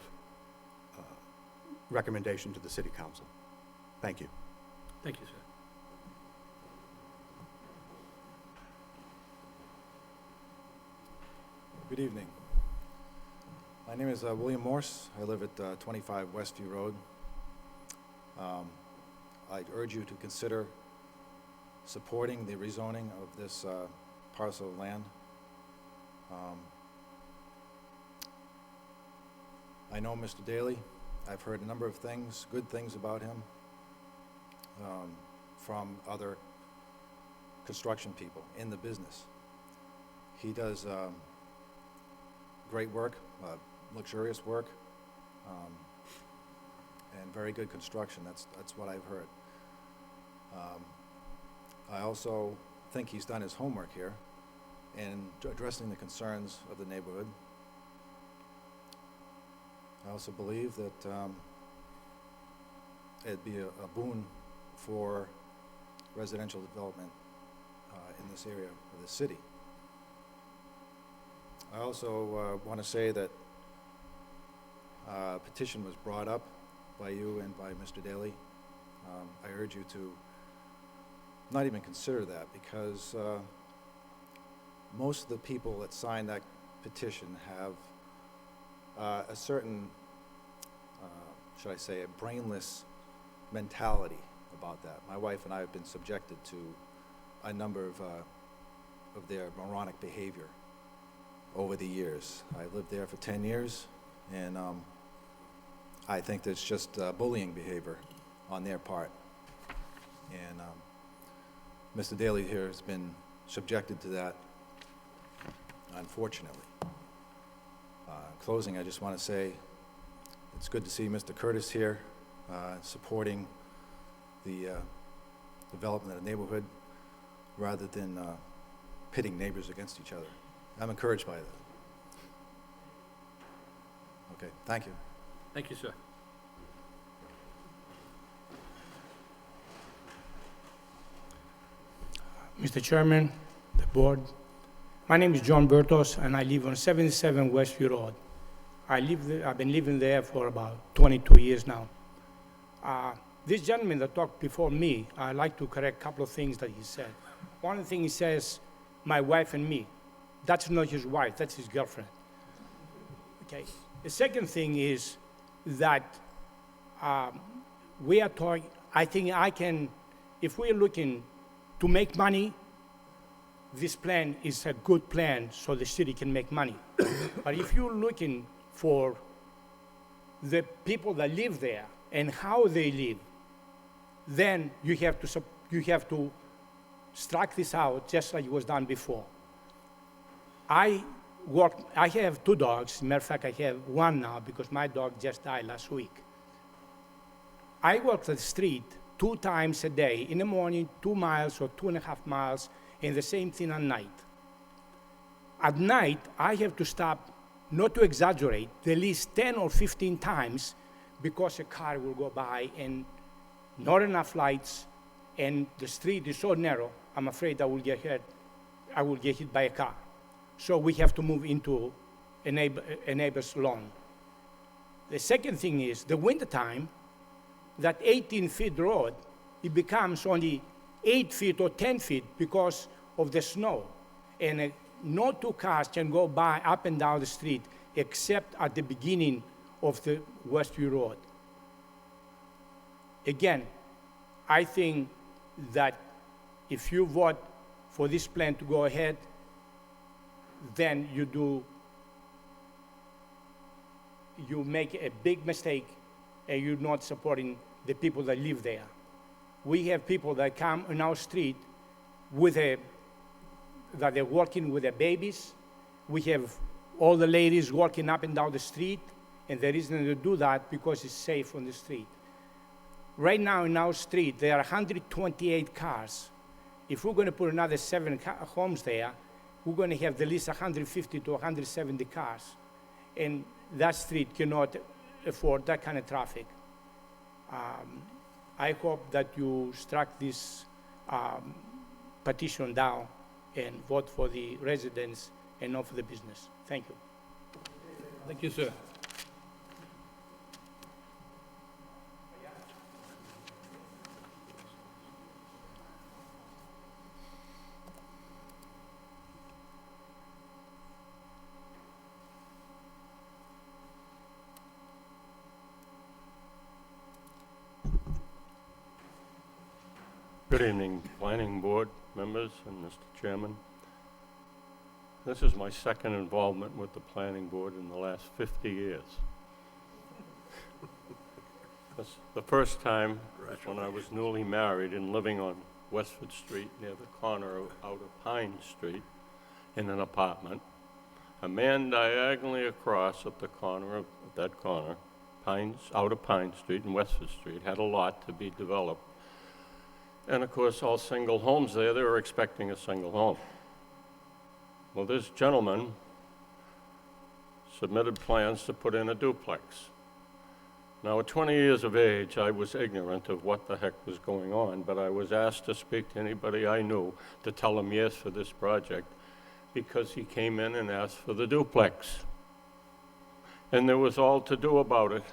recommendation to the City Council. Thank you. Thank you, sir. Good evening. My name is William Morse. I live at 25 Westview Road. I urge you to consider supporting the rezoning of this parcel of land. I know Mr. Daly. I've heard a number of things, good things about him, from other construction people in the business. He does great work, luxurious work, and very good construction. That's what I've heard. I also think he's done his homework here in addressing the concerns of the neighborhood. I also believe that it'd be a boon for residential development in this area of the city. I also want to say that a petition was brought up by you and by Mr. Daly. I urge you to not even consider that, because most of the people that signed that petition have a certain, should I say, a brainless mentality about that. My wife and I have been subjected to a number of their moronic behavior over the years. I lived there for 10 years, and I think there's just bullying behavior on their part. And Mr. Daly here has been subjected to that, unfortunately. In closing, I just want to say it's good to see Mr. Curtis here supporting the development of the neighborhood rather than pitting neighbors against each other. I'm encouraged by that. Okay, thank you. Thank you, sir. Mr. Chairman, the board, my name is John Bertos, and I live on 77 Westview Road. I've been living there for about 22 years now. This gentleman that talked before me, I'd like to correct a couple of things that he said. One of the things he says, my wife and me. That's not his wife, that's his girlfriend. Okay. The second thing is that we are talking, I think I can, if we're looking to make money, this plan is a good plan so the city can make money. But if you're looking for the people that live there and how they live, then you have to strike this out just like it was done before. I have 2 dogs. Matter of fact, I have 1 now because my dog just died last week. I walk the street 2 times a day, in the morning, 2 miles or 2.5 miles, and the same thing at night. At night, I have to stop, not to exaggerate, at least 10 or 15 times because a car will go by and not enough lights, and the street is so narrow, I'm afraid I will get hit by a car. So we have to move into a neighbor's lawn. The second thing is, the wintertime, that 18-feet road, it becomes only 8 feet or 10 feet because of the snow. And no 2 cars can go by up and down the street except at the beginning of the Westview Road. Again, I think that if you vote for this plan to go ahead, then you make a big mistake and you're not supporting the people that live there. We have people that come on our street that they're walking with their babies. We have all the ladies walking up and down the street, and the reason to do that because it's safe on the street. Right now in our street, there are 128 cars. If we're going to put another 7 homes there, we're going to have at least 150 to 170 cars. And that street cannot afford that kind of traffic. I hope that you strike this petition down and vote for the residents and not for the business. Thank you. Thank you, sir. Good evening, Planning Board members and Mr. Chairman. This is my second involvement with the Planning Board in the last 50 years. The first time was when I was newly married and living on Westford Street near the corner out of Pine Street in an apartment. A man diagonally across at the corner of that corner, out of Pine Street and Westford Street, had a lot to be developed. And of course, all single homes there, they were expecting a single home. Well, this gentleman submitted plans to put in a duplex. Now, at 20 years of age, I was ignorant of what the heck was going on, but I was asked to speak to anybody I knew to tell him yes for this project because he came in and asked for the duplex. And there was all to do about it.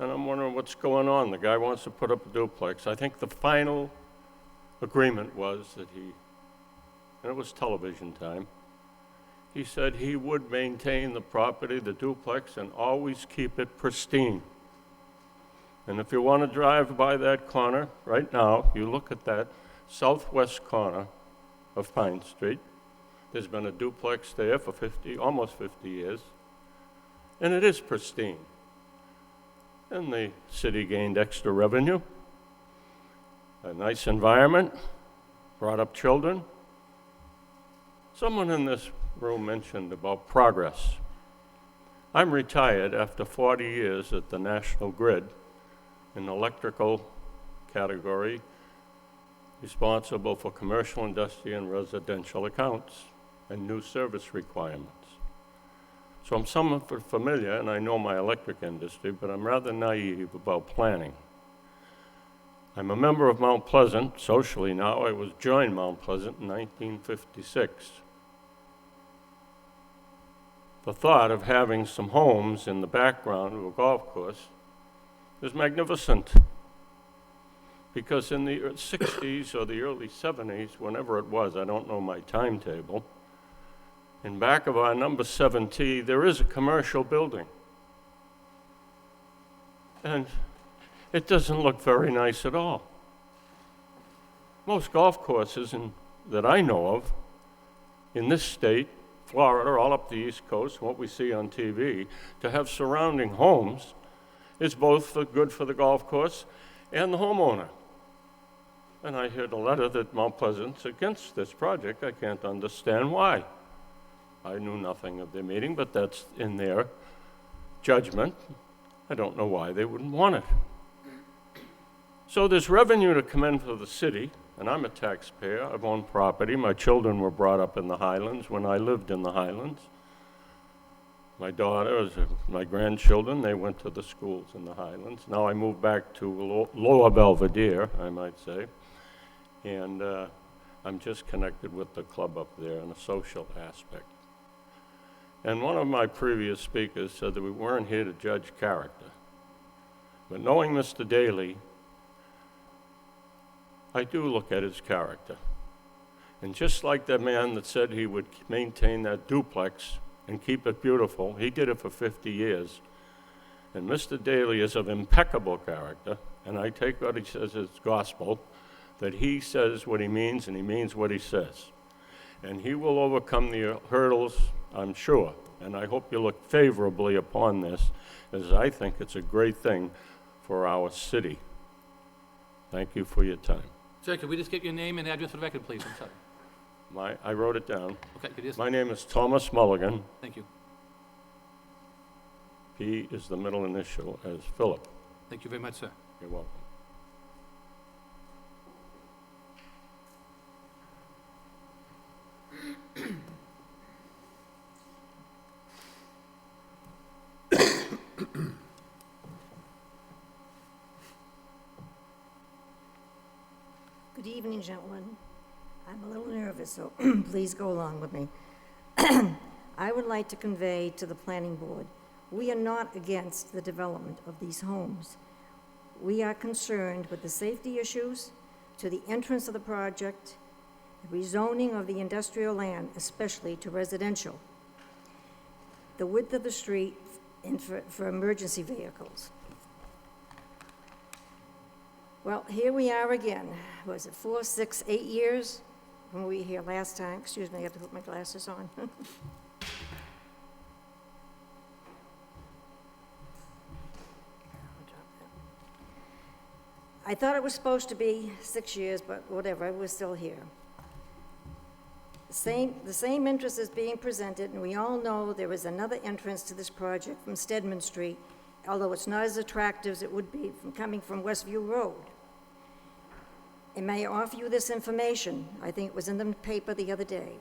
And I'm wondering what's going on. The guy wants to put up a duplex. I think the final agreement was that and it was television time, he said he would maintain the property, the duplex, and always keep it pristine. And if you want to drive by that corner right now, you look at that southwest corner of Pine Street. There's been a duplex there for almost 50 years, and it is pristine. And the city gained extra revenue, a nice environment, brought up children. Someone in this room mentioned about progress. I'm retired after 40 years at the National Grid in electrical category, responsible for commercial, industrial, and residential accounts and new service requirements. So I'm somewhat familiar, and I know my electric industry, but I'm rather naive about planning. I'm a member of Mount Pleasant, socially now. I joined Mount Pleasant in 1956. The thought of having some homes in the background of a golf course is magnificent. Because in the 60s or the early 70s, whenever it was, I don't know my timetable, in back of our number 7T, there is a commercial building. And it doesn't look very nice at all. Most golf courses that I know of in this state, Florida, all up the East Coast, what we see on TV, to have surrounding homes is both good for the golf course and the homeowner. And I heard a letter that Mount Pleasant's against this project. I can't understand why. I knew nothing of their meeting, but that's in their judgment. I don't know why they wouldn't want it. So there's revenue to come in for the city, and I'm a taxpayer. I've owned property. My children were brought up in the Highlands when I lived in the Highlands. My daughters, my grandchildren, they went to the schools in the Highlands. Now I moved back to Lower Belvedere, I might say, and I'm just connected with the club up there in a social aspect. And one of my previous speakers said that we weren't here to judge character. But knowing Mr. Daley, I do look at his character. And just like the man that said he would maintain that duplex and keep it beautiful, he did it for 50 years. And Mr. Daley is of impeccable character, and I take what he says as gospel, that he says what he means and he means what he says. And he will overcome the hurdles, I'm sure. And I hope you look favorably upon this, as I think it's a great thing for our city. Thank you for your time. Sir, could we just get your name and address for the record, please? I'm sorry. I wrote it down. Okay, could you just... My name is Thomas Mulligan. Thank you. P is the middle initial as Philip. Thank you very much, sir. You're welcome. Good evening, gentlemen. I'm a little nervous, so please go along with me. I would like to convey to the planning board, we are not against the development of these homes. We are concerned with the safety issues to the entrance of the project, the rezoning of the industrial land, especially to residential, the width of the street and for emergency vehicles. Well, here we are again. Was it 4, 6, 8 years when we were here last time? Excuse me, I have to put my glasses on. I thought it was supposed to be 6 years, but whatever, we're still here. The same interest is being presented, and we all know there is another entrance to this project from Stedman Street, although it's not as attractive as it would be from coming from Westview Road. And may I offer you this information? I think it was in the paper the other day.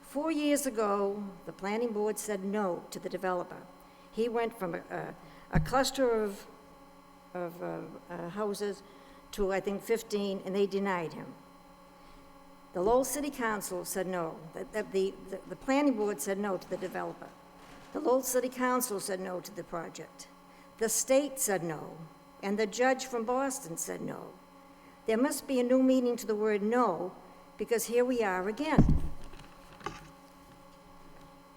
4 years ago, the planning board said no to the developer. He went from a cluster of houses to, I think, 15, and they denied him. The Lowell City Council said no. The planning board said no to the developer. The Lowell City Council said no to the project. The state said no, and the judge from Boston said no. There must be a new meaning to the word no, because here we are again.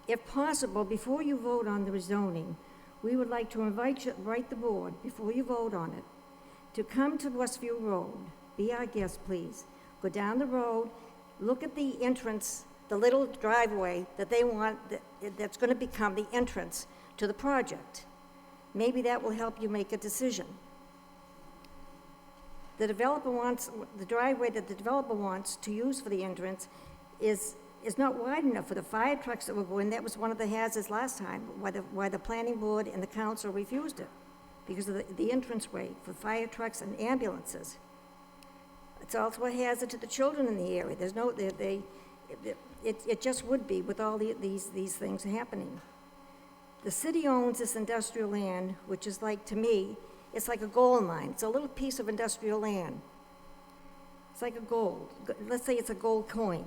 If possible, before you vote on the rezoning, we would like to invite the board, before you vote on it, to come to Westview Road. Be our guest, please. Go down the road, look at the entrance, the little driveway that they want, that's going to become the entrance to the project. Maybe that will help you make a decision. The driveway that the developer wants to use for the entrance is not wide enough for the fire trucks that will go in. That was one of the hazards last time, why the planning board and the council refused it, because of the entranceway for fire trucks and ambulances. It's also a hazard to the children in the area. There's no, it just would be with all these things happening. The city owns this industrial land, which is like, to me, it's like a gold mine. It's a little piece of industrial land. It's like a gold. Let's say it's a gold coin.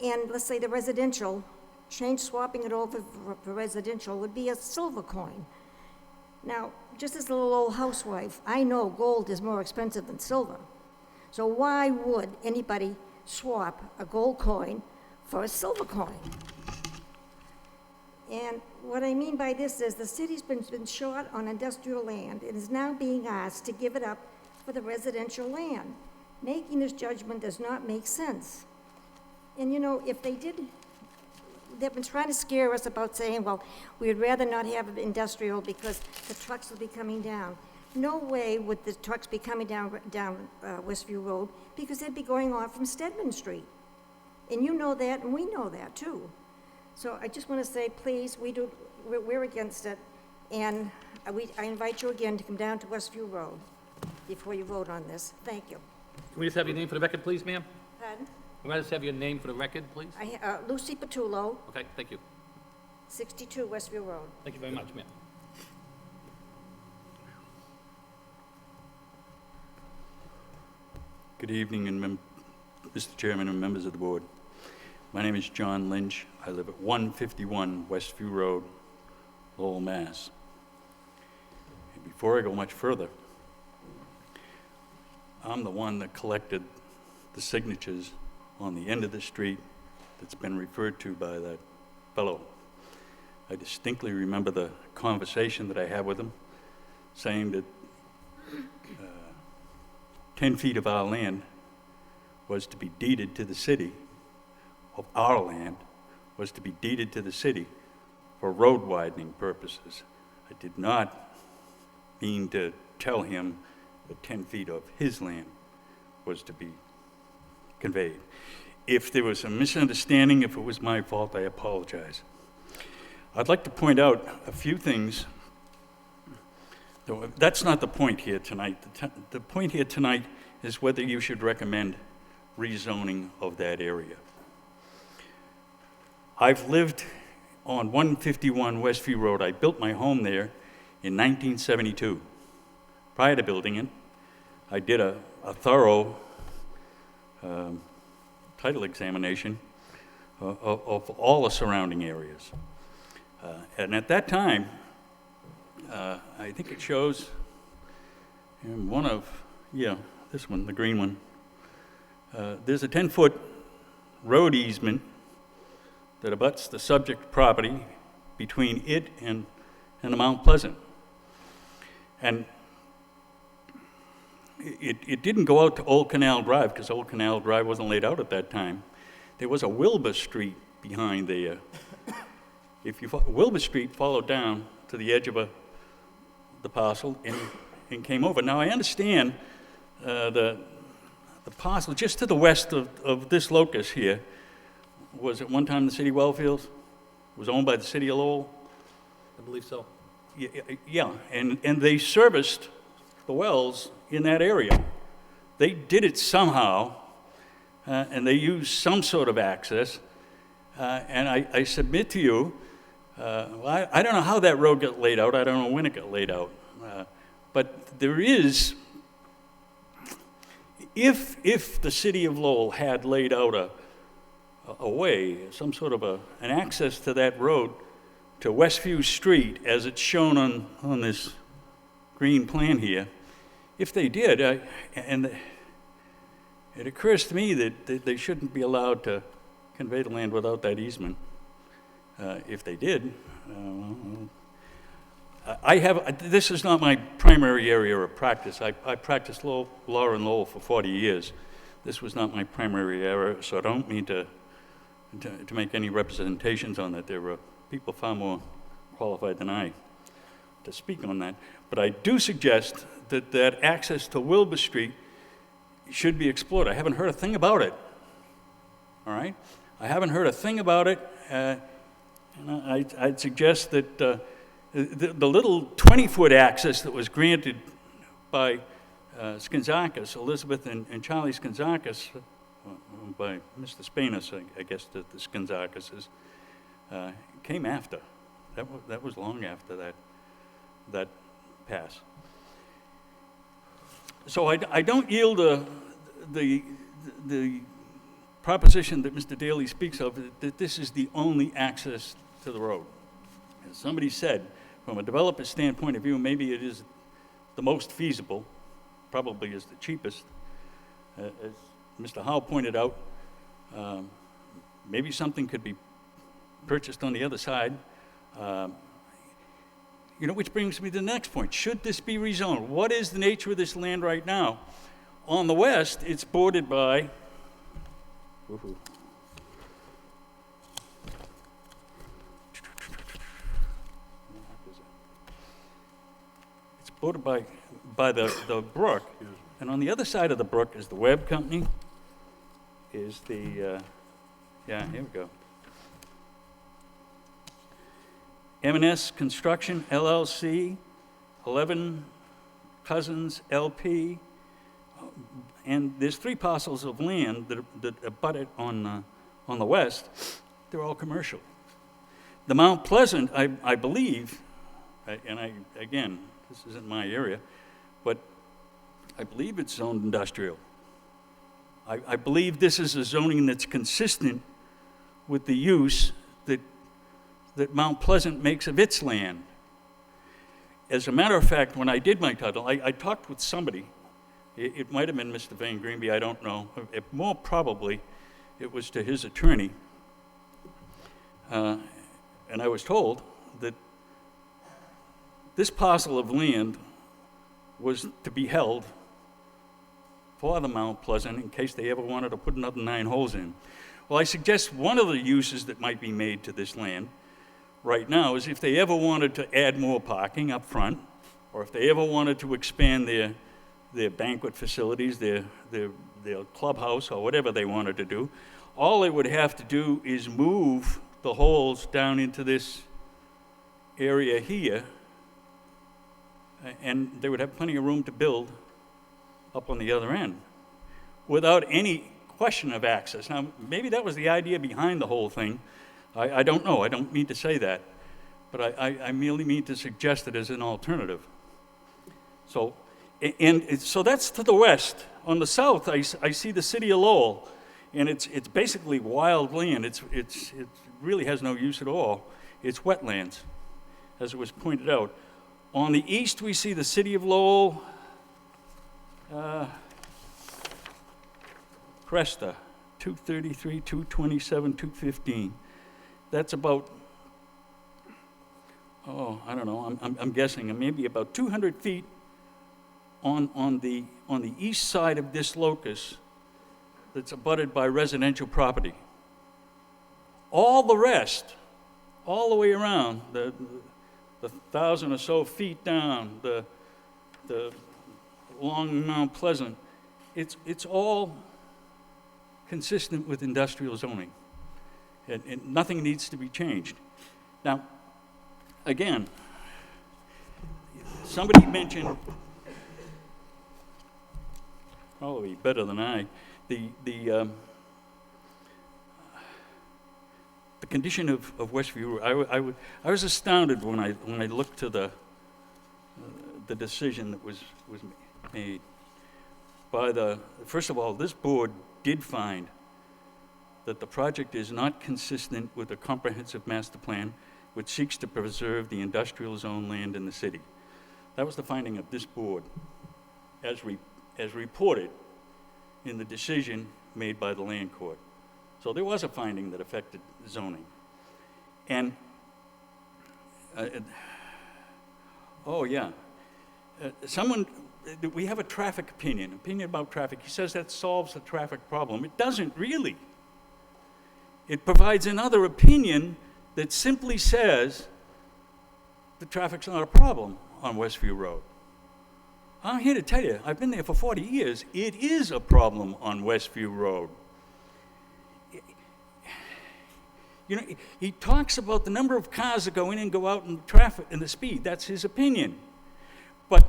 And let's say the residential, swapping it over for residential would be a silver coin. Now, just as a little old housewife, I know gold is more expensive than silver. So why would anybody swap a gold coin for a silver coin? And what I mean by this is the city's been short on industrial land and is now being asked to give it up for the residential land. Making this judgment does not make sense. And you know, if they did, they've been trying to scare us about saying, well, we'd rather not have industrial because the trucks will be coming down. No way would the trucks be coming down Westview Road because they'd be going off from Stedman Street. And you know that, and we know that too. So I just want to say, please, we're against it, and I invite you again to come down to Westview Road before you vote on this. Thank you. Can we just have your name for the record, please, ma'am? Pardon? Can I just have your name for the record, please? Lucy Patullo, Okay, thank you. 62 Westview Road. Thank you very much, ma'am. Good evening, and Mr. Chairman and members of the board. My name is John Lynch. I live at 151 Westview Road, Lowell, Mass. And before I go much further, I'm the one that collected the signatures on the end of the street that's been referred to by that fellow. I distinctly remember the conversation that I had with him, saying that 10 feet of our land was to be deeded to the city, of our land was to be deeded to the city for road widening purposes. I did not mean to tell him that 10 feet of his land was to be conveyed. If there was a misunderstanding, if it was my fault, I apologize. I'd like to point out a few things. That's not the point here tonight. The point here tonight is whether you should recommend rezoning of that area. I've lived on 151 Westview Road. I built my home there in 1972. Prior to building it, I did a thorough title examination of all the surrounding areas. And at that time, I think it shows in one of, this one, the green one, there's a 10-foot road easement that abuts the subject property between it and the Mount Pleasant. And it didn't go out to Old Canal Drive because Old Canal Drive wasn't laid out at that time. There was a Wilbur Street behind there. Wilbur Street followed down to the edge of the parcel and came over. Now I understand the parcel just to the west of this locus here was at one time the city well fields. It was owned by the city of Lowell. I believe so. Yeah, and they serviced the wells in that area. They did it somehow, and they used some sort of access. And I submit to you, I don't know how that road got laid out. I don't know when it got laid out. But there is, if the city of Lowell had laid out a way, some sort of an access to that road to Westview Street, as it's shown on this green plan here, if they did, and it occurs to me that they shouldn't be allowed to convey the land without that easement. If they did, this is not my primary area of practice. I practiced law in Lowell for 40 years. This was not my primary area, so I don't mean to make any representations on that. There were people far more qualified than I to speak on that. But I do suggest that access to Wilbur Street should be explored. I haven't heard a thing about it, all right? I haven't heard a thing about it, and I'd suggest that the little 20-foot access that was granted by Skinzakis, Elizabeth and Charlie Skinzakis, by Mr. Spanos, I guess the Skinzakises, came after. That was long after that pass. So I don't yield the proposition that Mr. Daly speaks of, that this is the only access to the road. As somebody said, from a developer's standpoint of view, maybe it is the most feasible, probably is the cheapest. As Mr. Howe pointed out, maybe something could be purchased on the other side. Which brings me to the next point. Should this be rezoned? What is the nature of this land right now? On the west, it's bordered by, it's bordered by the brook, and on the other side of the brook is the Webb Company, is the, here we go. M&S Construction, LLC, 11 Cousins, LP, and there's 3 parcels of land that abut it on the west. They're all commercial. The Mount Pleasant, I believe, again, this isn't my area, but I believe it's zoned industrial. I believe this is a zoning that's consistent with the use that Mount Pleasant makes of its land. As a matter of fact, when I did my title, I talked with somebody. It might have been Mr. Van Greenby, I don't know. More probably, it was to his attorney. And I was told that this parcel of land was to be held for the Mount Pleasant in case they ever wanted to put another 9 holes in. Well, I suggest one of the uses that might be made to this land right now is if they ever wanted to add more parking up front, or if they ever wanted to expand their banquet facilities, their clubhouse, or whatever they wanted to do, all they would have to do is move the holes down into this area here, and they would have plenty of room to build up on the other end without any question of access. Now, maybe that was the idea behind the whole thing. I don't know. I don't mean to say that. But I merely mean to suggest it as an alternative. So that's to the west. On the south, I see the city of Lowell, and it's basically wild land. It really has no use at all. It's wetlands, as it was pointed out. On the east, we see the city of Lowell, Cresta, 233, 227, 215. That's about, I don't know, I'm guessing, maybe about 200 feet on the east side of this locus that's abutted by residential property. All the rest, all the way around, the 1,000 or so feet down, the long Mount Pleasant, it's all consistent with industrial zoning. And nothing needs to be changed. Now, again, somebody mentioned, probably better than I, the condition of Westview. I was astounded when I looked to the decision that was made by first of all, this board did find that the project is not consistent with a comprehensive master plan which seeks to preserve the industrial zone land in the city. That was the finding of this board as reported in the decision made by the land court. So there was a finding that affected zoning. And, we have a traffic opinion about traffic. He says that solves the traffic problem. It doesn't really. It provides another opinion that simply says the traffic's not a problem on Westview Road. I'm here to tell you, I've been there for 40 years, it is a problem on Westview Road. He talks about the number of cars that go in and go out in traffic and the speed. That's his opinion. But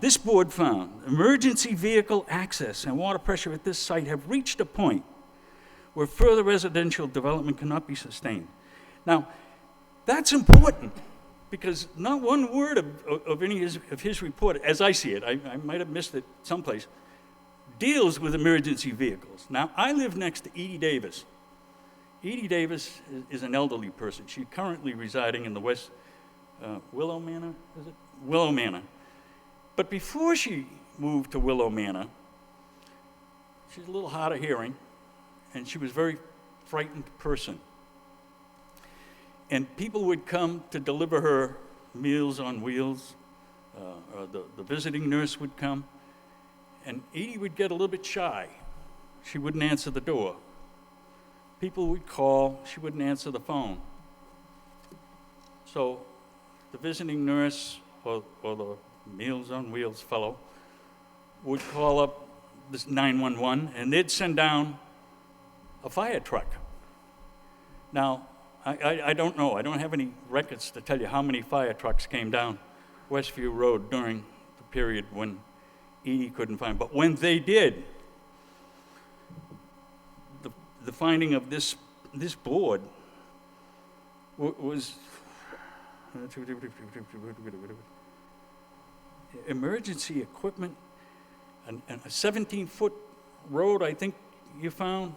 this board found emergency vehicle access and water pressure at this site have reached a point where further residential development cannot be sustained. Now, that's important because not one word of any of his report, as I see it, I might have missed it someplace, deals with emergency vehicles. Now, I live next to Edie Davis. Edie Davis is an elderly person. She's currently residing in the West Willow Manor, is it? Willow Manor. But before she moved to Willow Manor, she's a little hard of hearing, and she was a very frightened person. And people would come to deliver her Meals on Wheels, or the visiting nurse would come, and Edie would get a little bit shy. She wouldn't answer the door. People would call, she wouldn't answer the phone. So the visiting nurse or the Meals on Wheels fellow would call up this 911, and they'd send down a fire truck. Now, I don't know. I don't have any records to tell you how many fire trucks came down Westview Road during the period when Edie couldn't find. But when they did, the finding of this board was emergency equipment, and a 17-foot road. I think you found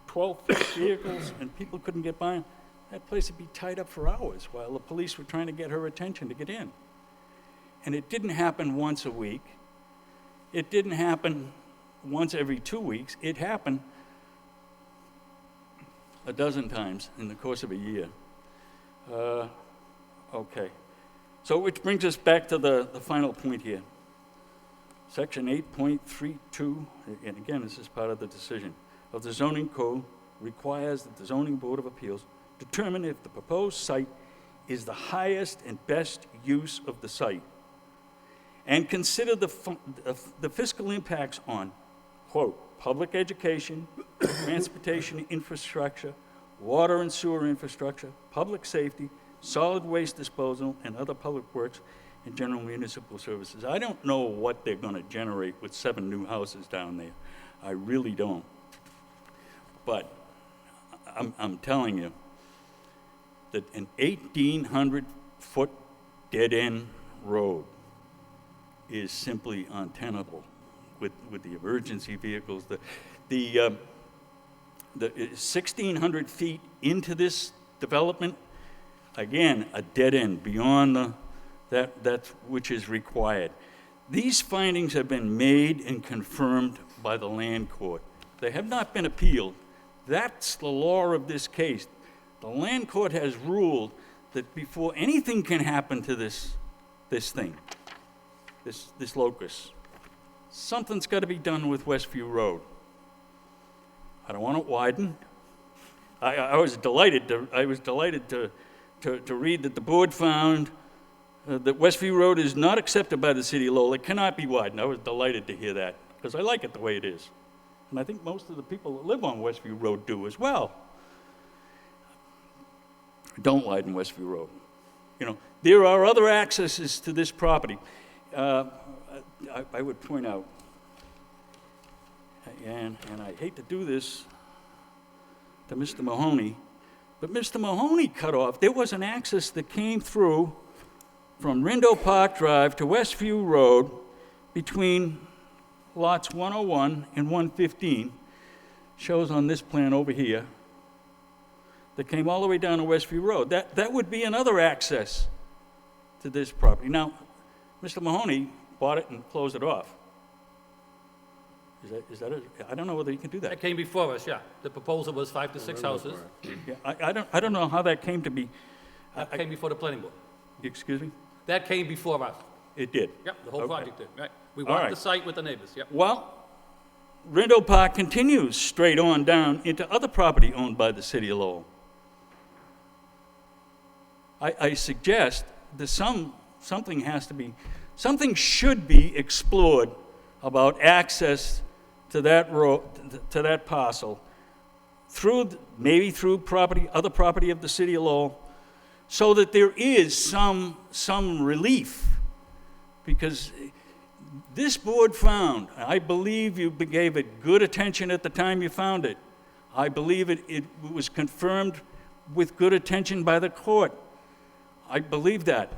12 vehicles, and people couldn't get by. That place would be tied up for hours while the police were trying to get her attention to get in. And it didn't happen once a week. It didn't happen once every 2 weeks. It happened a dozen times in the course of a year. Okay. So which brings us back to the final point here. Section 8.32, and again, this is part of the decision, of the zoning code requires that the zoning board of appeals determine if the proposed site is the highest and best use of the site, and consider the fiscal impacts on, quote, public education, transportation infrastructure, water and sewer infrastructure, public safety, solid waste disposal, and other public works and general municipal services. I don't know what they're going to generate with 7 new houses down there. I really don't. But I'm telling you that an 1,800-foot dead-end road is simply untenable with the emergency vehicles. The 1,600 feet into this development, again, a dead end beyond that which is required. These findings have been made and confirmed by the land court. They have not been appealed. That's the law of this case. The land court has ruled that before anything can happen to this thing, this locus, something's got to be done with Westview Road. I don't want it widened. I was delighted to read that the board found that Westview Road is not accepted by the city of Lowell. It cannot be widened. I was delighted to hear that because I like it the way it is. And I think most of the people that live on Westview Road do as well. Don't widen Westview Road. You know, there are other accesses to this property. I would point out, and I hate to do this to Mr. Mahoney, but Mr. Mahoney cut off. There was an access that came through from Rindo Park Drive to Westview Road between lots 101 and 115, shows on this plan over here, that came all the way down to Westview Road. That would be another access to this property. Now, Mr. Mahoney bought it and closed it off. Is that I don't know whether you can do that. That came before us, yeah. The proposal was 5 to 6 houses. Yeah, I don't know how that came to be. That came before the planning board. Excuse me? That came before us. It did? Yep, the whole Okay. project did, right. We All walked right. the site with the neighbors, yep. Well, Rindo Park continues straight on down into other property owned by the city of Lowell. I suggest that something should be explored about access to that road, to that parcel, maybe through other property of the city of Lowell, so that there is some relief. Because this board found, I believe you gave it good attention at the time you found it. I believe it was confirmed with good attention by the court. I believe that.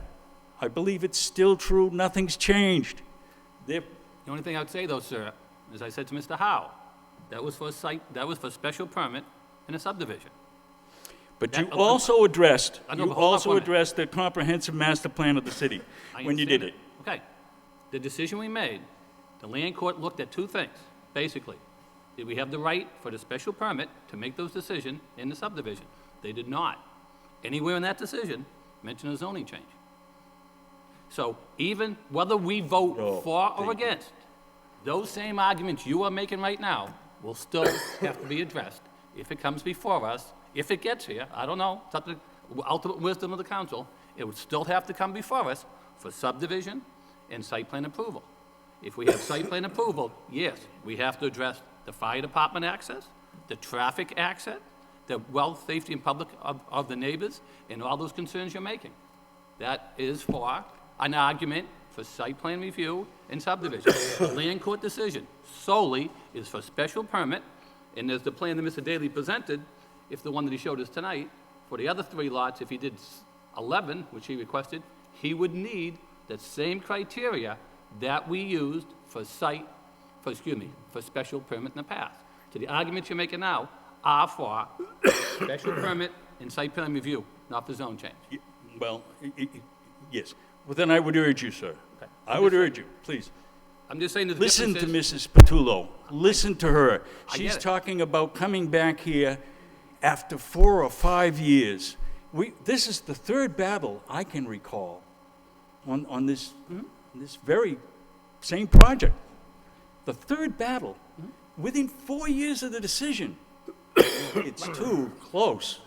I believe it's still true. Nothing's changed. The only thing I would say, though, sir, as I said to Mr. Howe, that was for a site, that was for special permit in a subdivision. But That- you also addressed, I know, you but hold on also for a minute. addressed the comprehensive master plan of the city I when you did understand it. Okay. The decision we made, the land court looked at two things, basically. Did we have the right for the special permit to make those decisions in the subdivision? They did not. Anywhere in that decision mention a zoning change. So even whether we vote No, for or thank you. against, those same arguments you are making right now will still have to be addressed if it comes before us, if it gets here, I don't know, it's up to the ultimate wisdom of the council, it would still have to come before us for subdivision and site plan approval. If we have site plan approval, yes, we have to address the fire department access, the traffic access, the wealth, safety, and public of the neighbors, and all those concerns you're making. That is for an argument for site plan review and subdivision. The land court decision solely is for special permit, and there's the plan that Mr. Daley presented, if the one that he showed us tonight, for the other 3 lots, if he did 11, which he requested, he would need the same criteria that we used for for special permit in the past. So the arguments you're making now are for special permit and site plan review, not for zone change. Well, yes. Well, then I would urge you, sir. Okay. I would urge you, please. I'm just saying the Listen to difference is, Mrs. Patullo. Listen to her. I She's get it. talking about coming back here after 4 or 5 years. This is the third battle I can recall on this very same project. The third battle, within 4 years of the decision. It's too close.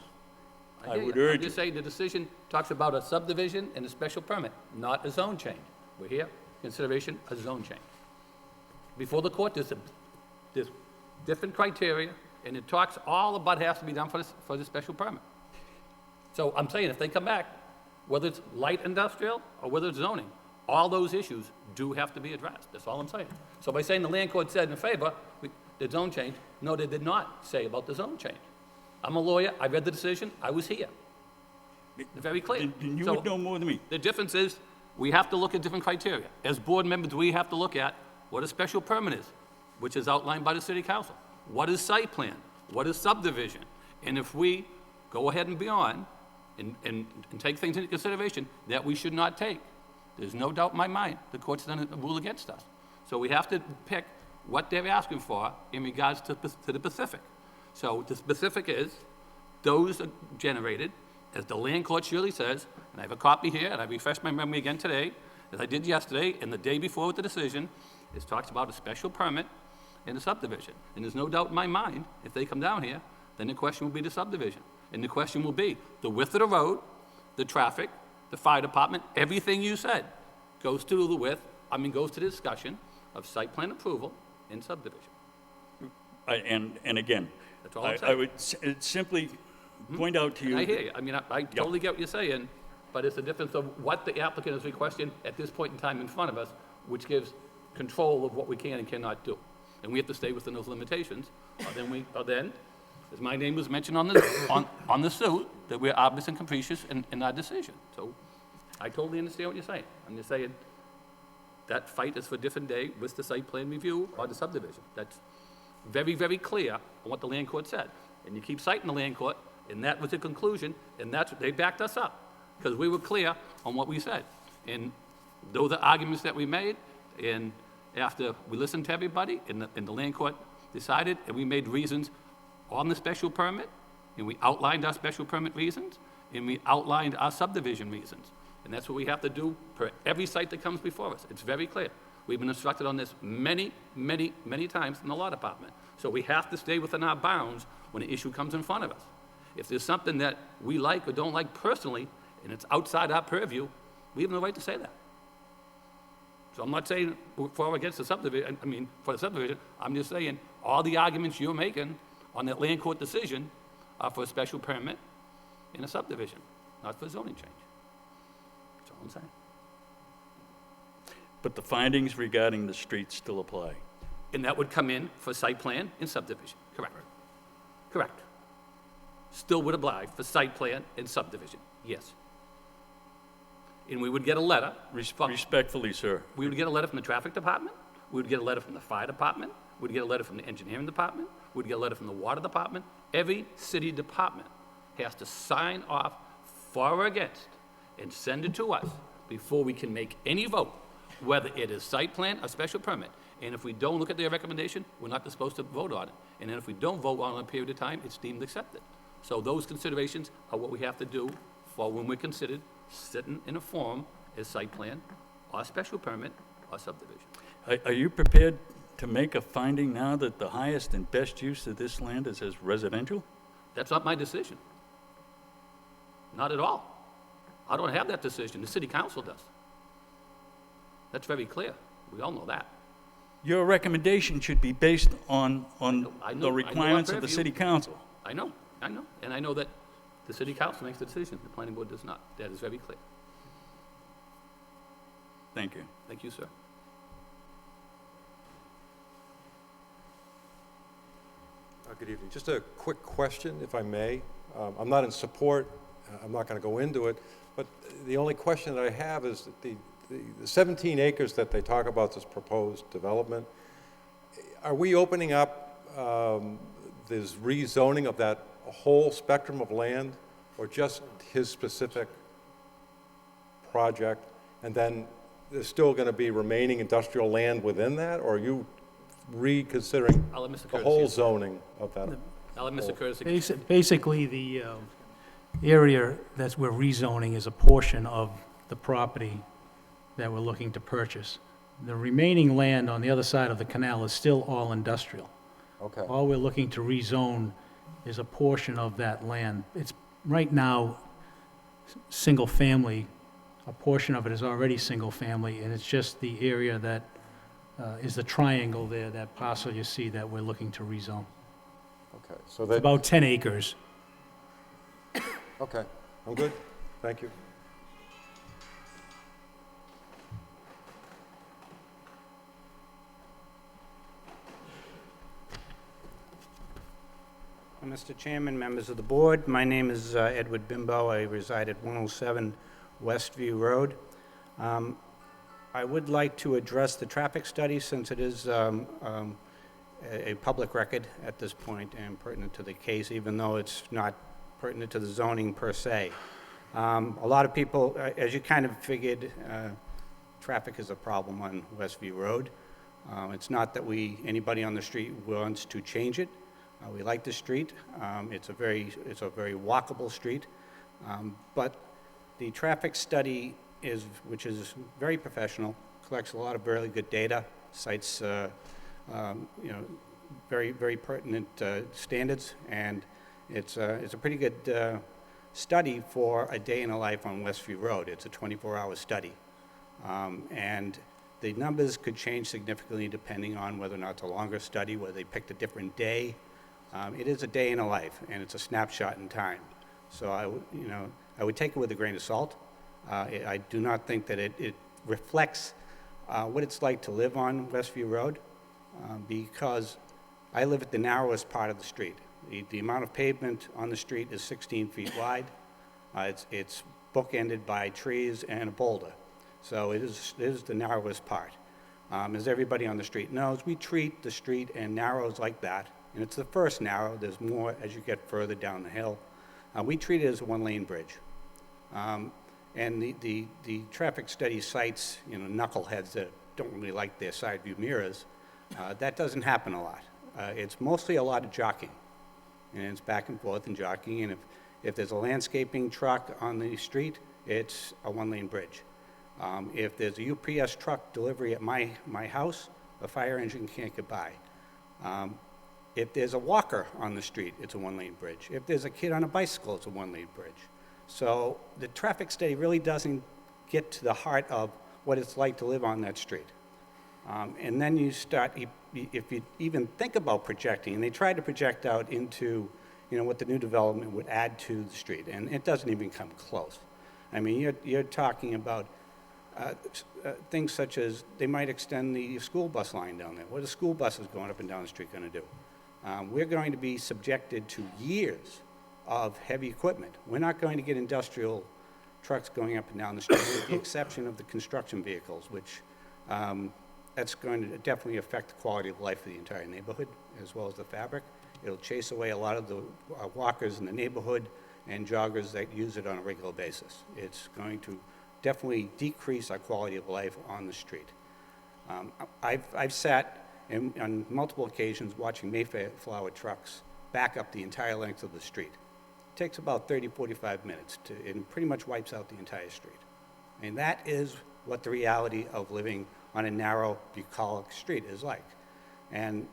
I hear would you. I'm urge you. just saying the decision talks about a subdivision and a special permit, not a zone change. We're here, consideration, a zone change. Before the court, there's different criteria, and it talks all about what has to be done for the special permit. So I'm saying if they come back, whether it's light industrial or whether it's zoning, all those issues do have to be addressed. That's all I'm saying. So by saying the land court said in favor, the zone change, no, they did not say about the zone change. I'm a lawyer, I read the decision, I was here. Very clear. Then you So would know more than me. the difference is, we have to look at different criteria. As board members, we have to look at what a special permit is, which is outlined by the city council. What is site plan? What is subdivision? And if we go ahead and beyond and take things into consideration that we should not take, there's no doubt in my mind, the court's done a rule against us. So we have to pick what they're asking for in regards to the Pacific. So the specific is, those are generated, as the land court surely says, and I have a copy here, and I refreshed my memory again today, as I did yesterday and the day before with the decision, it talks about a special permit and a subdivision. And there's no doubt in my mind, if they come down here, then the question will be the subdivision. And the question will be the width of the road, the traffic, the fire department, everything you said goes to the goes to the discussion of site plan approval and subdivision. And again, That's all I'm I saying. would simply point out to you. And I hear you. I mean, I totally get what you're saying, but it's the difference of what the applicant is requesting at this point in time in front of us, which gives control of what we can and cannot do. And we have to stay within those limitations, or then, as my name was mentioned on the suit, that we're obvious and capricious in our decision. So I totally understand what you're saying. I'm just saying that fight is for a different day with the site plan review or the subdivision. That's very, very clear on what the land court said. And you keep citing the land court, and that was the conclusion, and they backed us up, because we were clear on what we said. And those are arguments that we made, and after we listened to everybody, and the land court decided, and we made reasons on the special permit, and we outlined our special permit reasons, and we outlined our subdivision reasons. And that's what we have to do for every site that comes before us. It's very clear. We've been instructed on this many, many, many times in the law department. So we have to stay within our bounds when an issue comes in front of us. If there's something that we like or don't like personally, and it's outside our purview, we have no right to say that. So I'm not saying for or against the subdivision, for the subdivision, I'm just saying all the arguments you're making on that land court decision are for a special permit in a subdivision, not for zoning change. That's all I'm saying. But the findings regarding the streets still apply. And that would come in for site plan and subdivision, correct? Correct. Still would apply for site plan and subdivision, yes. And we would get a letter. Respectfully, sir. We would get a letter from the traffic department, we would get a letter from the fire department, We'd get a letter from the engineering department, we'd get a letter from the water department. Every city department has to sign off for or against and send it to us before we can make any vote, whether it is site plan or special permit. And if we don't look at their recommendation, we're not supposed to vote on it. And then if we don't vote on it in a period of time, it's deemed accepted. So those considerations are what we have to do for when we're considered sitting in a forum as site plan or special permit or subdivision. Are you prepared to make a finding now that the highest and best use of this land is as residential? That's not my decision. Not at all. I don't have that decision. The city council does. That's very clear. We all know that. Your recommendation should be based on I know the our requirements of the purview. city council. I know. And I know that the city council makes the decision. The planning board does not. That is very clear. Thank you. Thank you, sir. Good evening. Just a quick question, if I may. I'm not in support. I'm not going to go into it. But the only question that I have is that the 17 acres that they talk about this proposed development, are we opening up this rezoning of that whole spectrum of land, or just his specific project, and then there's still going to be remaining industrial land within that, or are you reconsidering I'll let Mr. the Curtis whole answer. zoning of that? I'll let Mr. Curtis. Basically, the area that we're rezoning is a portion of the property that we're looking to purchase. The remaining land on the other side of the canal is still all industrial. Okay. All we're looking to rezone is a portion of that land. It's right now single-family. A portion of it is already single-family, and it's just the area that is the triangle there, that parcel you see that we're looking to rezone. Okay, so It's that, about 10 acres. okay, I'm good. Thank you. Mr. Chairman, members of the board, my name is Edward Bimbo. I reside at 107 Westview Road. I would like to address the traffic study since it is a public record at this point and pertinent to the case, even though it's not pertinent to the zoning per se. A lot of people, as you kind of figured, traffic is a problem on Westview Road. It's not that anybody on the street wants to change it. We like the street. It's a very walkable street. But the traffic study which is very professional, collects a lot of very good data, cites very, very pertinent standards, and it's a pretty good study for a day in the life on Westview Road. It's a 24-hour study. And the numbers could change significantly depending on whether or not it's a longer study, whether they picked a different day. It is a day in a life, and it's a snapshot in time. So I would take it with a grain of salt. I do not think that it reflects what it's like to live on Westview Road, because I live at the narrowest part of the street. The amount of pavement on the street is 16 feet wide. It's bookended by trees and a boulder. So it is the narrowest part. As everybody on the street knows, we treat the street and narrows like that. And it's the first narrow. There's more as you get further down the hill. We treat it as a one-lane bridge. And the traffic study cites, knuckleheads that don't really like their side view mirrors. That doesn't happen a lot. It's mostly a lot of jockeying. And it's back and forth and jockeying. And if there's a landscaping truck on the street, it's a one-lane bridge. If there's a UPS truck delivery at my house, a fire engine can't get by. If there's a walker on the street, it's a one-lane bridge. If there's a kid on a bicycle, it's a one-lane bridge. So the traffic study really doesn't get to the heart of what it's like to live on that street. And then you start, if you even think about projecting, and they tried to project out into, what the new development would add to the street, and it doesn't even come close. I mean, you're talking about things such as they might extend the school bus line down there. What are school buses going up and down the street going to do? We're going to be subjected to years of heavy equipment. We're not going to get industrial trucks going up and down the street, with the exception of the construction vehicles, which that's going to definitely affect the quality of life of the entire neighborhood, as well as the fabric. It'll chase away a lot of the walkers in the neighborhood and joggers that use it on a regular basis. It's going to definitely decrease our quality of life on the street. I've sat on multiple occasions watching Mayflower trucks back up the entire length of the street. It takes about 30, 45 minutes and pretty much wipes out the entire street. And that is what the reality of living on a narrow, bucolic street is like. And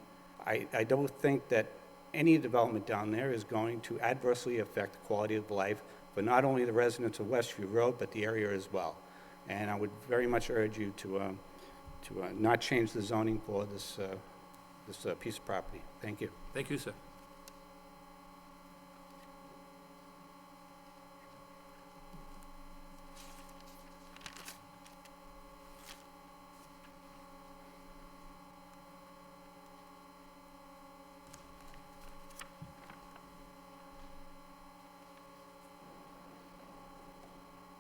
I don't think that any development down there is going to adversely affect the quality of life for not only the residents of Westview Road, but the area as well. And I would very much urge you to not change the zoning for this piece of property. Thank you. Thank you, sir.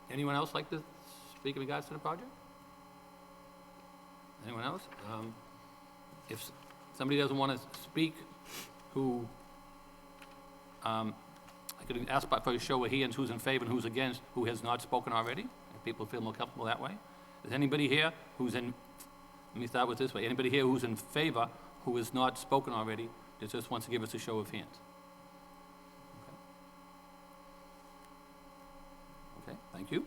Anyone else like to speak in regards to the project? Anyone else? If somebody doesn't want to speak, I could ask for a show of hands who's in favor and who's against, who has not spoken already, if people feel more comfortable that way. Is anybody here who's in, let me start with this way, anybody here who's in favor, who has not spoken already, that just wants to give us a show of hands? Okay, thank you.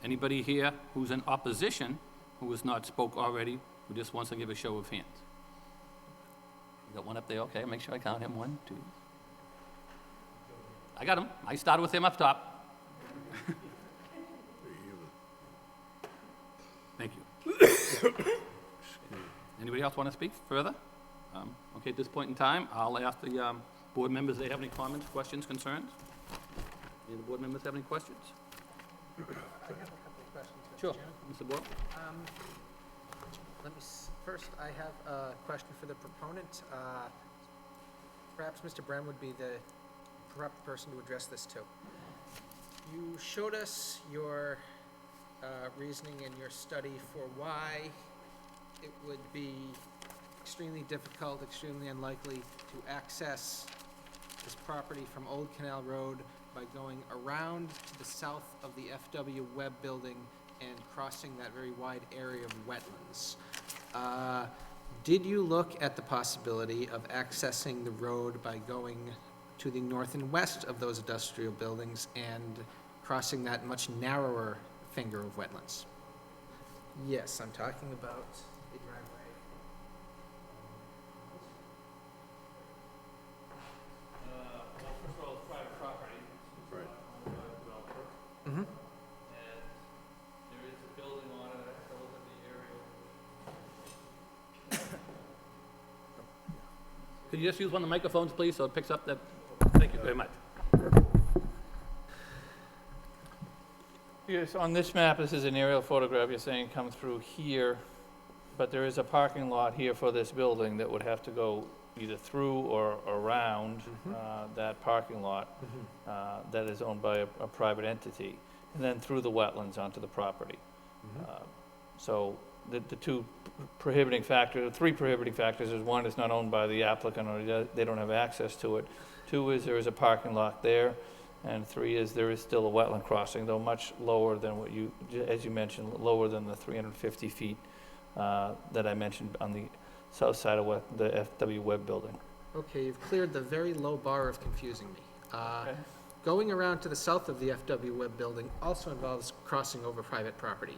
Anybody here who's in opposition, who has not spoke already, who just wants to give a show of hands? You got one up there, okay, make sure I count him. 1, 2. I got him. I started with him up top. Thank you. Anybody else want to speak further? Okay, at this point in time, I'll ask the board members if they have any comments, questions, concerns. Any of the board members have any questions? I have a couple of questions, Mr. Sure, Chairman. Mr. Boyle. First, I have a question for the proponent. Perhaps Mr. Brem would be the proper person to address this to. You showed us your reasoning and your study for why it would be extremely difficult, extremely unlikely to access this property from Old Canal Road by going around to the south of the FW Webb building and crossing that very wide area of wetlands. Did you look at the possibility of accessing the road by going to the north and west of those industrial buildings and crossing that much narrower finger of wetlands? Yes, I'm talking about a driveway. Well, first of all, it's private property. Right. Owned by the developer. Mm-hmm. And there is a building on it. I have to look at the aerial. Could you just use one of the microphones, please, so it picks up that? Thank you very much. Yes, on this map, this is an aerial photograph, you're saying come through here, but there is a parking lot here for this building that would have to go either through or around that parking lot that is owned by a private entity, and then through the wetlands onto the property. So the two prohibiting factors, 3 prohibiting factors is, 1, it's not owned by the applicant or they don't have access to it. 2 is there is a parking lot there. And 3 is there is still a wetland crossing, though much lower than what you, as you mentioned, lower than the 350 feet that I mentioned on the south side of the FW Webb building. Okay, you've cleared the very low bar of confusing me. Going around to the south of the FW Webb building also involves crossing over private property,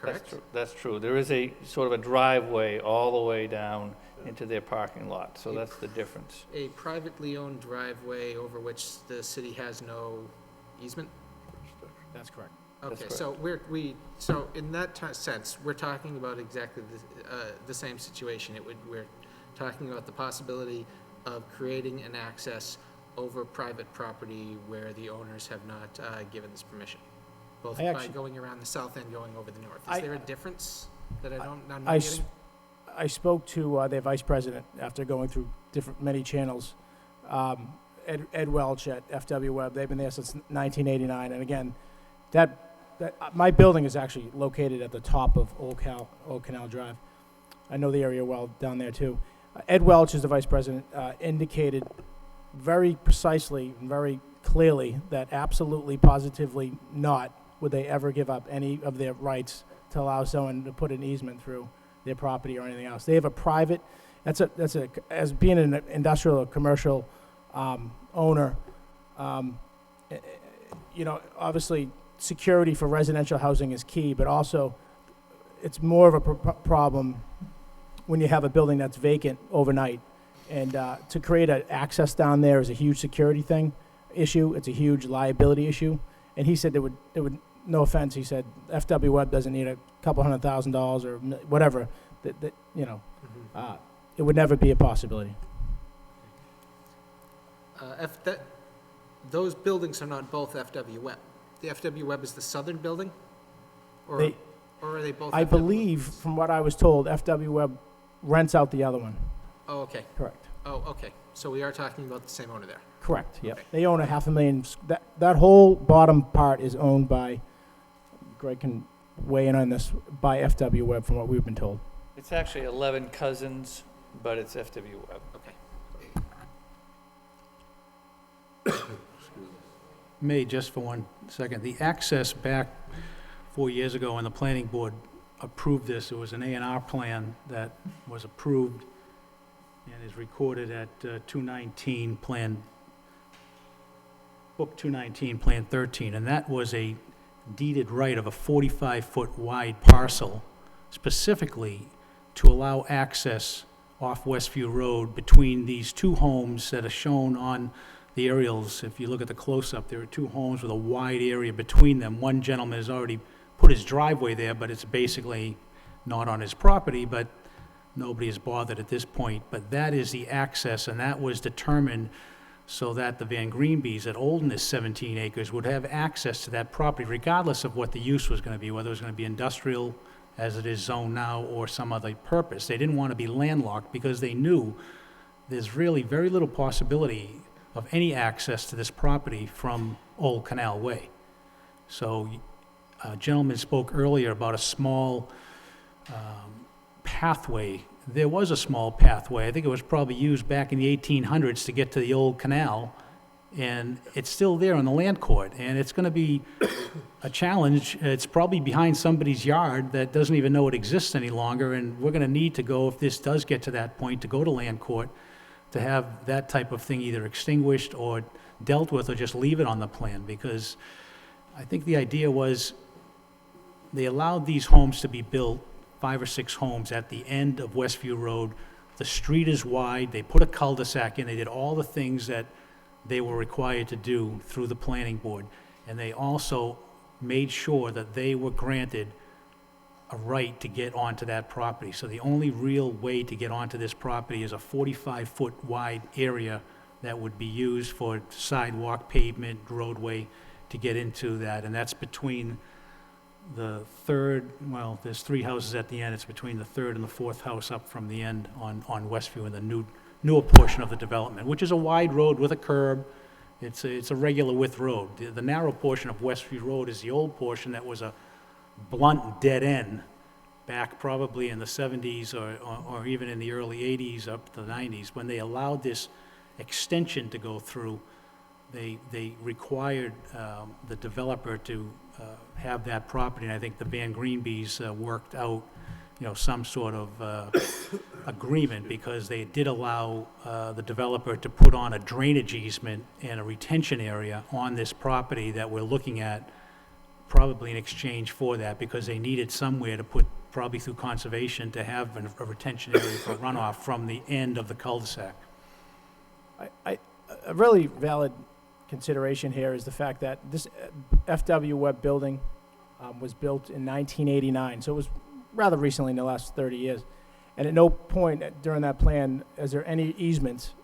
correct? That's true. There is a sort of a driveway all the way down into their parking lot, so that's the difference. A privately owned driveway over which the city has no easement? That's correct. Okay, so so in that sense, we're talking about exactly the same situation. We're talking about the possibility of creating an access over private property where the owners have not given this permission, both by going around the south and going over the north. Is there a difference that I'm not getting? I spoke to their vice president after going through many channels, Ed Welch at FW Webb. They've been there since 1989, and again, my building is actually located at the top of Old Canal Drive. I know the area well down there too. Ed Welch, is the vice president, indicated very precisely and very clearly that absolutely, positively not would they ever give up any of their rights to allow someone to put an easement through their property or anything else. They have a private, as being an industrial or commercial owner, you know, obviously security for residential housing is key, but also it's more of a problem when you have a building that's vacant overnight. And to create an access down there is a huge security issue. It's a huge liability issue. And he said it would, no offense, he said FW Webb doesn't need a couple $100,000 or whatever. That you know, it would never be a possibility. Those buildings are not both FW Webb. The FW Webb is the southern building? Or are they both? I believe, from what I was told, FW Webb rents out the other one. Oh, okay. Correct. Oh, okay. So we are talking about the same owner there? Correct, yep. Okay. They own 500,000, that whole bottom part is owned by, Greg can weigh in on this, by FW Webb from what we've been told. It's actually 11 cousins, but it's FW Webb. Okay. May, just for 1 second, the access back 4 years ago when the planning board approved this, it was an A&R plan that was approved and is recorded at 219 plan, book 219, plan 13, and that was a deeded right of a 45-foot wide parcel specifically to allow access off Westview Road between these two homes that are shown on the aerials. If you look at the close-up, there are two homes with a wide area between them. One gentleman has already put his driveway there, but it's basically not on his property, but nobody is bothered at this point. But that is the access, and that was determined so that the Van Greenbees at Olden 17 acres would have access to that property regardless of what the use was going to be, whether it was going to be industrial as it is zoned now or some other purpose. They didn't want to be landlocked because they knew there's really very little possibility of any access to this property from Old Canal Way. So a gentleman spoke earlier about a small pathway. There was a small pathway. I think it was probably used back in the 1800s to get to the old canal, and it's still there on the land court, and it's going to be a challenge. It's probably behind somebody's yard that doesn't even know it exists any longer, and we're going to need to go, if this does get to that point, to go to land court to have that type of thing either extinguished or dealt with, or just leave it on the plan, because I think the idea was they allowed these homes to be built, 5 or 6 homes at the end of Westview Road. The street is wide, they put a cul-de-sac in, they did all the things that they were required to do through the planning board. And they also made sure that they were granted a right to get onto that property. So the only real way to get onto this property is a 45-foot wide area that would be used for sidewalk, pavement, roadway to get into that. And that's between the third, well, there's 3 houses at the end. It's between the third and the fourth house up from the end on Westview and the newer portion of the development, which is a wide road with a curb. It's a regular width road. The narrow portion of Westview Road is the old portion that was a blunt dead end back probably in the 70s or even in the early 80s up to the 90s. When they allowed this extension to go through, they required the developer to have that property, and I think the Van Greenbees worked out, you know, some sort of agreement, because they did allow the developer to put on a drainage easement and a retention area on this property that we're looking at, probably in exchange for that, because they needed somewhere to put, probably through conservation, to have a retention area for runoff from the end of the cul-de-sac. A really valid consideration here is the fact that this FW Webb building was built in 1989, so it was rather recently, in the last 30 years. And at no point during that plan is there any easements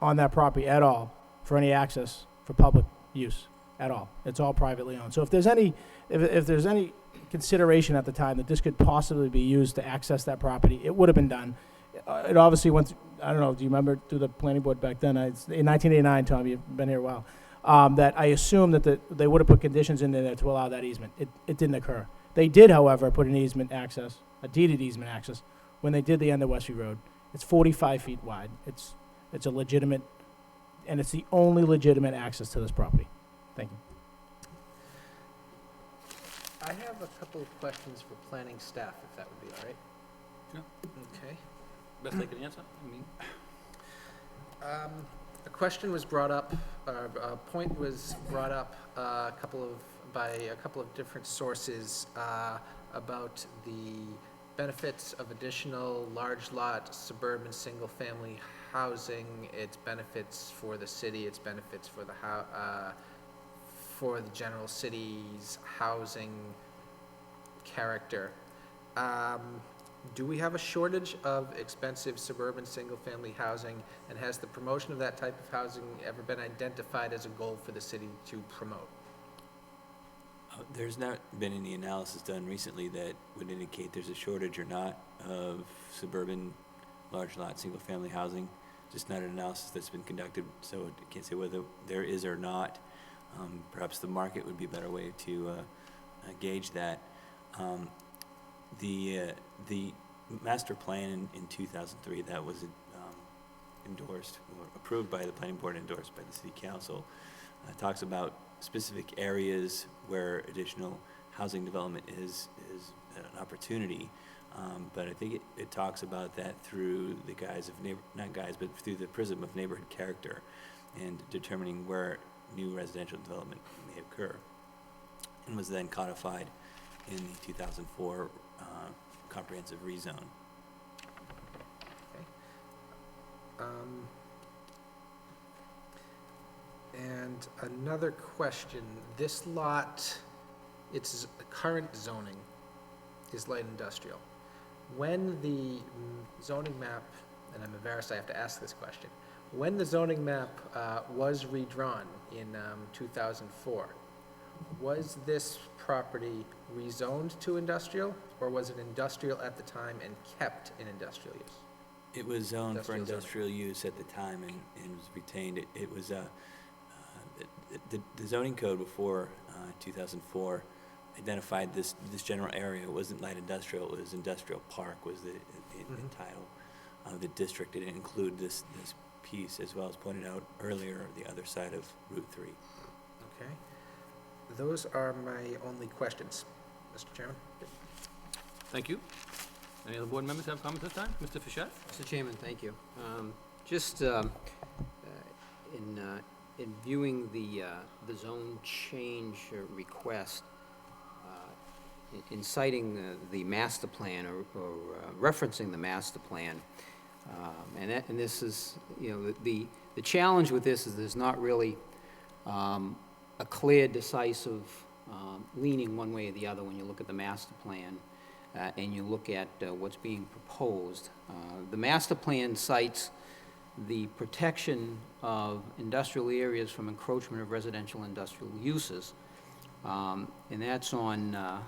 on that property at all for any access for public use at all. It's all privately owned. So if there's any, if there's any consideration at the time that this could possibly be used to access that property, it would have been done. It obviously went, I don't know, do you remember through the planning board back then? It's in 1989, Tom, you've been here a while, that I assume that they would have put conditions in there to allow that easement. It didn't occur. They did, however, put an easement access, a deeded easement access, when they did the end of Westview Road. It's 45 feet wide. It's a legitimate, and it's the only legitimate access to this property. Thank you. I have a couple of questions for planning staff, if that would be all right. Sure. Okay. Best they can answer, I mean. A question was brought up, a point was brought up by a couple of different sources about the benefits of additional large lot suburban single-family housing, its benefits for the city, its benefits for the general city's housing character. Do we have a shortage of expensive suburban single-family housing, and has the promotion of that type of housing ever been identified as a goal for the city to promote? There's not been any analysis done recently that would indicate there's a shortage or not of suburban large lot single-family housing. Just not an analysis that's been conducted, so I can't say whether there is or not. Perhaps the market would be a better way to gauge that. The master plan in 2003 that was endorsed, or approved by the planning board, endorsed by the city council, talks about specific areas where additional housing development is an opportunity. But I think it talks about that through the guise of but through the prism of neighborhood character and determining where new residential development may occur, and was then codified in the 2004 comprehensive rezone. Okay. And another question, this lot, its current zoning is light industrial. When the zoning map, and I'm embarrassed I have to ask this question, when the zoning map was redrawn in 2004, was this property rezoned to industrial, or was it industrial at the time and kept in industrial use? It was zoned for Industrial industrial use at the time and was retained. It was the zoning code before 2004 identified this general area. It wasn't light industrial, it was industrial park was the title of the district. It didn't include this piece, as well as pointed out earlier, the other side of Route 3. Okay. Those are my only questions, Mr. Chairman. Thank you. Any other board members have comments this time? Mr. Fischett? Mr. Chairman, thank you. Just in viewing the zone change request, in citing the master plan or referencing the master plan, and this is, the challenge with this is there's not really a clear, decisive leaning one way or the other when you look at the master plan and you look at what's being proposed. The master plan cites the protection of industrial areas from encroachment of residential industrial uses, and that's on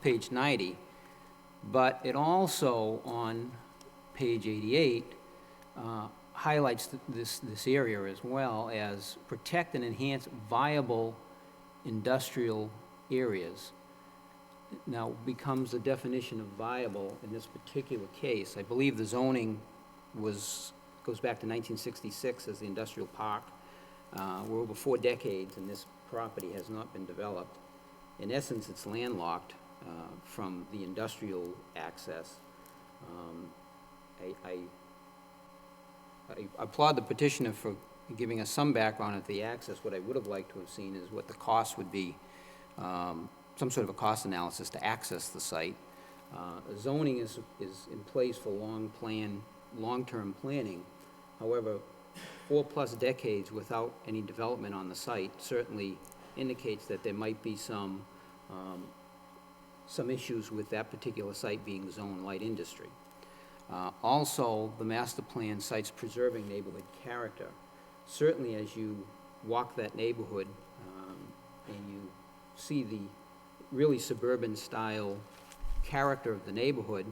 page 90, but it also on page 88 highlights this area as well as protect and enhance viable industrial areas. Now becomes the definition of viable in this particular case. I believe the zoning goes back to 1966 as the industrial park. We're over 4 decades and this property has not been developed. In essence, it's landlocked from the industrial access. I applaud the petitioner for giving us some background at the access. What I would have liked to have seen is what the cost would be, some sort of a cost analysis to access the site. Zoning is in place for long-term planning. However, 4+ decades without any development on the site certainly indicates that there might be some issues with that particular site being zone light industry. Also, the master plan cites preserving neighborhood character. Certainly as you walk that neighborhood and you see the really suburban style character of the neighborhood,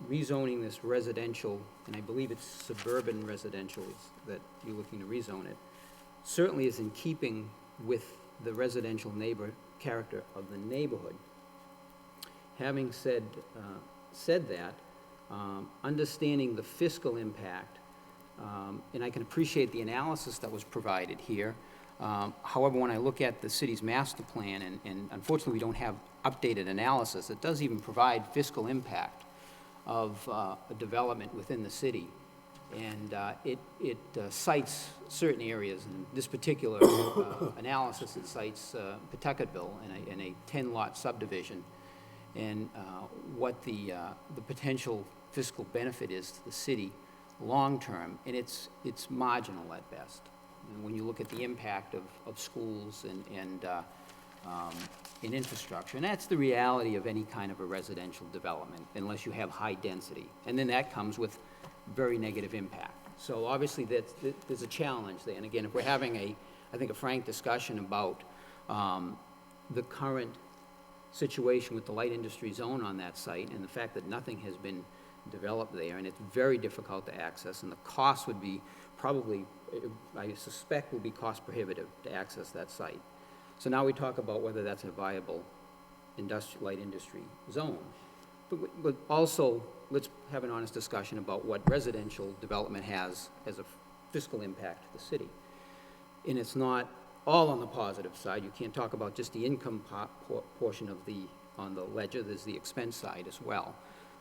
rezoning this residential, and I believe it's suburban residential that you're looking to rezone it, certainly is in keeping with the residential neighbor character of the neighborhood. Having said said that, understanding the fiscal impact, and I can appreciate the analysis that was provided here. However, when I look at the city's master plan, and unfortunately we don't have updated analysis, it does even provide fiscal impact of a development within the city. And it cites certain areas. In this particular analysis, it cites Pawtucketville in a 10-lot subdivision, and what the potential fiscal benefit is to the city long-term, and it's marginal at best. And when you look at the impact of schools and in infrastructure, and that's the reality of any kind of a residential development, unless you have high density. And then that comes with very negative impact. So obviously there's a challenge there. And again, if we're having I think a frank discussion about the current situation with the light industry zone on that site and the fact that nothing has been developed there, and it's very difficult to access, and the cost would be probably, I suspect, will be cost prohibitive to access that site. So now we talk about whether that's a viable light industry zone. But also, let's have an honest discussion about what residential development has as a fiscal impact to the city. And it's not all on the positive side. You can't talk about just the income portion of on the ledger. There's the expense side as well.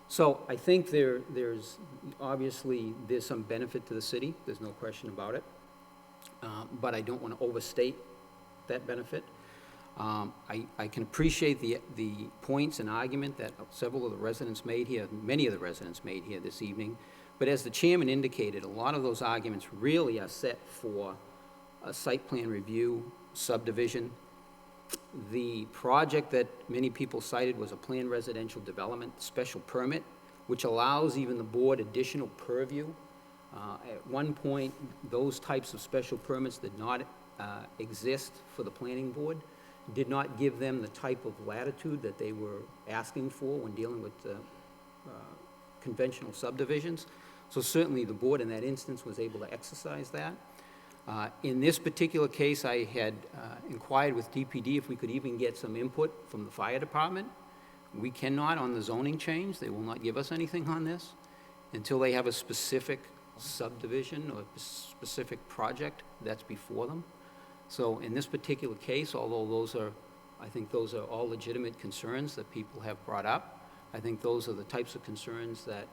So I think there's obviously some benefit to the city. There's no question about it. But I don't want to overstate that benefit. I can appreciate the points and argument that several of the residents made here, many of the residents made here this evening. But as the chairman indicated, a lot of those arguments really are set for a site plan review, subdivision. The project that many people cited was a planned residential development special permit, which allows even the board additional purview. At one point, those types of special permits did not exist for the planning board, did not give them the type of latitude that they were asking for when dealing with conventional subdivisions. So certainly the board in that instance was able to exercise that. In this particular case, I had inquired with DPD if we could even get some input from the fire department. We cannot on the zoning change. They will not give us anything on this until they have a specific subdivision or a specific project that's before them. So in this particular case, although I think those are all legitimate concerns that people have brought up, I think those are the types of concerns that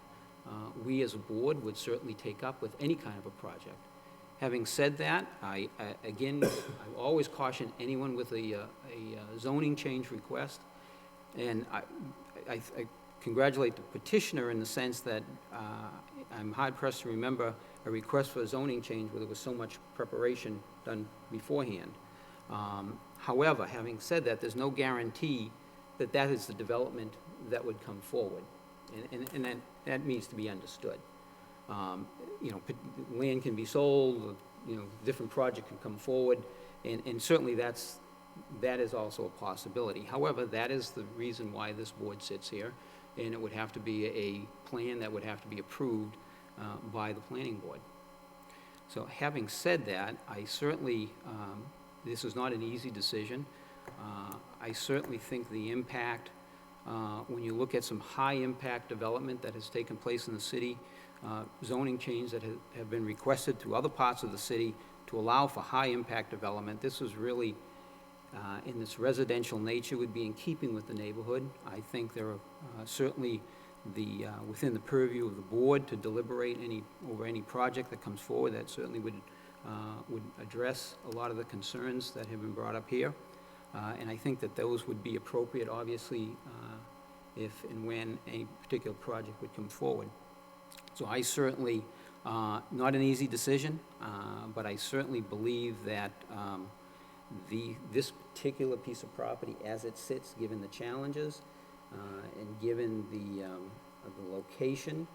we as a board would certainly take up with any kind of a project. Having said that, I always caution anyone with a zoning change request, and I congratulate the petitioner in the sense that I'm hard-pressed to remember a request for a zoning change where there was so much preparation done beforehand. However, having said that, there's no guarantee that that is the development that would come forward, and that needs to be understood. Land can be sold, different project can come forward, and certainly that is also a possibility. However, that is the reason why this board sits here, and it would have to be a plan that would have to be approved by the planning board. So having said that, I certainly, this is not an easy decision. I certainly think the impact, when you look at some high-impact development that has taken place in the city, zoning change that have been requested through other parts of the city to allow for high-impact development, this was really, in its residential nature, would be in keeping with the neighborhood. I think there are certainly within the purview of the board to deliberate over any project that comes forward that certainly would address a lot of the concerns that have been brought up here. And I think that those would be appropriate, obviously, if and when a particular project would come forward. So I certainly, not an easy decision, but I certainly believe that this particular piece of property as it sits, given the challenges and given the location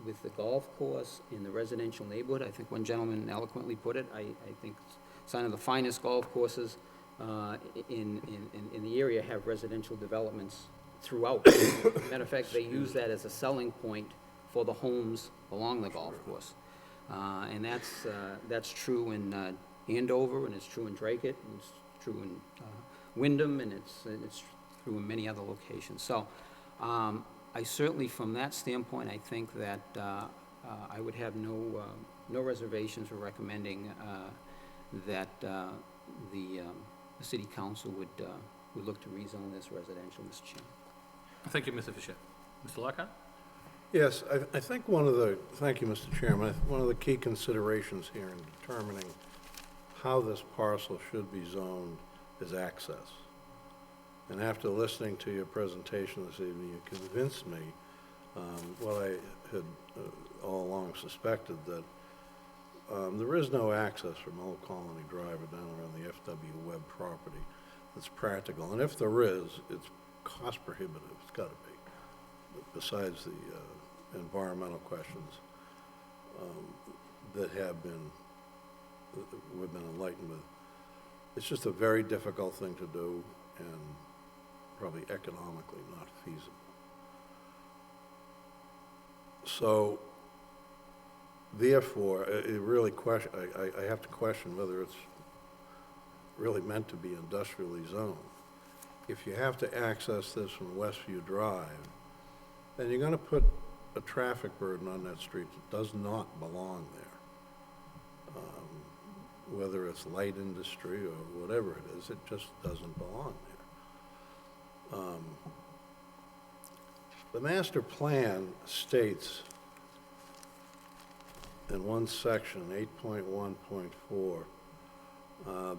with the golf course in the residential neighborhood, I think one gentleman eloquently put it, I think some of the finest golf courses in the area have residential developments throughout. Matter of fact, they use that as a selling point for the homes along the golf course. And that's true in Andover, and it's true in Dracut, and it's true in Wyndham, and it's true in many other locations. So I certainly, from that standpoint, I think that I would have no reservations for recommending that the city council would look to rezone this residential, Mr. Chairman. Thank you, Mr. Fisher. Mr. Lockhart? Yes, I think thank you, Mr. Chairman, one of the key considerations here in determining how this parcel should be zoned is access. And after listening to your presentation this evening, you convinced me what I had all along suspected, that there is no access from Old Colony Drive or down around the F.W. Webb property that's practical. And if there is, it's cost prohibitive. It's got to be, besides the environmental questions that we've been enlightened with. It's just a very difficult thing to do and probably economically not feasible. So, therefore, I have to question whether it's really meant to be industrially zoned. If you have to access this from Westview Drive, then you're going to put a traffic burden on that street that does not belong there. Whether it's light industry or whatever it is, it just doesn't belong there. The master plan states in one section, 8.1.4,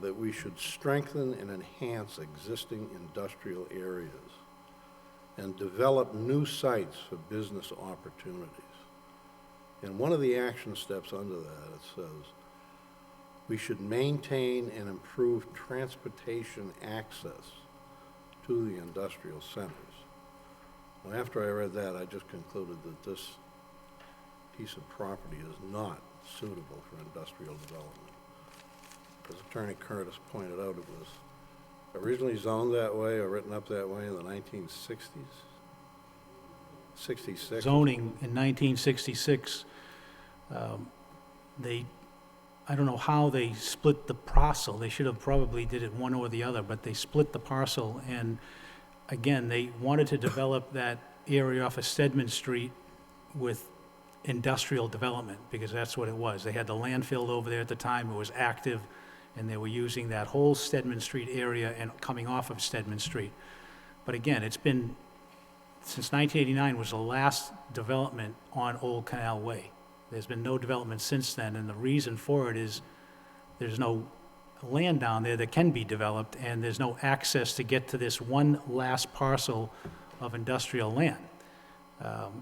that we should strengthen and enhance existing industrial areas and develop new sites for business opportunities. And one of the action steps under that, it says, we should maintain and improve transportation access to the industrial centers. Well, after I read that, I just concluded that this piece of property is not suitable for industrial development. As Attorney Curtis pointed out, it was originally zoned that way or written up that way in the 1960s? 66? Zoning in 1966, I don't know how they split the parcel. They should have probably did it one or the other, but they split the parcel, and again, they wanted to develop that area off of Stedman Street with industrial development, because that's what it was. They had the landfill over there at the time, it was active, and they were using that whole Stedman Street area and coming off of Stedman Street. But again, it's been, since 1989 was the last development on Old Canal Way. There's been no development since then, and the reason for it is there's no land down there that can be developed, and there's no access to get to this one last parcel of industrial land.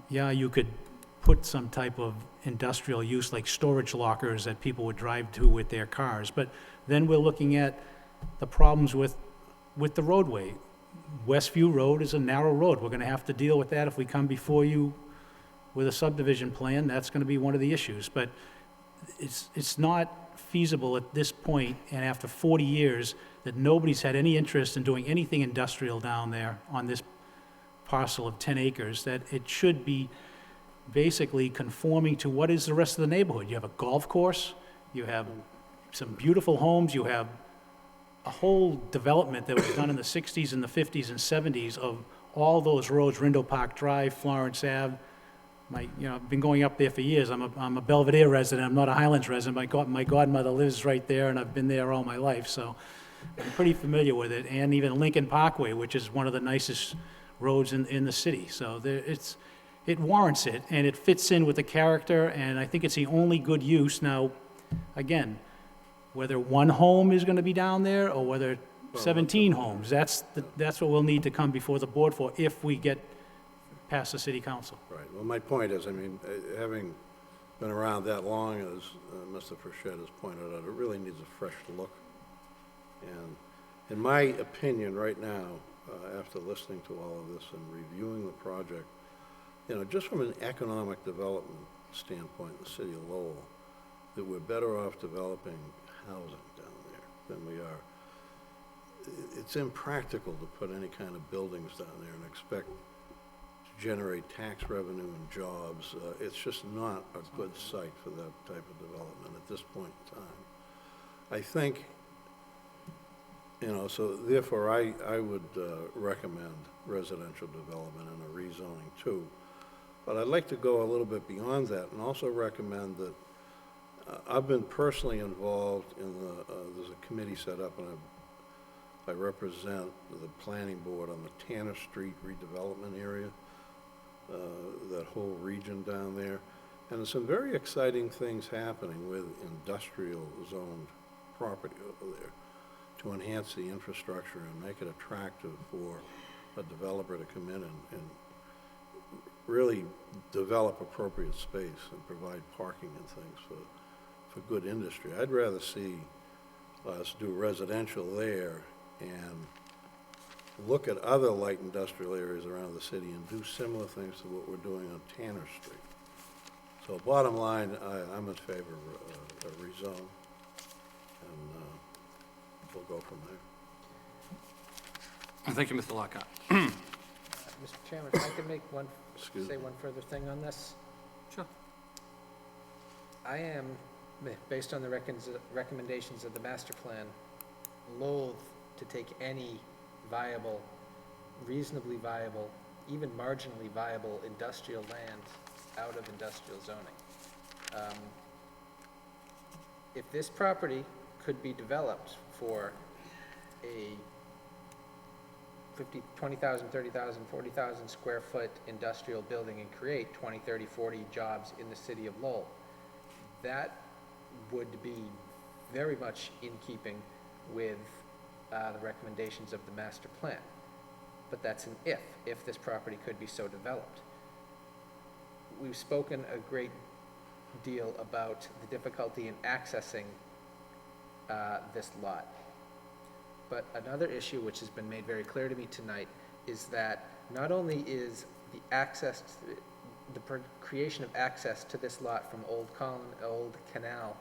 Yeah, you could put some type of industrial use like storage lockers that people would drive to with their cars, but then we're looking at the problems with the roadway. Westview Road is a narrow road. We're going to have to deal with that if we come before you with a subdivision plan. That's going to be one of the issues, but it's not feasible at this point, and after 40 years, that nobody's had any interest in doing anything industrial down there on this parcel of 10 acres, that it should be basically conforming to what is the rest of the neighborhood. You have a golf course, you have some beautiful homes, you have a whole development that was done in the 60s and the 50s and 70s of all those roads, Rindo Park Drive, Florence Ave. I've been going up there for years. I'm a Belvedere resident. I'm not a Highlands resident. My godmother lives right there, and I've been there all my life, so I'm pretty familiar with it. And even Lincoln Parkway, which is one of the nicest roads in the city. So it warrants it, and it fits in with the character, and I think it's the only good use. Now, again, whether one home is going to be down there or whether 17 homes, that's what we'll need to come before the board for if we get past the city council. Right. Well, my point is, having been around that long, as Mr. Frechette has pointed out, it really needs a fresh look. And in my opinion, right now, after listening to all of this and reviewing the project, just from an economic development standpoint in the city of Lowell, that we're better off developing housing down there than we are. It's impractical to put any kind of buildings down there and expect to generate tax revenue and jobs. It's just not a good site for that type of development at this point in time. I think You know, so therefore, I would recommend residential development and a rezoning too. But I'd like to go a little bit beyond that and also recommend that I've been personally involved in there's a committee set up, and I represent the planning board on the Tanner Street redevelopment area, that whole region down there. And there's some very exciting things happening with industrial zoned property over there to enhance the infrastructure and make it attractive for a developer to come in and really develop appropriate space and provide parking and things for good industry. I'd rather see us do residential there and look at other light industrial areas around the city and do similar things to what we're doing on Tanner Street. So bottom line, I'm in favor of a rezone, and we'll go from there. Thank you, Mr. Lockhart. Mr. Chairman, if I could make Excuse say me. one further thing on this. Sure. I am, based on the recommendations of the master plan, loath to take any viable, reasonably viable, even marginally viable industrial land out of industrial zoning. If this property could be developed for a 20,000, 30,000, 40,000 square foot industrial building and create 20, 30, 40 jobs in the city of Lowell, that would be very much in keeping with the recommendations of the master plan. But that's an if this property could be so developed. We've spoken a great deal about the difficulty in accessing this lot. But another issue which has been made very clear to me tonight is that not only is the access, the creation of access to this lot from Old Canal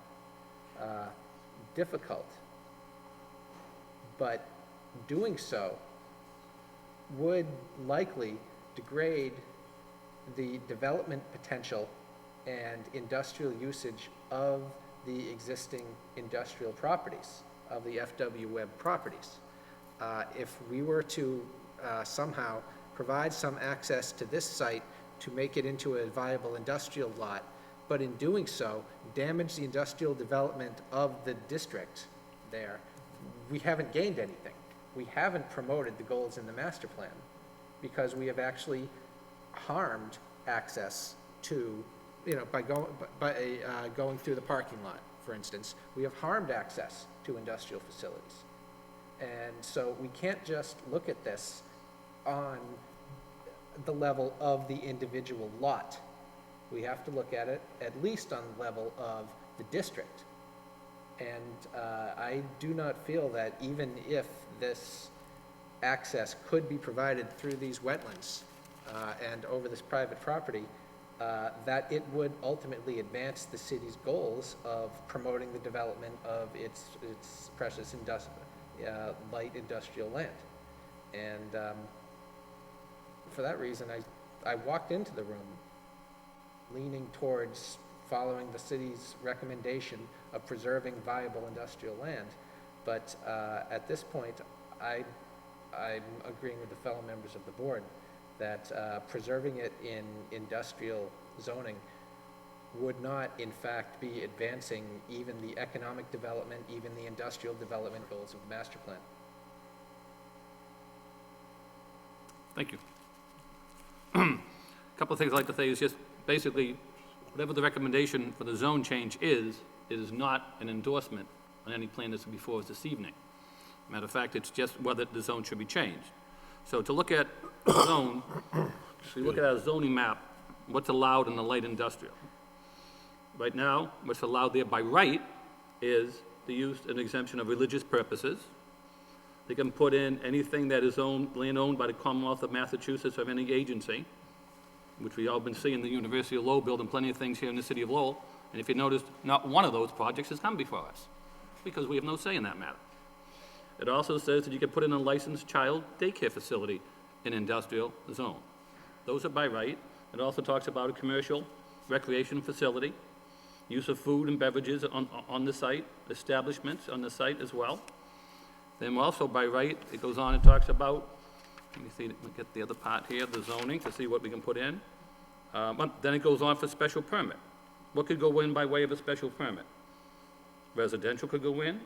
difficult, but doing so would likely degrade the development potential and industrial usage of the existing industrial properties, of the FW Webb properties. If we were to somehow provide some access to this site to make it into a viable industrial lot, but in doing so, damage the industrial development of the district there, we haven't gained anything. We haven't promoted the goals in the master plan because we have actually harmed access to, by going through the parking lot, for instance. We have harmed access to industrial facilities. And so we can't just look at this on the level of the individual lot. We have to look at it at least on the level of the district. And I do not feel that even if this access could be provided through these wetlands and over this private property, that it would ultimately advance the city's goals of promoting the development of its precious light industrial land. And for that reason, I walked into the room leaning towards following the city's recommendation of preserving viable industrial land. But at this point, I'm agreeing with the fellow members of the board that preserving it in industrial zoning would not, in fact, be advancing even the economic development, even the industrial development goals of the master plan. Thank you. A couple of things I'd like to say is just basically, whatever the recommendation for the zone change is, it is not an endorsement on any plan that's before us this evening. Matter of fact, it's just whether the zone should be changed. So to look at the zone, if we look at our zoning map, what's allowed in the light industrial. Right now, what's allowed there by right is the use and exemption of religious purposes. They can put in anything that is land owned by the Commonwealth of Massachusetts or any agency, which we all been seeing the University of Lowell building plenty of things here in the city of Lowell. And if you noticed, not one of those projects has come before us because we have no say in that matter. It also says that you can put in a licensed child daycare facility in industrial zone. Those are by right. It also talks about a commercial recreation facility, use of food and beverages on the site, establishments on the site as well. Then also by right, it goes on and talks about, let me see, let me get the other part here, the zoning, to see what we can put in. But then it goes on for special permit. What could go in by way of a special permit? Residential could go in,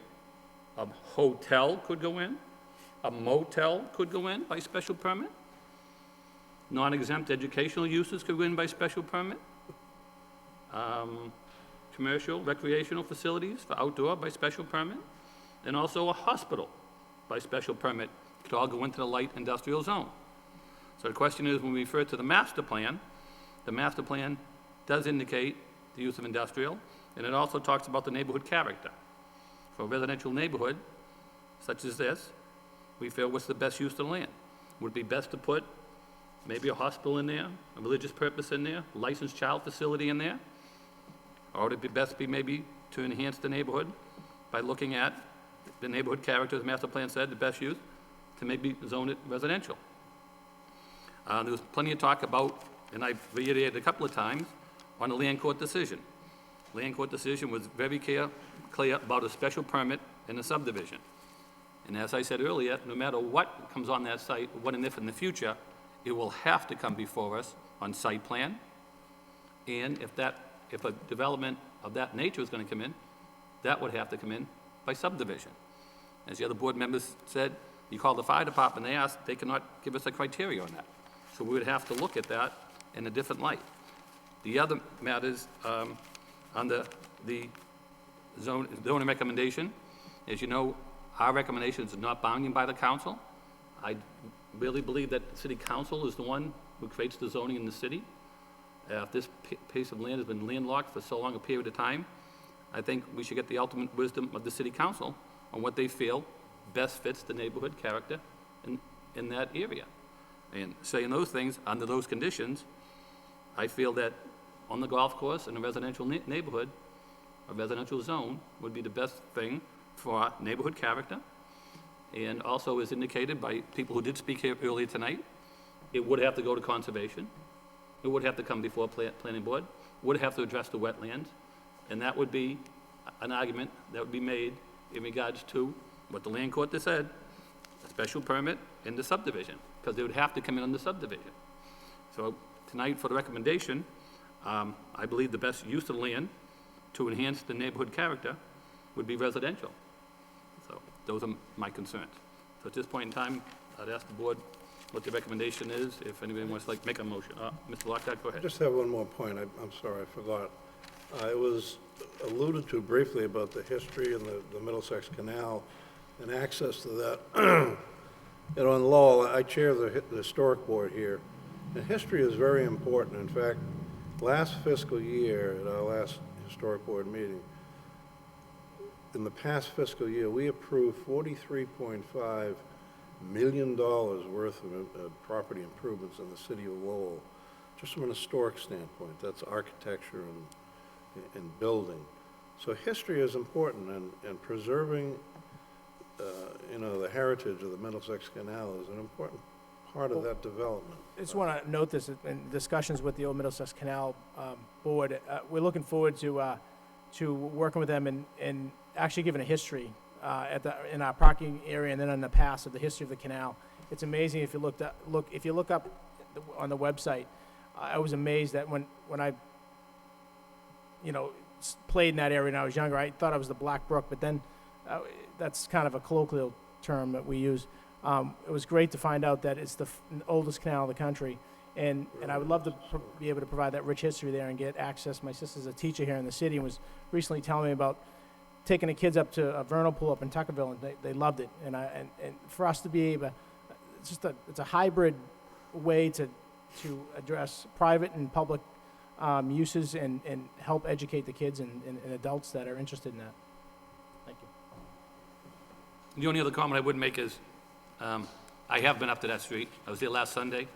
a hotel could go in, a motel could go in by special permit, non-exempt educational uses could go in by special permit, commercial, recreational facilities for outdoor by special permit, and also a hospital by special permit could all go into the light industrial zone. So the question is, when we refer to the master plan does indicate the use of industrial, and it also talks about the neighborhood character. For a residential neighborhood, such as this, we feel what's the best use of the land? Would it be best to put maybe a hospital in there, a religious purpose in there, licensed child facility in there? Or would it be best be maybe to enhance the neighborhood by looking at the neighborhood character, as the master plan said, the best use, to maybe zone it residential? There was plenty of talk about, and I've reiterated a couple of times, on the land court decision. Land court decision was very clear about a special permit and a subdivision. And as I said earlier, no matter what comes on that site, what and if in the future, it will have to come before us on site plan. And if a development of that nature is going to come in, that would have to come in by subdivision. As the other board members said, you call the fire department, they asked, they cannot give us a criteria on that. So we would have to look at that in a different light. The other matters under the zoning recommendation, as you know, our recommendation is not bounding by the council. I really believe that the city council is the one who creates the zoning in the city. If this piece of land has been landlocked for so long a period of time, I think we should get the ultimate wisdom of the city council on what they feel best fits the neighborhood character in that area. And saying those things, under those conditions, I feel that on the golf course in a residential neighborhood, a residential zone would be the best thing for neighborhood character. And also, as indicated by people who did speak here earlier tonight, it would have to go to conservation. It would have to come before planning board, would have to address the wetlands, and that would be an argument that would be made in regards to what the land court has said, a special permit in the subdivision, because they would have to come in on the subdivision. So tonight, for the recommendation, I believe the best use of the land to enhance the neighborhood character would be residential. So those are my concerns. So at this point in time, I'd ask the board what the recommendation is, if anybody wants to make a motion. Mr. Lockhart, go I ahead. just have one more point. I'm sorry, I forgot. It was alluded to briefly about the history and the Middlesex Canal and access to that. You know, in Lowell, I chair the historic board here, and history is very important. In fact, last fiscal year, at our last historic board meeting, in the past fiscal year, we approved $43.5 million worth of property improvements in the city of Lowell, just from an historic standpoint. That's architecture and building. So history is important, and preserving, you know, the heritage of the Middlesex Canal is an important part of that development. I just want to note this, in discussions with the Old Middlesex Canal Board, we're looking forward to working with them and actually giving a history in our parking area and then in the past of the history of the canal. It's amazing if you look up on the website. I was amazed that when I, you know, played in that area when I was younger, I thought I was the Black Brook, but then that's kind of a colloquial term that we use. It was great to find out that it's the oldest canal in the country, and I would love to be able to provide that rich history there and get access. My sister's a teacher here in the city and was recently telling me about taking the kids up to a vernal pool up in Tuckerville, and they loved it. And for us to be able, it's a hybrid way to address private and public uses and help educate the kids and adults that are interested in that. Thank you. The only other comment I would make is, I have been up to that street. I was there last Sunday.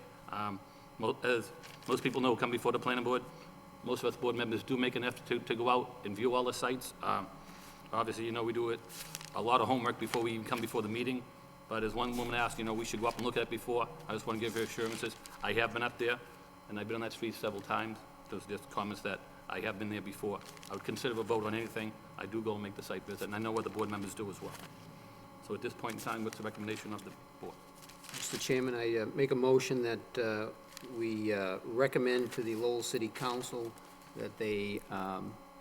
As most people know, come before the planning board, most of us board members do make an effort to go out and view all the sites. Obviously, you know, we do a lot of homework before we even come before the meeting. But as one woman asked, you know, we should go up and look at it before. I just want to give her assurances. I have been up there, and I've been on that street several times. Those are just comments that I have been there before. I would consider a vote on anything. I do go and make the site visit, and I know other board members do as well. So at this point in time, what's the recommendation of the board? Mr. Chairman, I make a motion that we recommend to the Lowell City Council that they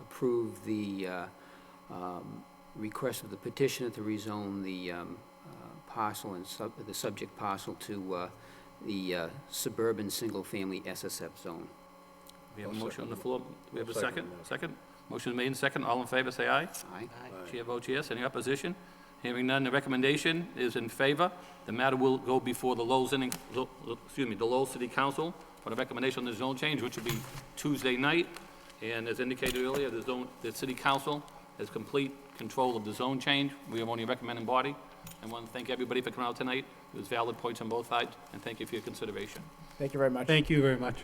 approve the request of the petitioner to rezone the parcel and the subject parcel to the suburban single-family SSF zone. We have a motion on the floor. We have a second? Second? Motion made and second. All in favor, say aye. Aye. Chair votes yes. Any opposition? Hearing none, the recommendation is in favor. The matter will go before the Lowell City Council for the recommendation on the zone change, which will be Tuesday night. And as indicated earlier, the City Council has complete control of the zone change. We are only a recommending body. I want to thank everybody for coming out tonight. It was valid points on both sides, and thank you for your consideration. Thank you very much. Thank you very much.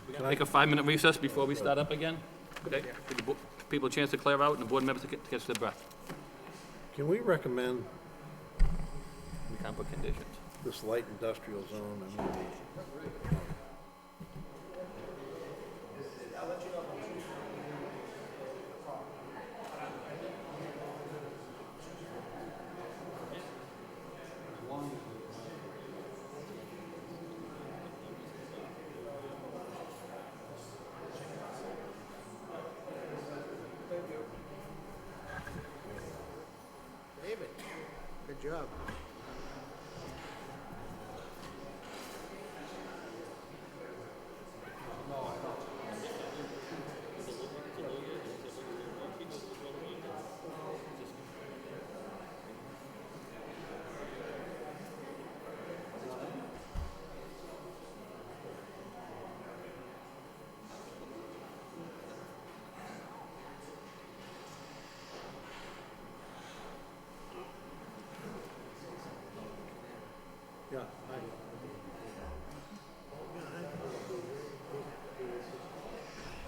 We're going to take a 5-minute recess before we start up again. Okay? Give the people a chance to clear out and the board members to catch their breath. Can we recommend We can't put conditions. this light industrial zone? I mean, David, good job. yeah.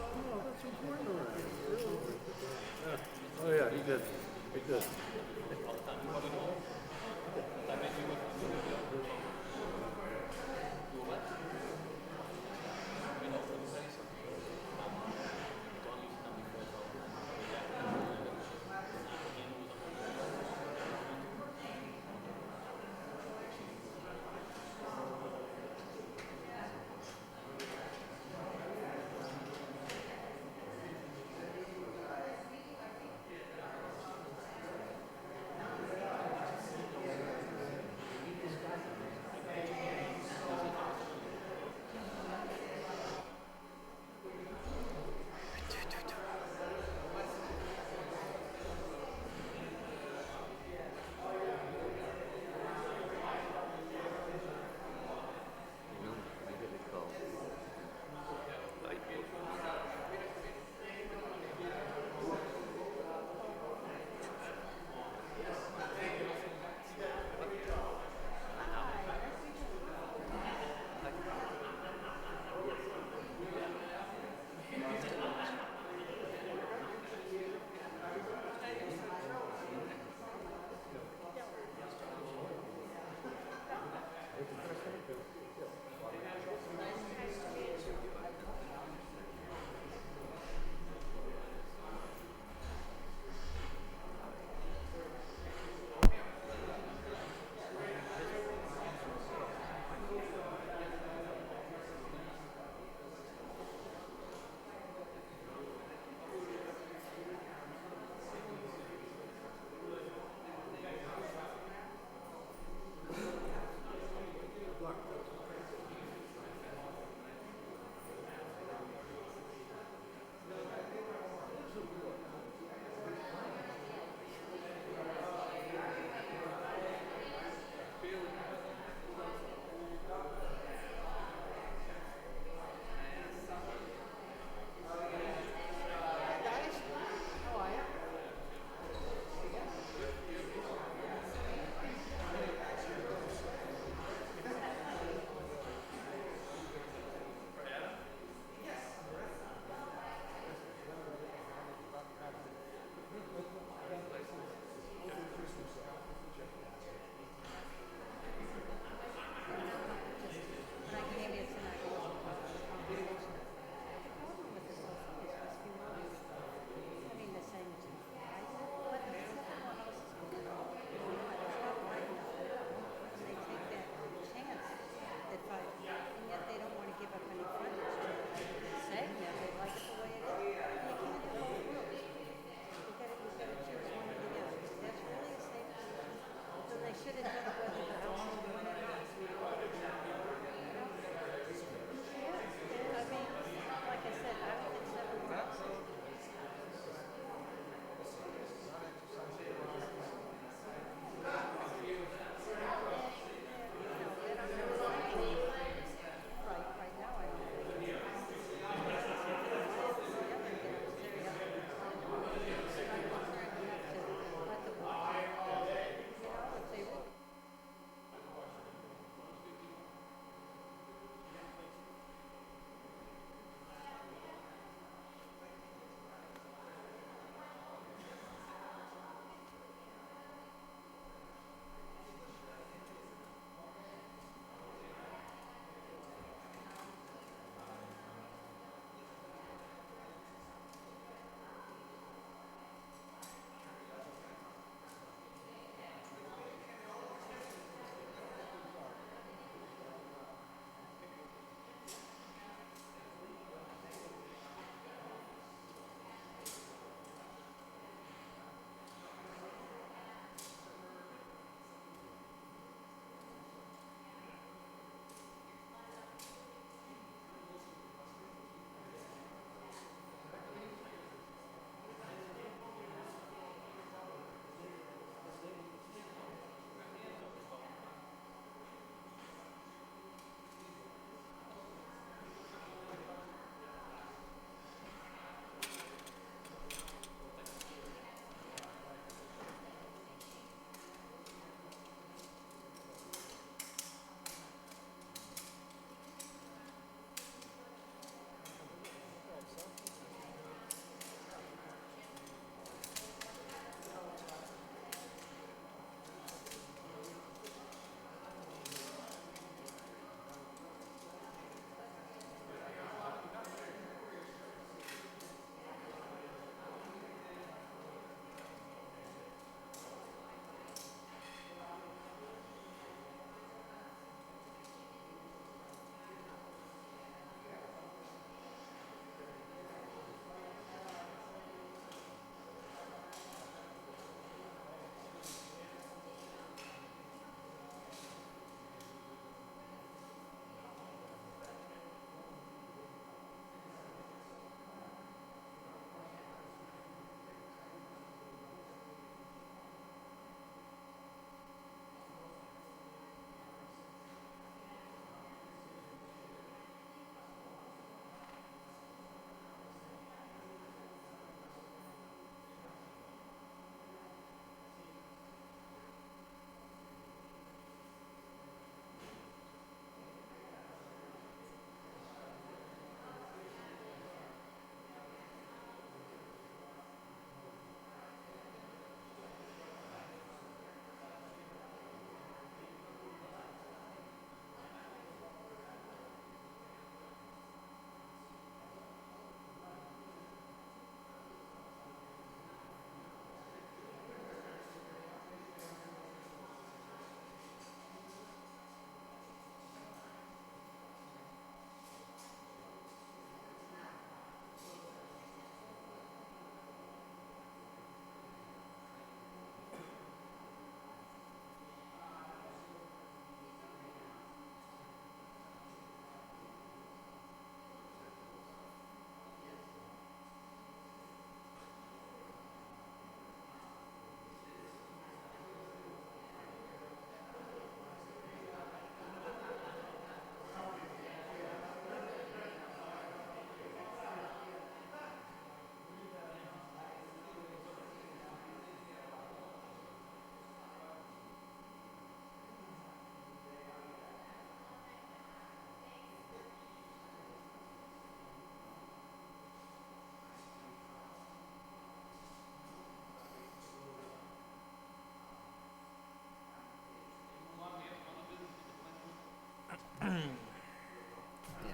Oh, that's important, all right. Oh, yeah, he did. He did.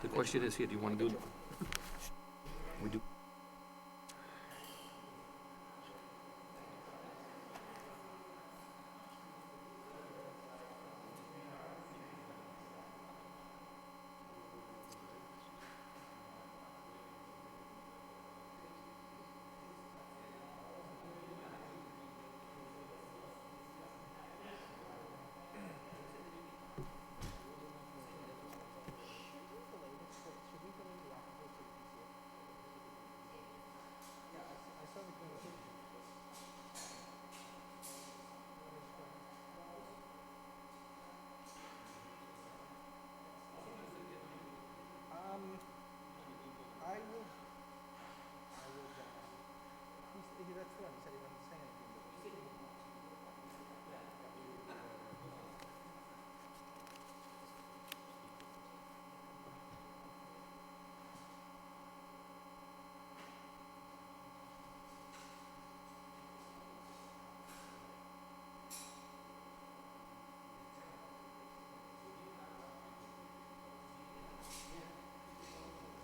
The question is here, do you want to do? We do. That's the one, he said he wasn't saying anything.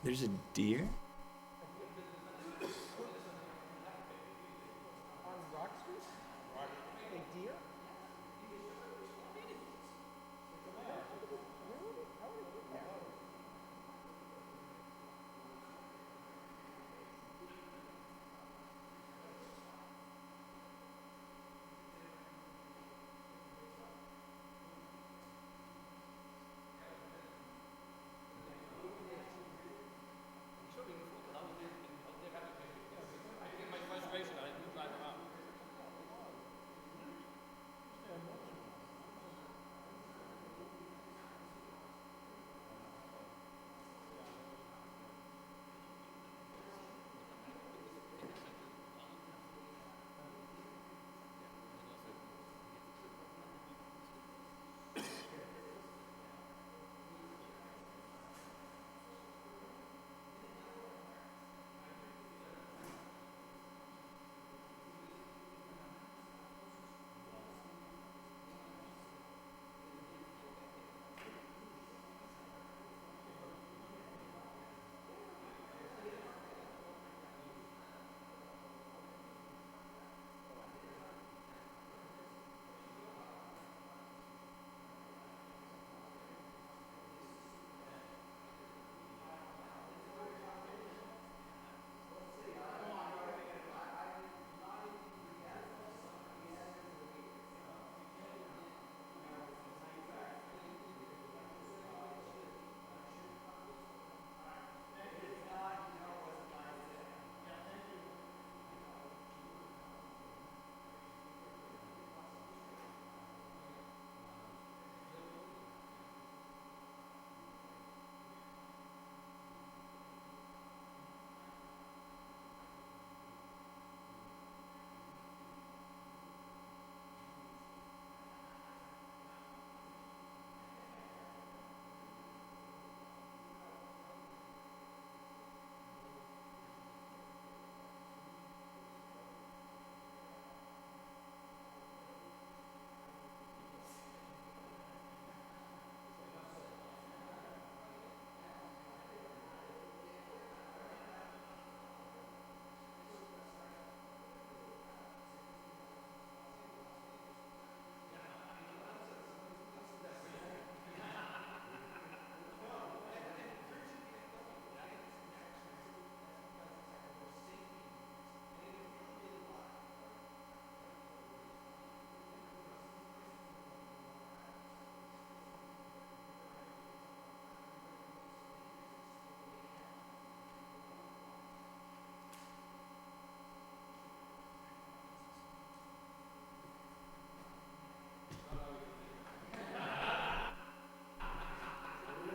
There's a deer? On Rock Street? A deer? How would it get there?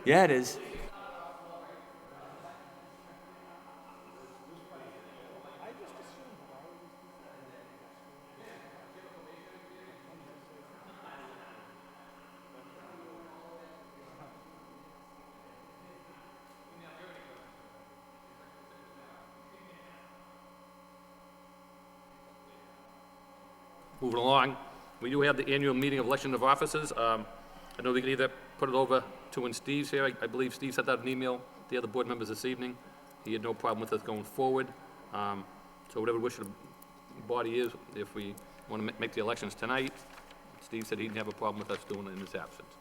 Yeah, it is. Moving along, we do have the annual meeting of election of officers. I know we can either put it over to when Steve's here. I believe Steve sent out an email the other board members this evening. He had no problem with us going forward. So whatever the wish of the body is, if we want to make the elections tonight, Steve said he didn't have a problem with us doing it in his absence.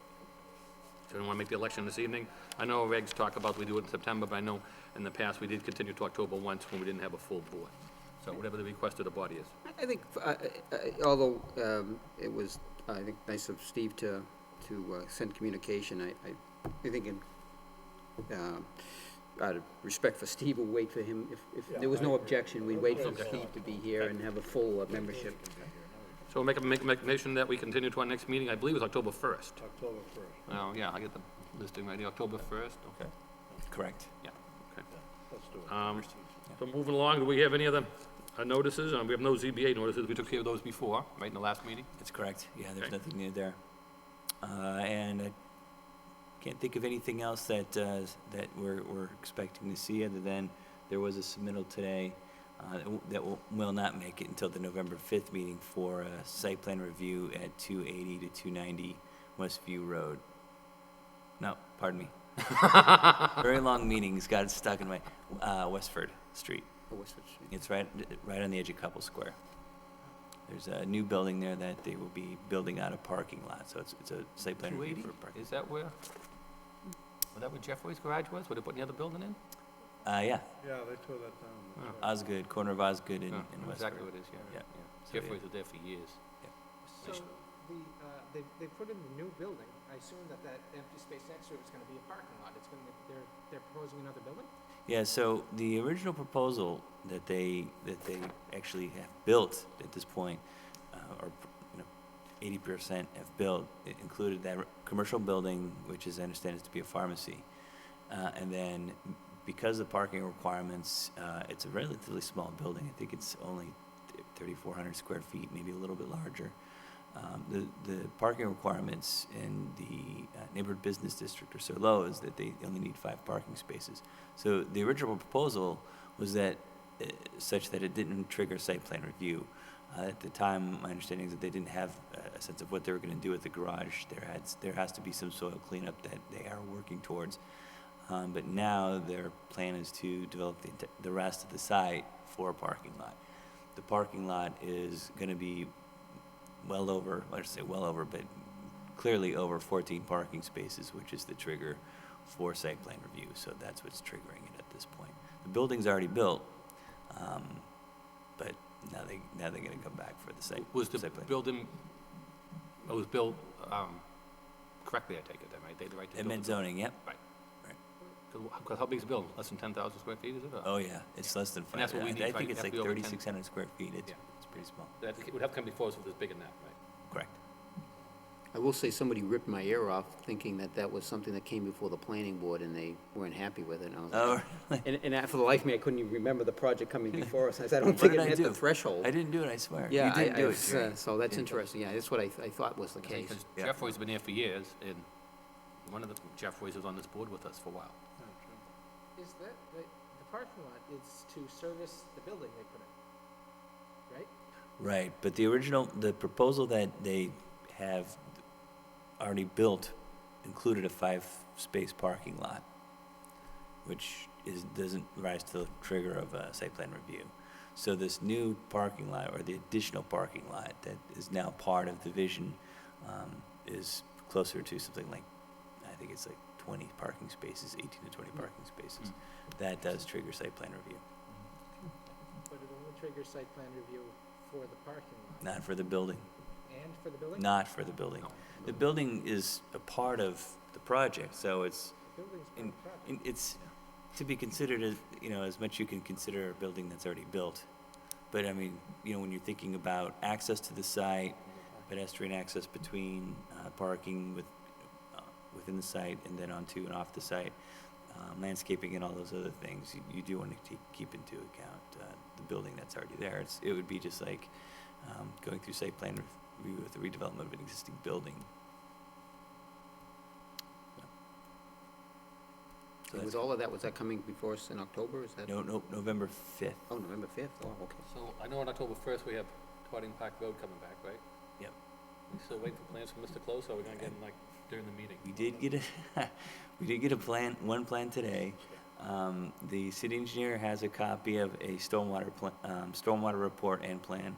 So we want to make the election this evening. I know regs talk about we do it in September, but I know in the past we did continue to October once when we didn't have a full board. So whatever the request of the body is. I think, although it was, I think, nice of Steve to send communication, I think out of respect for Steve, we'll wait for him. If there was no objection, we'd wait for Steve to be here and have a full membership. So we'll make a motion that we continue to our next meeting, I believe it's October 1st. October 1st. Oh, yeah, I get the listing right here, October 1st, okay. Correct. Yeah, okay. Let's do it. So moving along, do we have any other notices? We have no ZBA notices, we took care of those before, right, in the last meeting? That's correct. Yeah, there's Okay. nothing new there. And I can't think of anything else that we're expecting to see, other than there was a submittal today that will not make it until the November 5th meeting for a site plan review at 280 to 290 Westview Road. No, pardon me. Very long meetings, got stuck in my Westford Street. Oh, Westford Street. It's right on the edge of Couple Square. There's a new building there that they will be building out a parking lot, so it's a site plan review 280? for parking. Is that where Jeffrey's garage was, where they put the other building in? Yeah, Yeah, they tore that down. Oh. Osgood, corner of Osgood in Oh, Westford. exactly what it is, yeah. Yeah. So, Jeffrey's was there for years. So they put in the new building. I assume that empty space next to it is going to be a parking lot. They're proposing another building? Yeah, so the original proposal that they actually have built at this point, or 80% have built, it included that commercial building, which as I understand is to be a pharmacy. And then because of parking requirements, it's a relatively small building. I think it's only 3,400 square feet, maybe a little bit larger. The parking requirements in the neighborhood business district are so low is that they only need 5 parking spaces. So the original proposal was that such that it didn't trigger site plan review. At the time, my understanding is that they didn't have a sense of what they were going to do with the garage. There has to be some soil cleanup that they are working towards. But now their plan is to develop the rest of the site for a parking lot. The parking lot is going to be well over, let's say well over, but clearly over 14 parking spaces, which is the trigger for site plan review. So that's what's triggering it at this point. The building's already built, but now they're going to come back for the site. Was the site plan. building, it was built correctly, I take it then, right? They had the right to build Amend the building. zoning, yep. Right. Because how big's the building? Less than 10,000 square feet, is it? or- Oh, yeah, it's less than 5. And that's what we need, I right? think it's Have like to be over 10. 3,600 square feet. It's Yeah. pretty small. That it would have to come before us if it was bigger than that, right? Correct. I will say somebody ripped my ear off thinking that was something that came before the planning board and they weren't happy with it. And I was Oh, like, and for the life of me, I couldn't even remember the project coming before us. I said, I don't What think did it I met the do? threshold. I didn't do it, I swear. Yeah, You did do it, it's, Jerry. so that's Yeah. interesting. Yeah, that's what I thought was the case. Because Yeah. Jeffrey's been here for years, and one of the Jeffreys was on this board with us for a while. Is that, the parking lot is to service the building they put in, right? Right, but the proposal that they have already built included a 5-space parking lot, which doesn't rise to the trigger of a site plan review. So this new parking lot, or the additional parking lot that is now part of the vision, is closer to something like, I think it's like 20 parking spaces, 18 to 20 parking spaces. That does trigger site plan review, But it only triggers site plan review for the parking lot not for the building. and for the building? Not for the building. The building is a part of the project, so it's, The building's part of the project. it's to be considered as, as much you can consider a building that's already built. But I mean, when you're thinking about access to the site, pedestrian access between parking within the site and then onto and off the site, landscaping and all those other things, you do want to keep into account the building that's already there. It would be just like going through site plan review with the redevelopment of an existing building. So Was that's- all of that, was that coming before us in October? Is that? No, November 5th. Oh, November 5th? Oh, okay. So I know on October 1st, we have Harding Park Road coming back, right? Yep. We still waiting for plans from Mr. Close, or are we gonna get in like during the meeting. We did get a, we did get a plan, one plan today. The city engineer has a copy of a stormwater report and plan.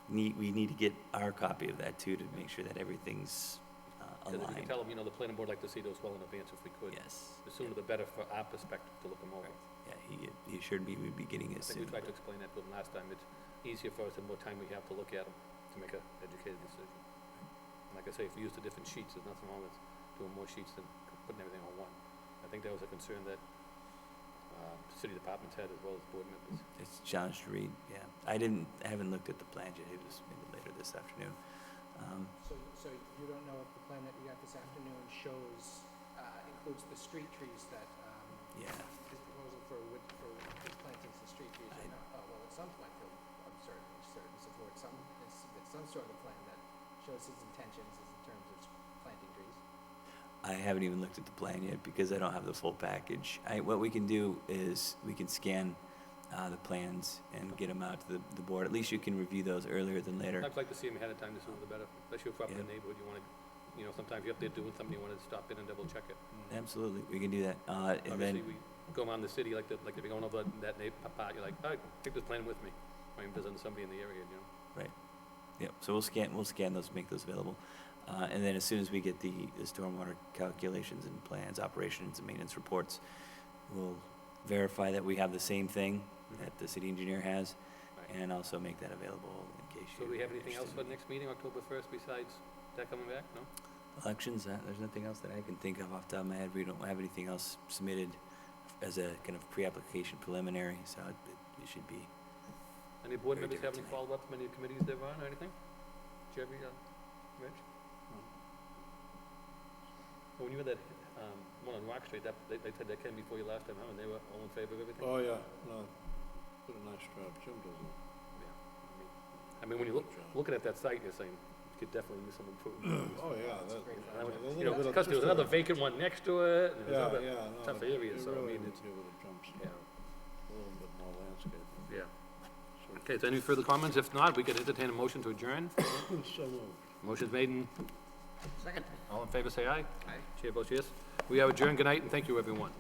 We need to get our copy of that too, to make sure that everything's Because if you can aligned. tell them, the planning board like to see those well in advance if we could. Yes. The sooner the better for our perspective to look them over. Yeah, he assured me we'd be getting I it think we soon. tried to explain that to them last time. It's easier for us the more time we have to look at them to make an educated decision. And like I say, if we use the different sheets, there's nothing wrong with doing more sheets than putting everything on one. I think that was a concern that city departments had as well as board members. It's challenged to read, yeah. I haven't looked at the plan yet. It was maybe later this afternoon. So you don't know if the plan that you got this afternoon shows, includes the street trees that, Yeah. his proposal for his plantings of street trees or not? Oh, well, at some point, I'm certain support some sort of plan that shows his intentions in terms of planting trees. I haven't even looked at the plan yet because I don't have the full package. What we can do is we can scan the plans and get them out to the board. At least you can review those earlier than later. I'd like to see them ahead of time, the sooner the better, especially if we're up in the Yeah. neighborhood, you want to, sometimes you're up there doing something, you want to stop in and double check it. Absolutely, we can do that. And Obviously, then, we go around the city, like if you're going over that part, you're like, all right, take this plan with me. I'm visiting somebody in the area, right. Yep, so we'll scan those, make those available. And then as soon as we get the stormwater calculations and plans, operations and maintenance reports, we'll verify that we have the same thing that the city engineer has, and also make that available in case So do we have anything else interested for in the next meeting, October 1st, besides that coming back? No? elections. There's nothing else that I can think of off the top of my head. We don't have anything else submitted as a kind of pre-application preliminary, so it should be. Any board Very members have any different follow-up from any committees they're on or anything? Jerry, Rich? When you had that one on Rock Street, they said that came before you last time, huh? And they were all in favor of everything? Oh, yeah, no, did a nice job. Jim does it. I mean, when you're looking at that site, you're saying, you could definitely use some improvement. Oh, yeah, Because there was another vacant one next to it, and there was other no, tough they areas, so I really mean, need it's, to give it a jump start. A little bit more landscape. yeah. Okay, so any further comments? If not, we could entertain a motion to adjourn. So moved. Motion's made and Second. all in favor, say aye. Aye. Chair votes yes. We are adjourned. Good night, and thank you, everyone.